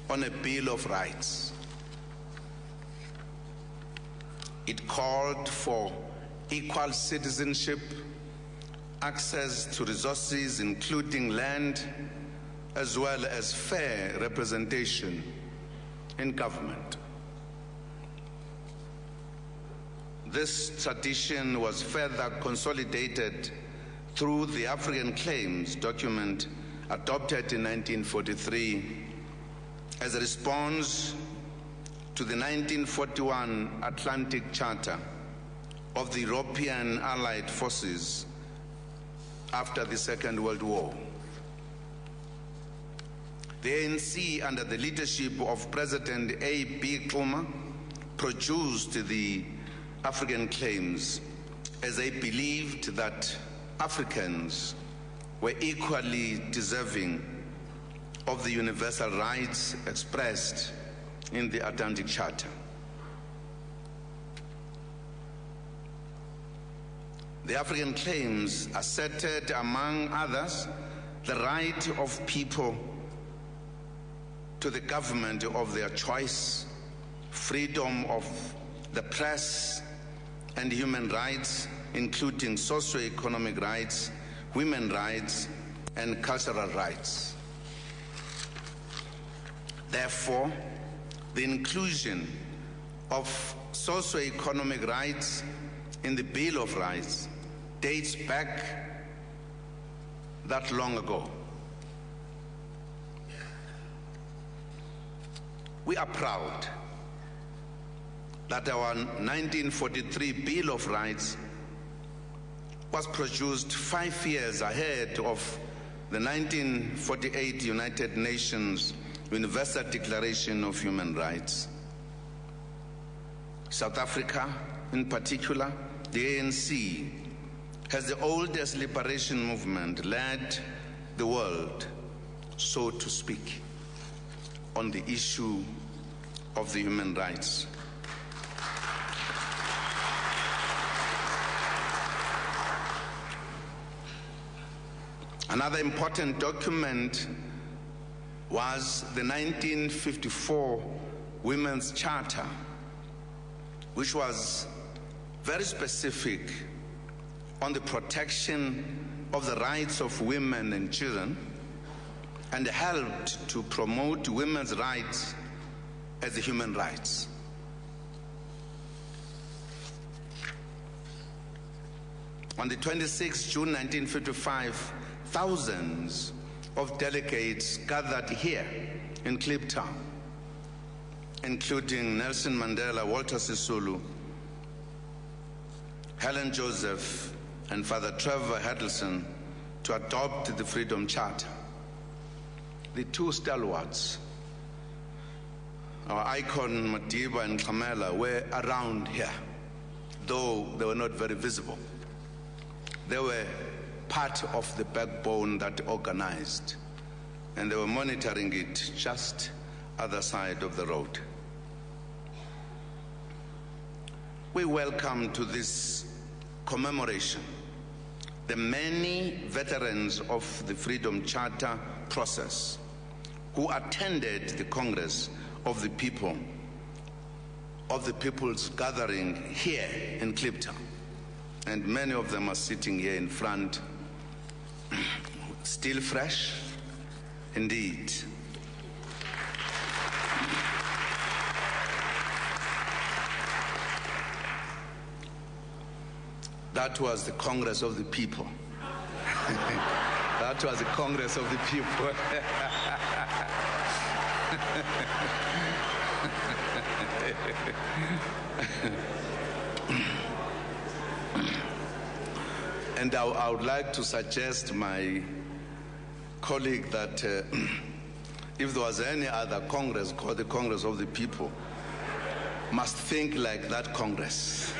on a Bill of Rights. It called for equal citizenship, access to resources including land, as well as fair representation in government. This tradition was further consolidated through the African Claims document adopted in 1943 as a response to the 1941 Atlantic Charter of the European Allied Forces after the Second World War. The ANC, under the leadership of President A.B. Xuma, produced the African Claims as they believed that Africans were equally deserving of the universal rights expressed in the Atlantic Charter. The African Claims asserted, among others, the right of people to the government of their choice, freedom of the press, and human rights, including socioeconomic rights, women's rights, and cultural rights. Therefore, the inclusion of socioeconomic rights in the Bill of Rights dates back that long ago. We are proud that our 1943 Bill of Rights was produced 5 years ahead of the 1948 United Nations Universal Declaration of Human Rights. South Africa, in particular, the ANC, has the oldest liberation movement led the world, so to speak, on the issue of the human rights. Another important document was the 1954 Women's Charter, which was very specific on the protection of the rights of women and children, and helped to promote women's rights as human rights. On the 26th June 1955, thousands of delegates gathered here in Kliptown, including Nelson Mandela, Walter Sisulu, Helen Joseph, and Father Trevor Huddleston, to adopt the Freedom Charter. The two stalwarts, our icon Madiba and Kamela, were around here, though they were not very visible. They were part of the backbone that organized, and they were monitoring it just other side of the road. We welcome to this commemoration the many veterans of the Freedom Charter process who attended the Congress of the People, of the People's Gathering here in Kliptown. And many of them are sitting here in front, still fresh, indeed. That was the Congress of the People. That was the Congress of the People. And I would like to suggest my colleague that if there was any other Congress called the Congress of the People, must think like that Congress.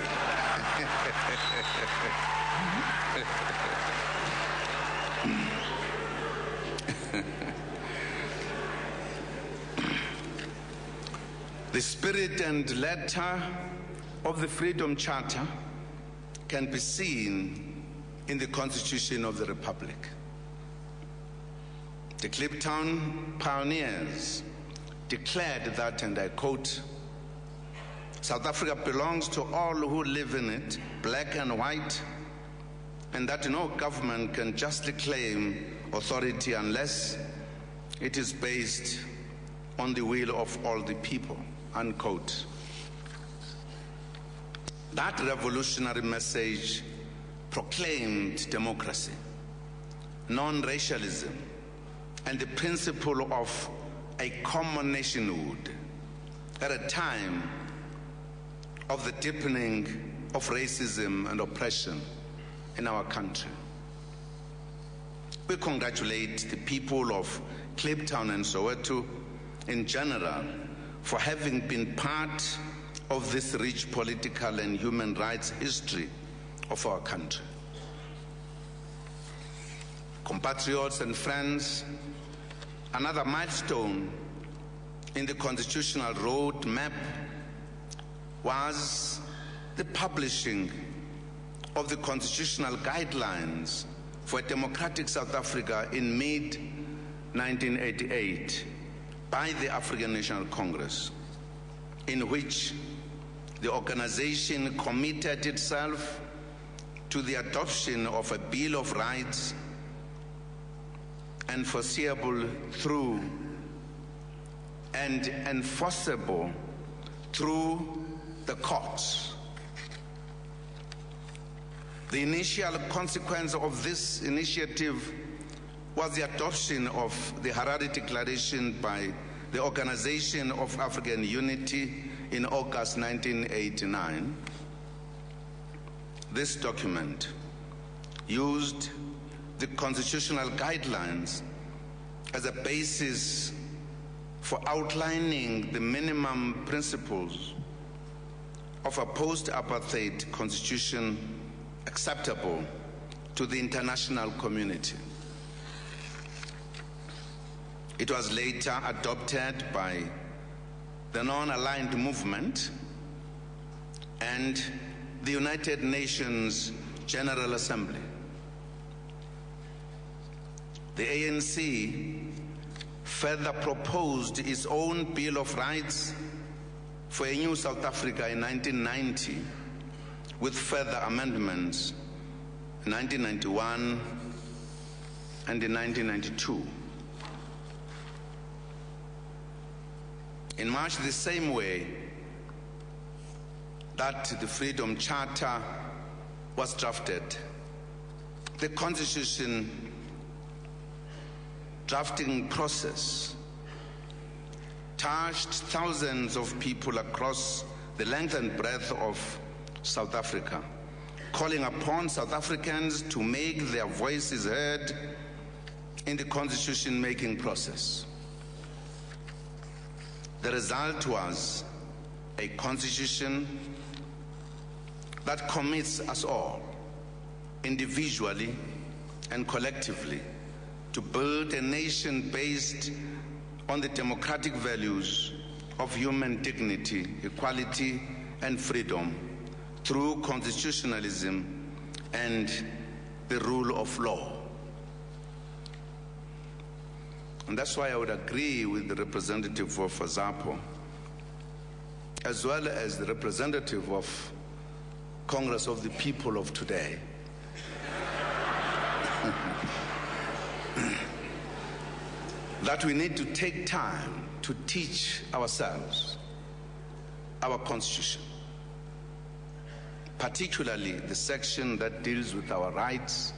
The spirit and letter of the Freedom Charter can be seen in the Constitution of the Republic. The Kliptown pioneers declared that, and I quote, "South Africa belongs to all who live in it, black and white, and that no government can justly claim authority unless it is based on the will of all the people," unquote. That revolutionary message proclaimed democracy, non-racialism, and the principle of a common nationhood at a time of the deepening of racism and oppression in our country. We congratulate the people of Kliptown and Soweto in general for having been part of this rich political and human rights history of our country. Compatriots and friends, another milestone in the constitutional road map was the publishing of the constitutional guidelines for a democratic South Africa in mid-1988 by the African National Congress, in which the organization committed itself to the adoption of a Bill of Rights enforceable through and enforceable through the courts. The initial consequence of this initiative was the adoption of the Harare Declaration by the Organization of African Unity in August 1989. This document used the constitutional guidelines as a basis for outlining the minimum principles of a post-apartheid constitution acceptable to the international community. It was later adopted by the non-aligned movement and the United Nations General Assembly. The ANC further proposed its own Bill of Rights for a new South Africa in 1990, with further amendments in 1991 and in 1992. In much the same way that the Freedom Charter was drafted, the Constitution drafting process touched thousands of people across the length and breadth of South Africa, calling upon South Africans to make their voices heard in the constitution-making process. The result was a constitution that commits us all, individually and collectively, to build a nation based on the democratic values of human dignity, equality, and freedom through constitutionalism and the rule of law. And that's why I would agree with the representative of ZAPO, as well as the representative of Congress of the People of today, that we need to take time to teach ourselves our Constitution. particularly the section that deals with our rights,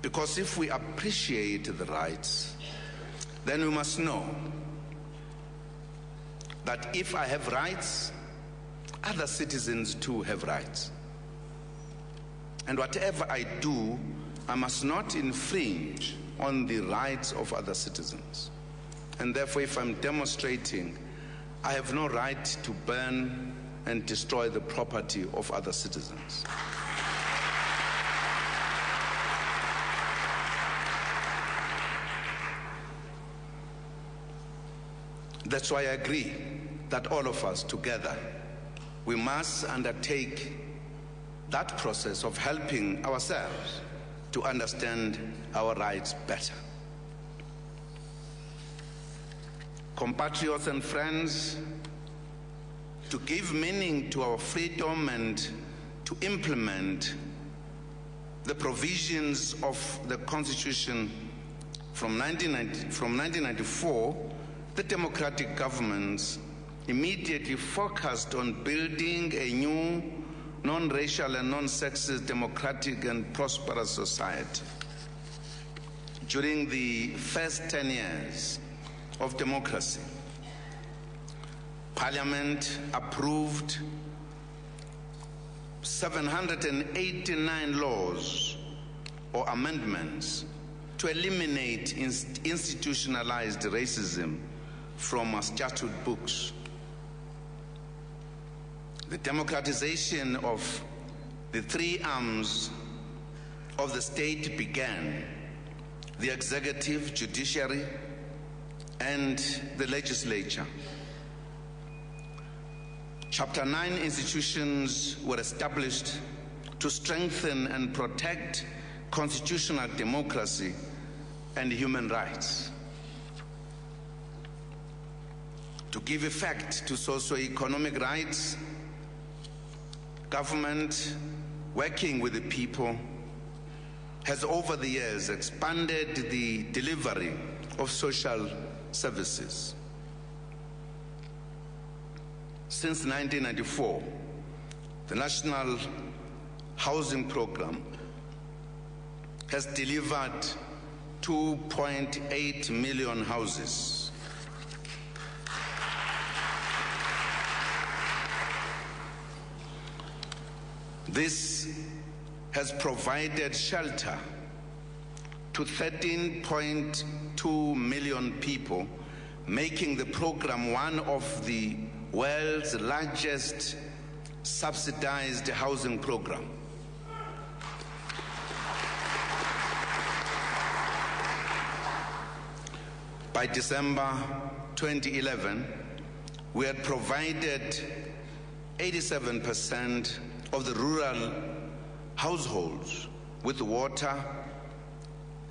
because if we appreciate the rights, then we must know that if I have rights, other citizens too have rights. And whatever I do, I must not infringe on the rights of other citizens. And therefore, if I'm demonstrating, I have no right to burn and destroy the property of other citizens. That's why I agree that all of us together, we must undertake that process of helping ourselves to understand our rights better. Compatriots and friends, to give meaning to our freedom and to implement the provisions of the Constitution from 1994, the democratic governments immediately focused on building a new non-racial and non-sexist democratic and prosperous society. During the first 10 years of democracy, Parliament approved 789 laws or amendments to eliminate institutionalized racism from our statute books. The democratization of the three arms of the state began: the executive, judiciary, and the legislature. Chapter 9 institutions were established to strengthen and protect constitutional democracy and human rights. To give effect to socioeconomic rights, government, working with the people, has over the years expanded the delivery of social services. Since 1994, the National Housing Program has delivered 2.8 million houses. This has provided shelter to 13.2 million people, making the program one of the world's largest subsidized housing program. By December 2011, we had provided 87% of the rural households with water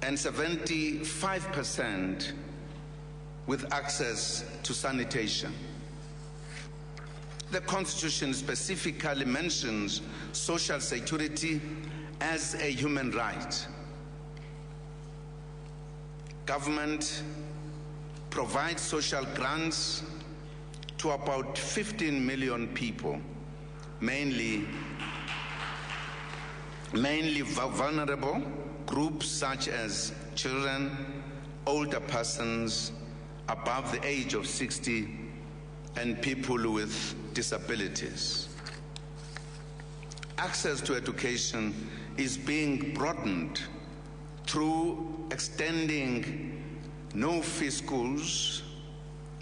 and 75% with access to sanitation. The Constitution specifically mentions social security as a human right. Government provides social grants to about 15 million people, mainly vulnerable groups such as children, older persons above the age of 60, and people with disabilities. Access to education is being broadened through extending no-fee schools,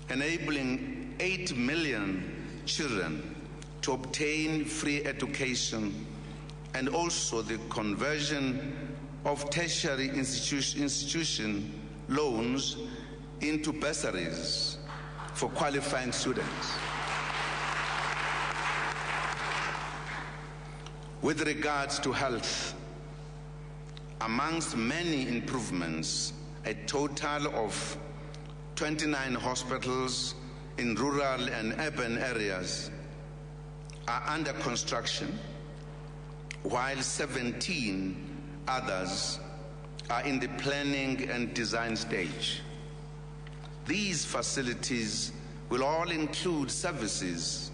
enabling 8 million children to obtain free education, and also the conversion of tertiary institution loans into bursaries for qualifying students. With regards to health, amongst many improvements, a total of 29 hospitals in rural and urban areas are under construction, while 17 others are in the planning and design stage. These facilities will all include services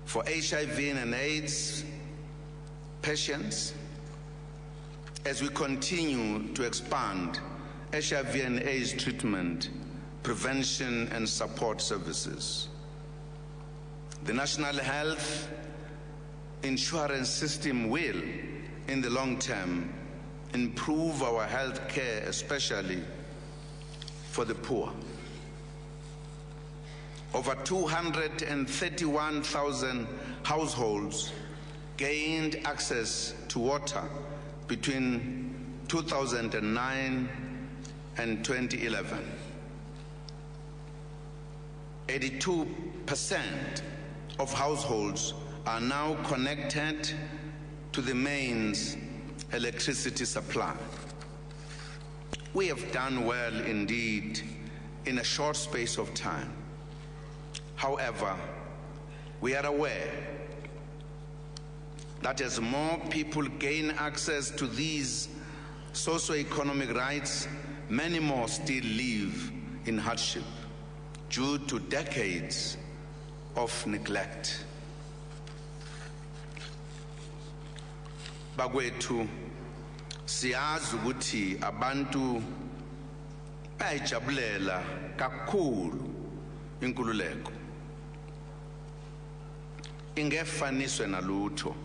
for HIV and AIDS patients, as we continue to expand HIV and AIDS treatment, prevention and support services. The National Health Insurance System will, in the long term, improve our health care, especially for the poor. Over 231,000 households gained access to water between 2009 and 2011. 82% of households are now connected to the mains electricity supply. We have done well indeed in a short space of time. However, we are aware that as more people gain access to these socioeconomic rights, many more still live in hardship due to decades of neglect. Bakwethu, siyazi ukuthi abantu bayajabulela kakhulu inkululeko. Ingefaniswe nalutho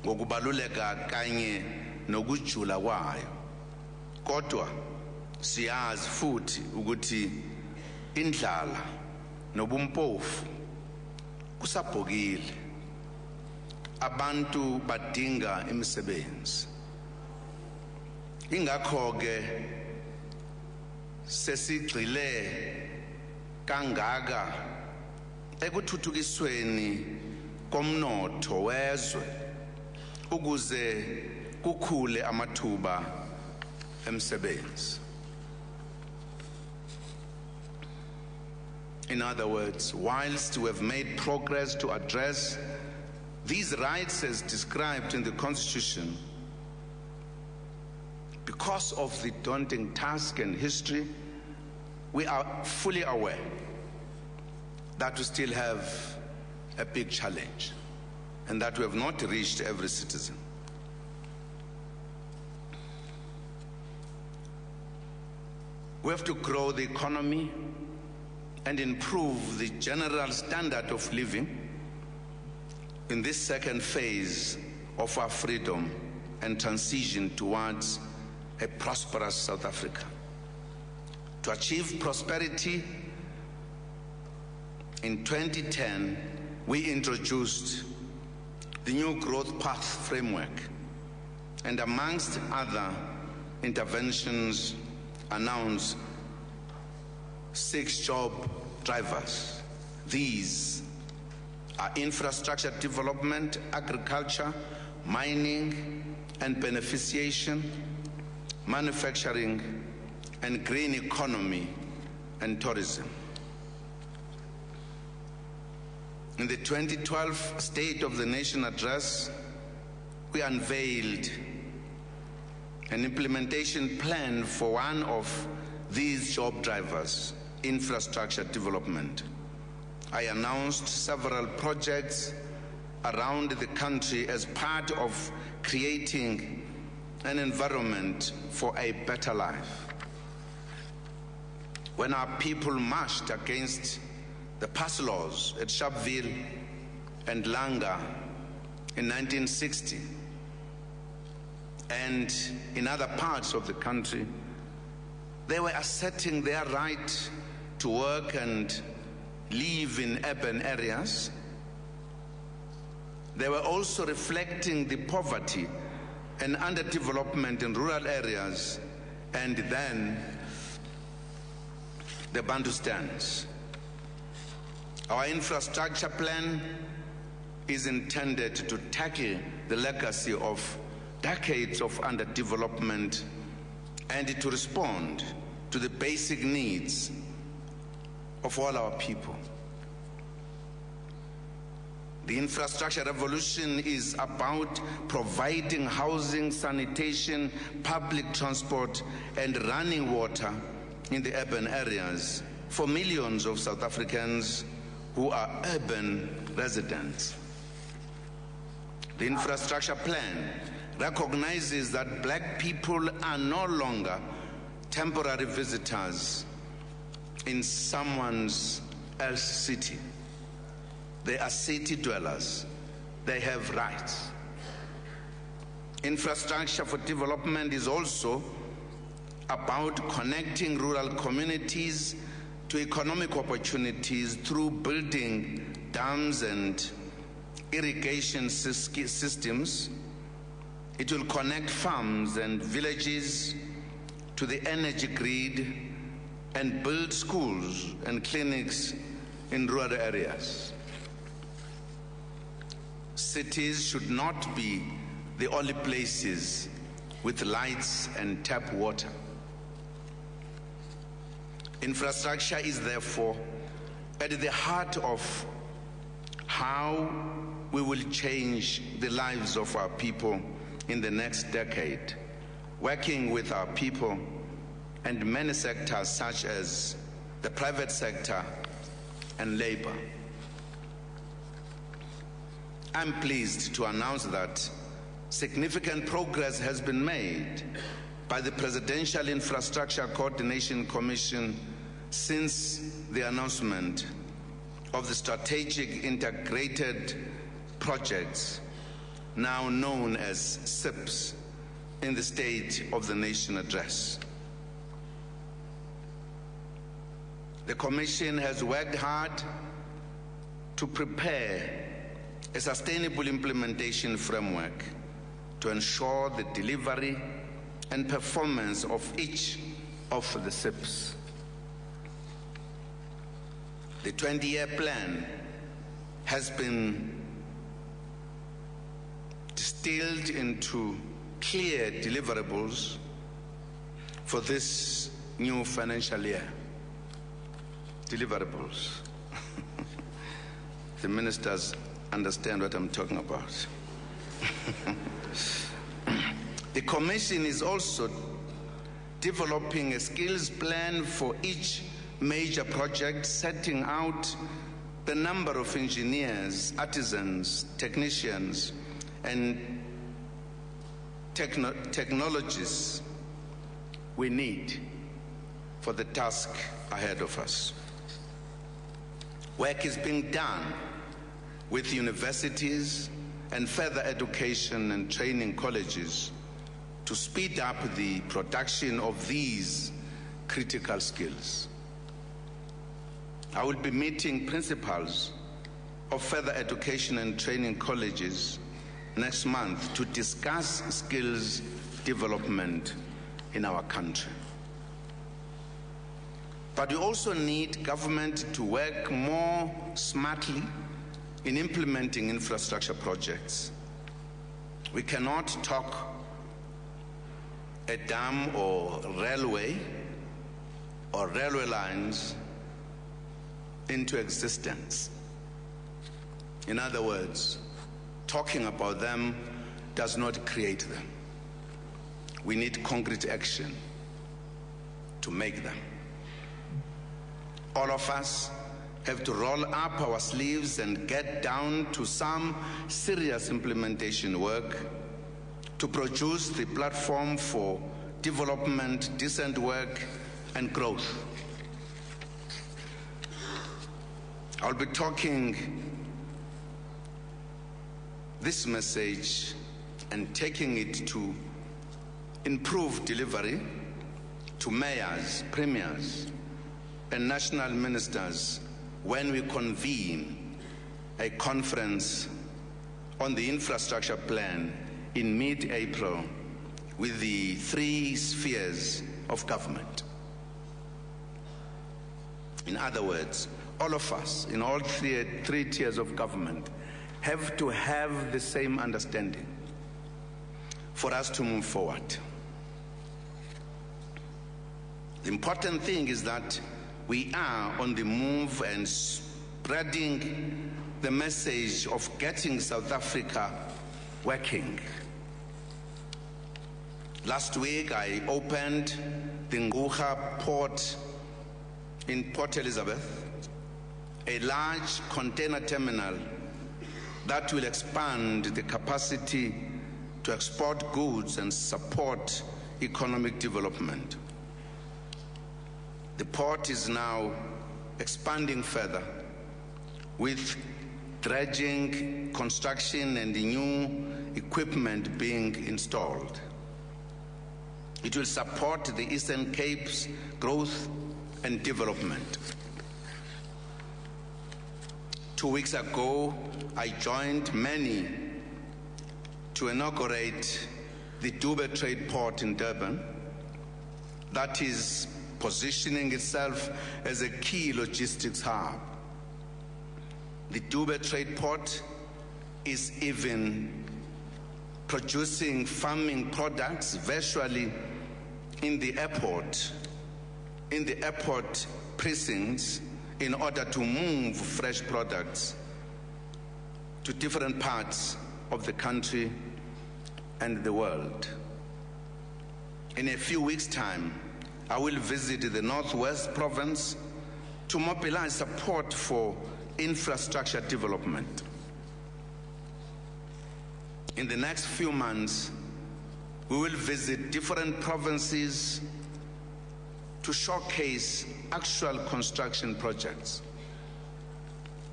ngokubaluleka kanye nokujula kwayo. Kodwa siyazi futhi ukuthi indlala nobumpofu kusabhokile. Abantu badinga imisebenzi. Ingakho ke sesigcile kangaka ekuthuthukisweni komnotho wezwe ukuze kukhule amathuba emsebenzi. In other words, whilst we have made progress to address these rights as described in the Constitution, because of the daunting task and history, we are fully aware that we still have a big challenge and that we have not reached every citizen. We have to grow the economy and improve the general standard of living in this second phase of our freedom and transition towards a prosperous South Africa. To achieve prosperity, in 2010, we introduced the new growth path framework, and amongst other interventions, announced 6 job drivers. These are infrastructure development, agriculture, mining and beneficiation, manufacturing and green economy and tourism. In the 2012 State of the Nation address, we unveiled an implementation plan for one of these job drivers, infrastructure development. I announced several projects around the country as part of creating an environment for a better life. When our people marched against the pass laws at Sharpeville and Langa in 1960 and in other parts of the country, they were asserting their right to work and live in urban areas. They were also reflecting the poverty and underdevelopment in rural areas, and then the Bantustans. Our infrastructure plan is intended to tackle the legacy of decades of underdevelopment and to respond to the basic needs of all our people. The infrastructure revolution is about providing housing, sanitation, public transport, and running water in the urban areas for millions of South Africans who are urban residents. The infrastructure plan recognizes that black people are no longer temporary visitors in someone else's city. They are city dwellers. They have rights. Infrastructure for development is also about connecting rural communities to economic opportunities through building dams and irrigation systems. It will connect farms and villages to the energy grid and build schools and clinics in rural areas. Cities should not be the only places with lights and tap water. Infrastructure is therefore at the heart of how we will change the lives of our people in the next decade, working with our people and many sectors such as the private sector and labor. I'm pleased to announce that significant progress has been made by the Presidential Infrastructure Coordination Commission since the announcement of the Strategic Integrated Projects, now known as SIPs, in the State of the Nation address. The Commission has worked hard to prepare a sustainable implementation framework to ensure the delivery and performance of each of the SIPs. The 20-year plan has been distilled into clear deliverables for this new financial year. Deliverables. The ministers understand what I'm talking about. The Commission is also developing a skills plan for each major project, setting out the number of engineers, artisans, technicians, and technologists we need for the task ahead of us. Work is being done with universities and further education and training colleges to speed up the production of these critical skills. I will be meeting principals of further education and training colleges next month to discuss skills development in our country. But we also need government to work more smartly in implementing infrastructure projects. We cannot talk a dam or railway lines into existence. In other words, talking about them does not create them. We need concrete action to make them. All of us have to roll up our sleeves and get down to some serious implementation work to produce the platform for development, decent work, and growth. I'll be talking this message and taking it to improve delivery to mayors, premiers, and national ministers when we convene a conference on the infrastructure plan in mid-April with the 3 spheres of government. In other words, all of us in all three tiers of government have to have the same understanding for us to move forward. The important thing is that we are on the move and spreading the message of getting South Africa working. Last week I opened the Nguga port in Port Elizabeth, a large container terminal that will expand the capacity to export goods and support economic development. The port is now expanding further with dredging, construction, and new equipment being installed. It will support the Eastern Cape's growth and development. 2 weeks ago, I joined many to inaugurate the Dube Trade Port in Durban that is positioning itself as a key logistics hub. The Dube Trade Port is even producing farming products virtually in the airport precincts in order to move fresh products to different parts of the country and the world. In a few weeks' time, I will visit the Northwest Province to mobilize support for infrastructure development. In the next few months, we will visit different provinces to showcase actual construction projects.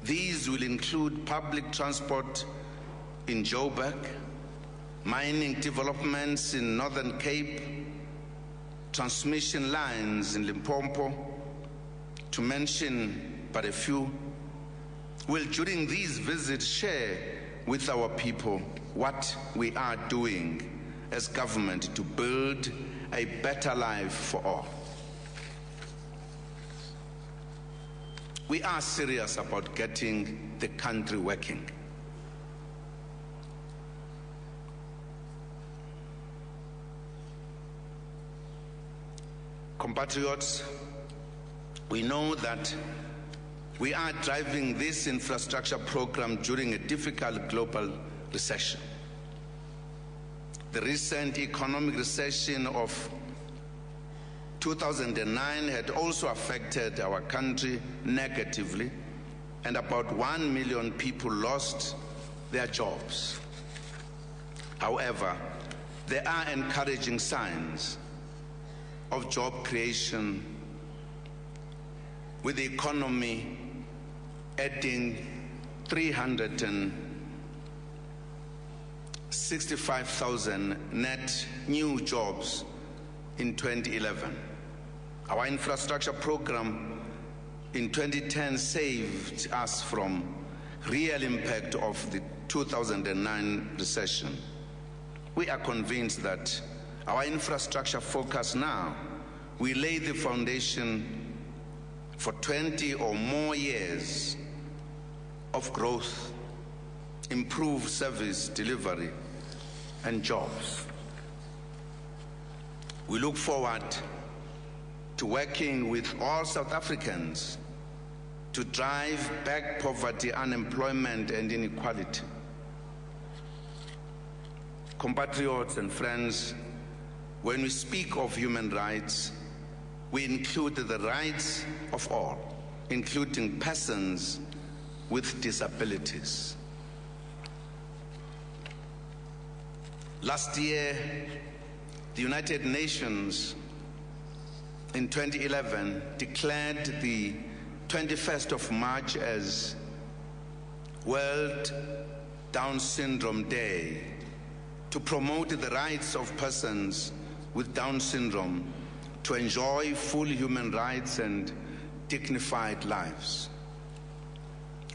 These will include public transport in Joburg, mining developments in Northern Cape, transmission lines in Limpopo, to mention but a few. Will during these visits share with our people what we are doing as government to build a better life for all. We are serious about getting the country working. Compatriots, we know that we are driving this infrastructure program during a difficult global recession. The recent economic recession of 2009 had also affected our country negatively, and about 1 million people lost their jobs. However, there are encouraging signs of job creation, with the economy adding 365,000 net new jobs in 2011. Our infrastructure program in 2010 saved us from real impact of the 2009 recession. We are convinced that our infrastructure focus now will lay the foundation for 20 or more years of growth, improved service delivery, and jobs. We look forward to working with all South Africans to drive back poverty, unemployment, and inequality. Compatriots and friends, when we speak of human rights, we include the rights of all, including persons with disabilities. Last year, the United Nations in 2011 declared the 21st of March as World Down Syndrome Day to promote the rights of persons with Down syndrome to enjoy full human rights and dignified lives.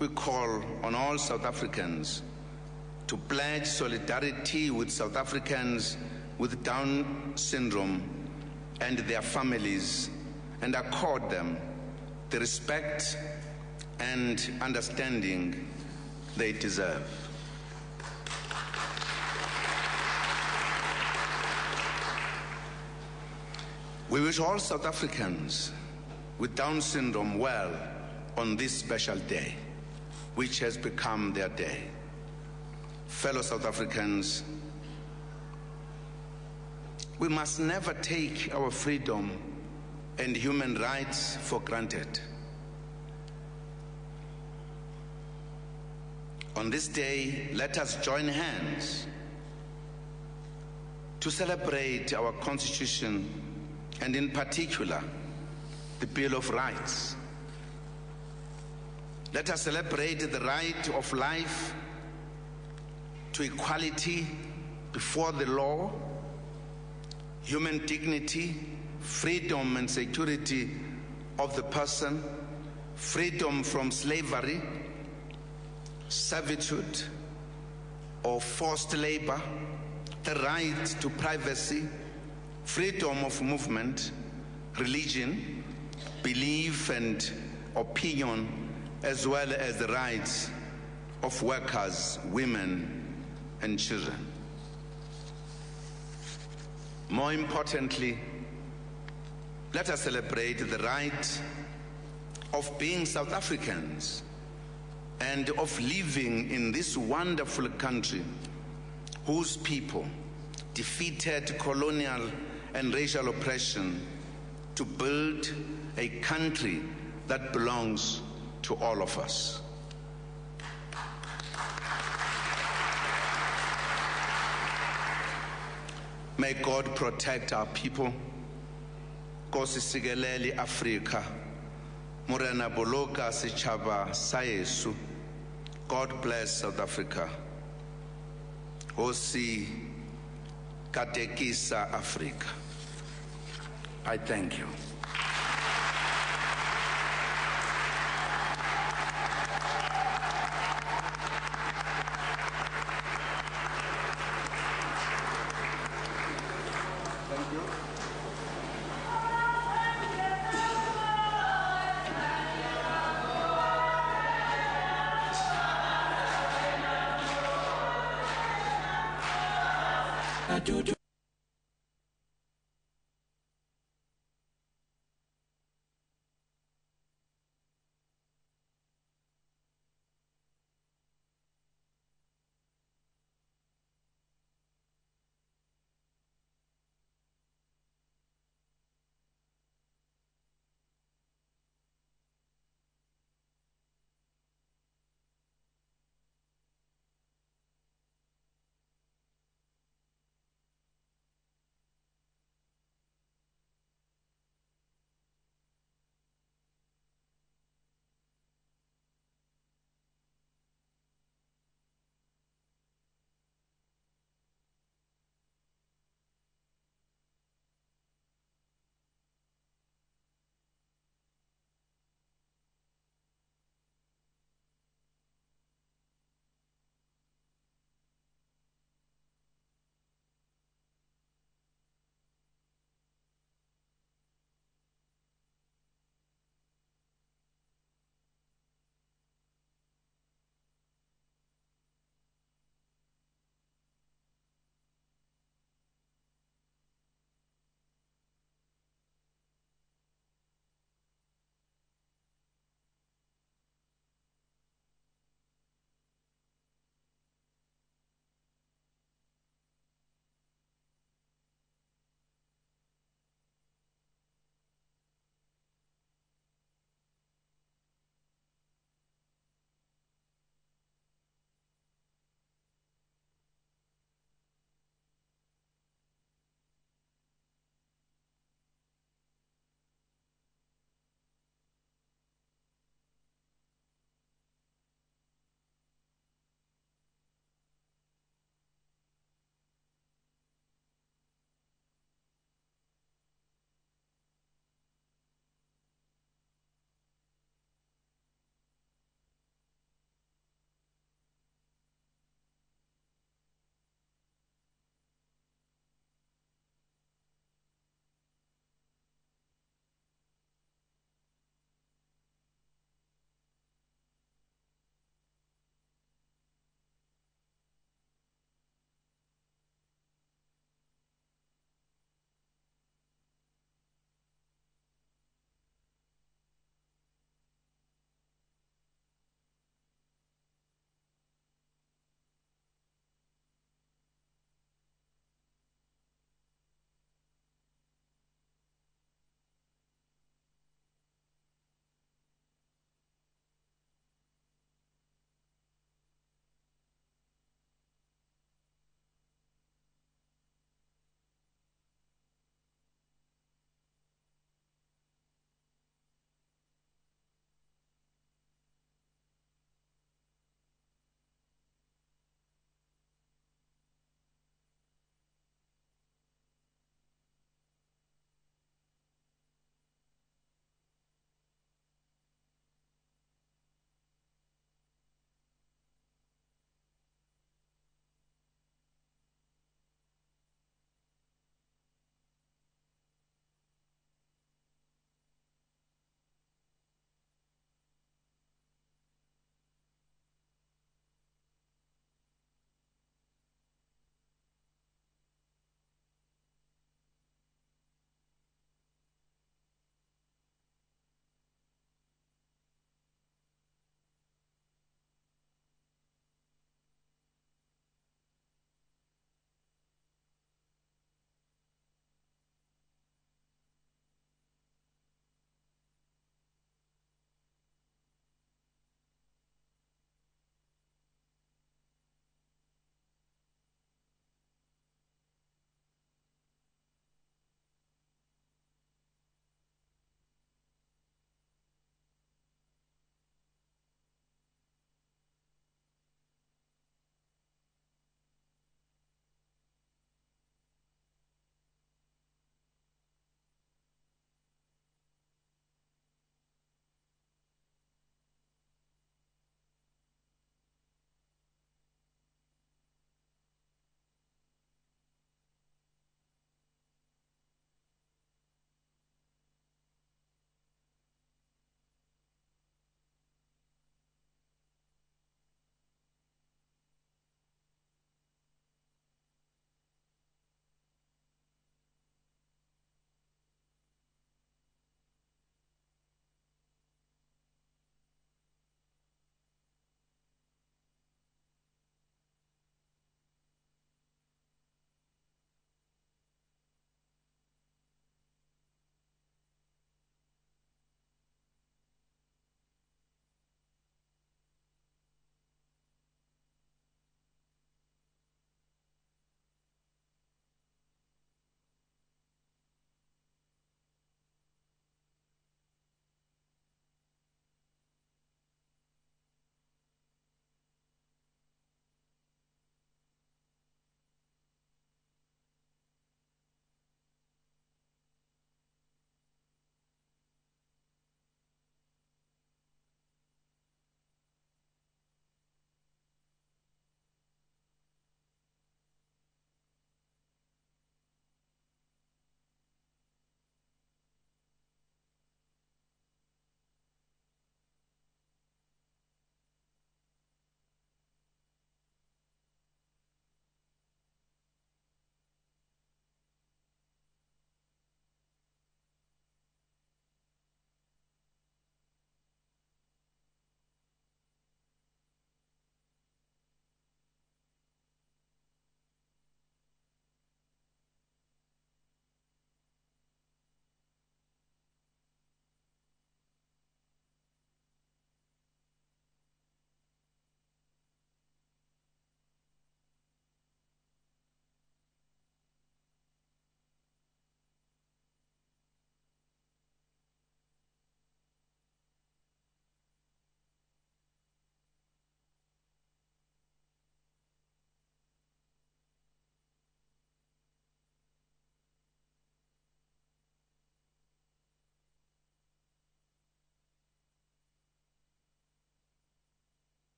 We call on all South Africans to pledge solidarity with South Africans with Down syndrome and their families, and accord them the respect and understanding they deserve. We wish all South Africans with Down syndrome well on this special day, which has become their day. Fellow South Africans, we must never take our freedom and human rights for granted. On this day, let us join hands to celebrate our Constitution and in particular, the Bill of Rights. Let us celebrate the right of life to equality before the law, human dignity, freedom and security of the person, freedom from slavery, servitude or forced labor, the right to privacy, freedom of movement, religion, belief and opinion, as well as the rights of workers, women, and children. More importantly, let us celebrate the right of being South Africans and of living in this wonderful country whose people defeated colonial and racial oppression to build a country that belongs to all of us. May God protect our people. Nkosi sikelele Africa. Morena boloka setjhaba sa heso. God bless South Africa. Hosi katekisa Africa. I thank you. Do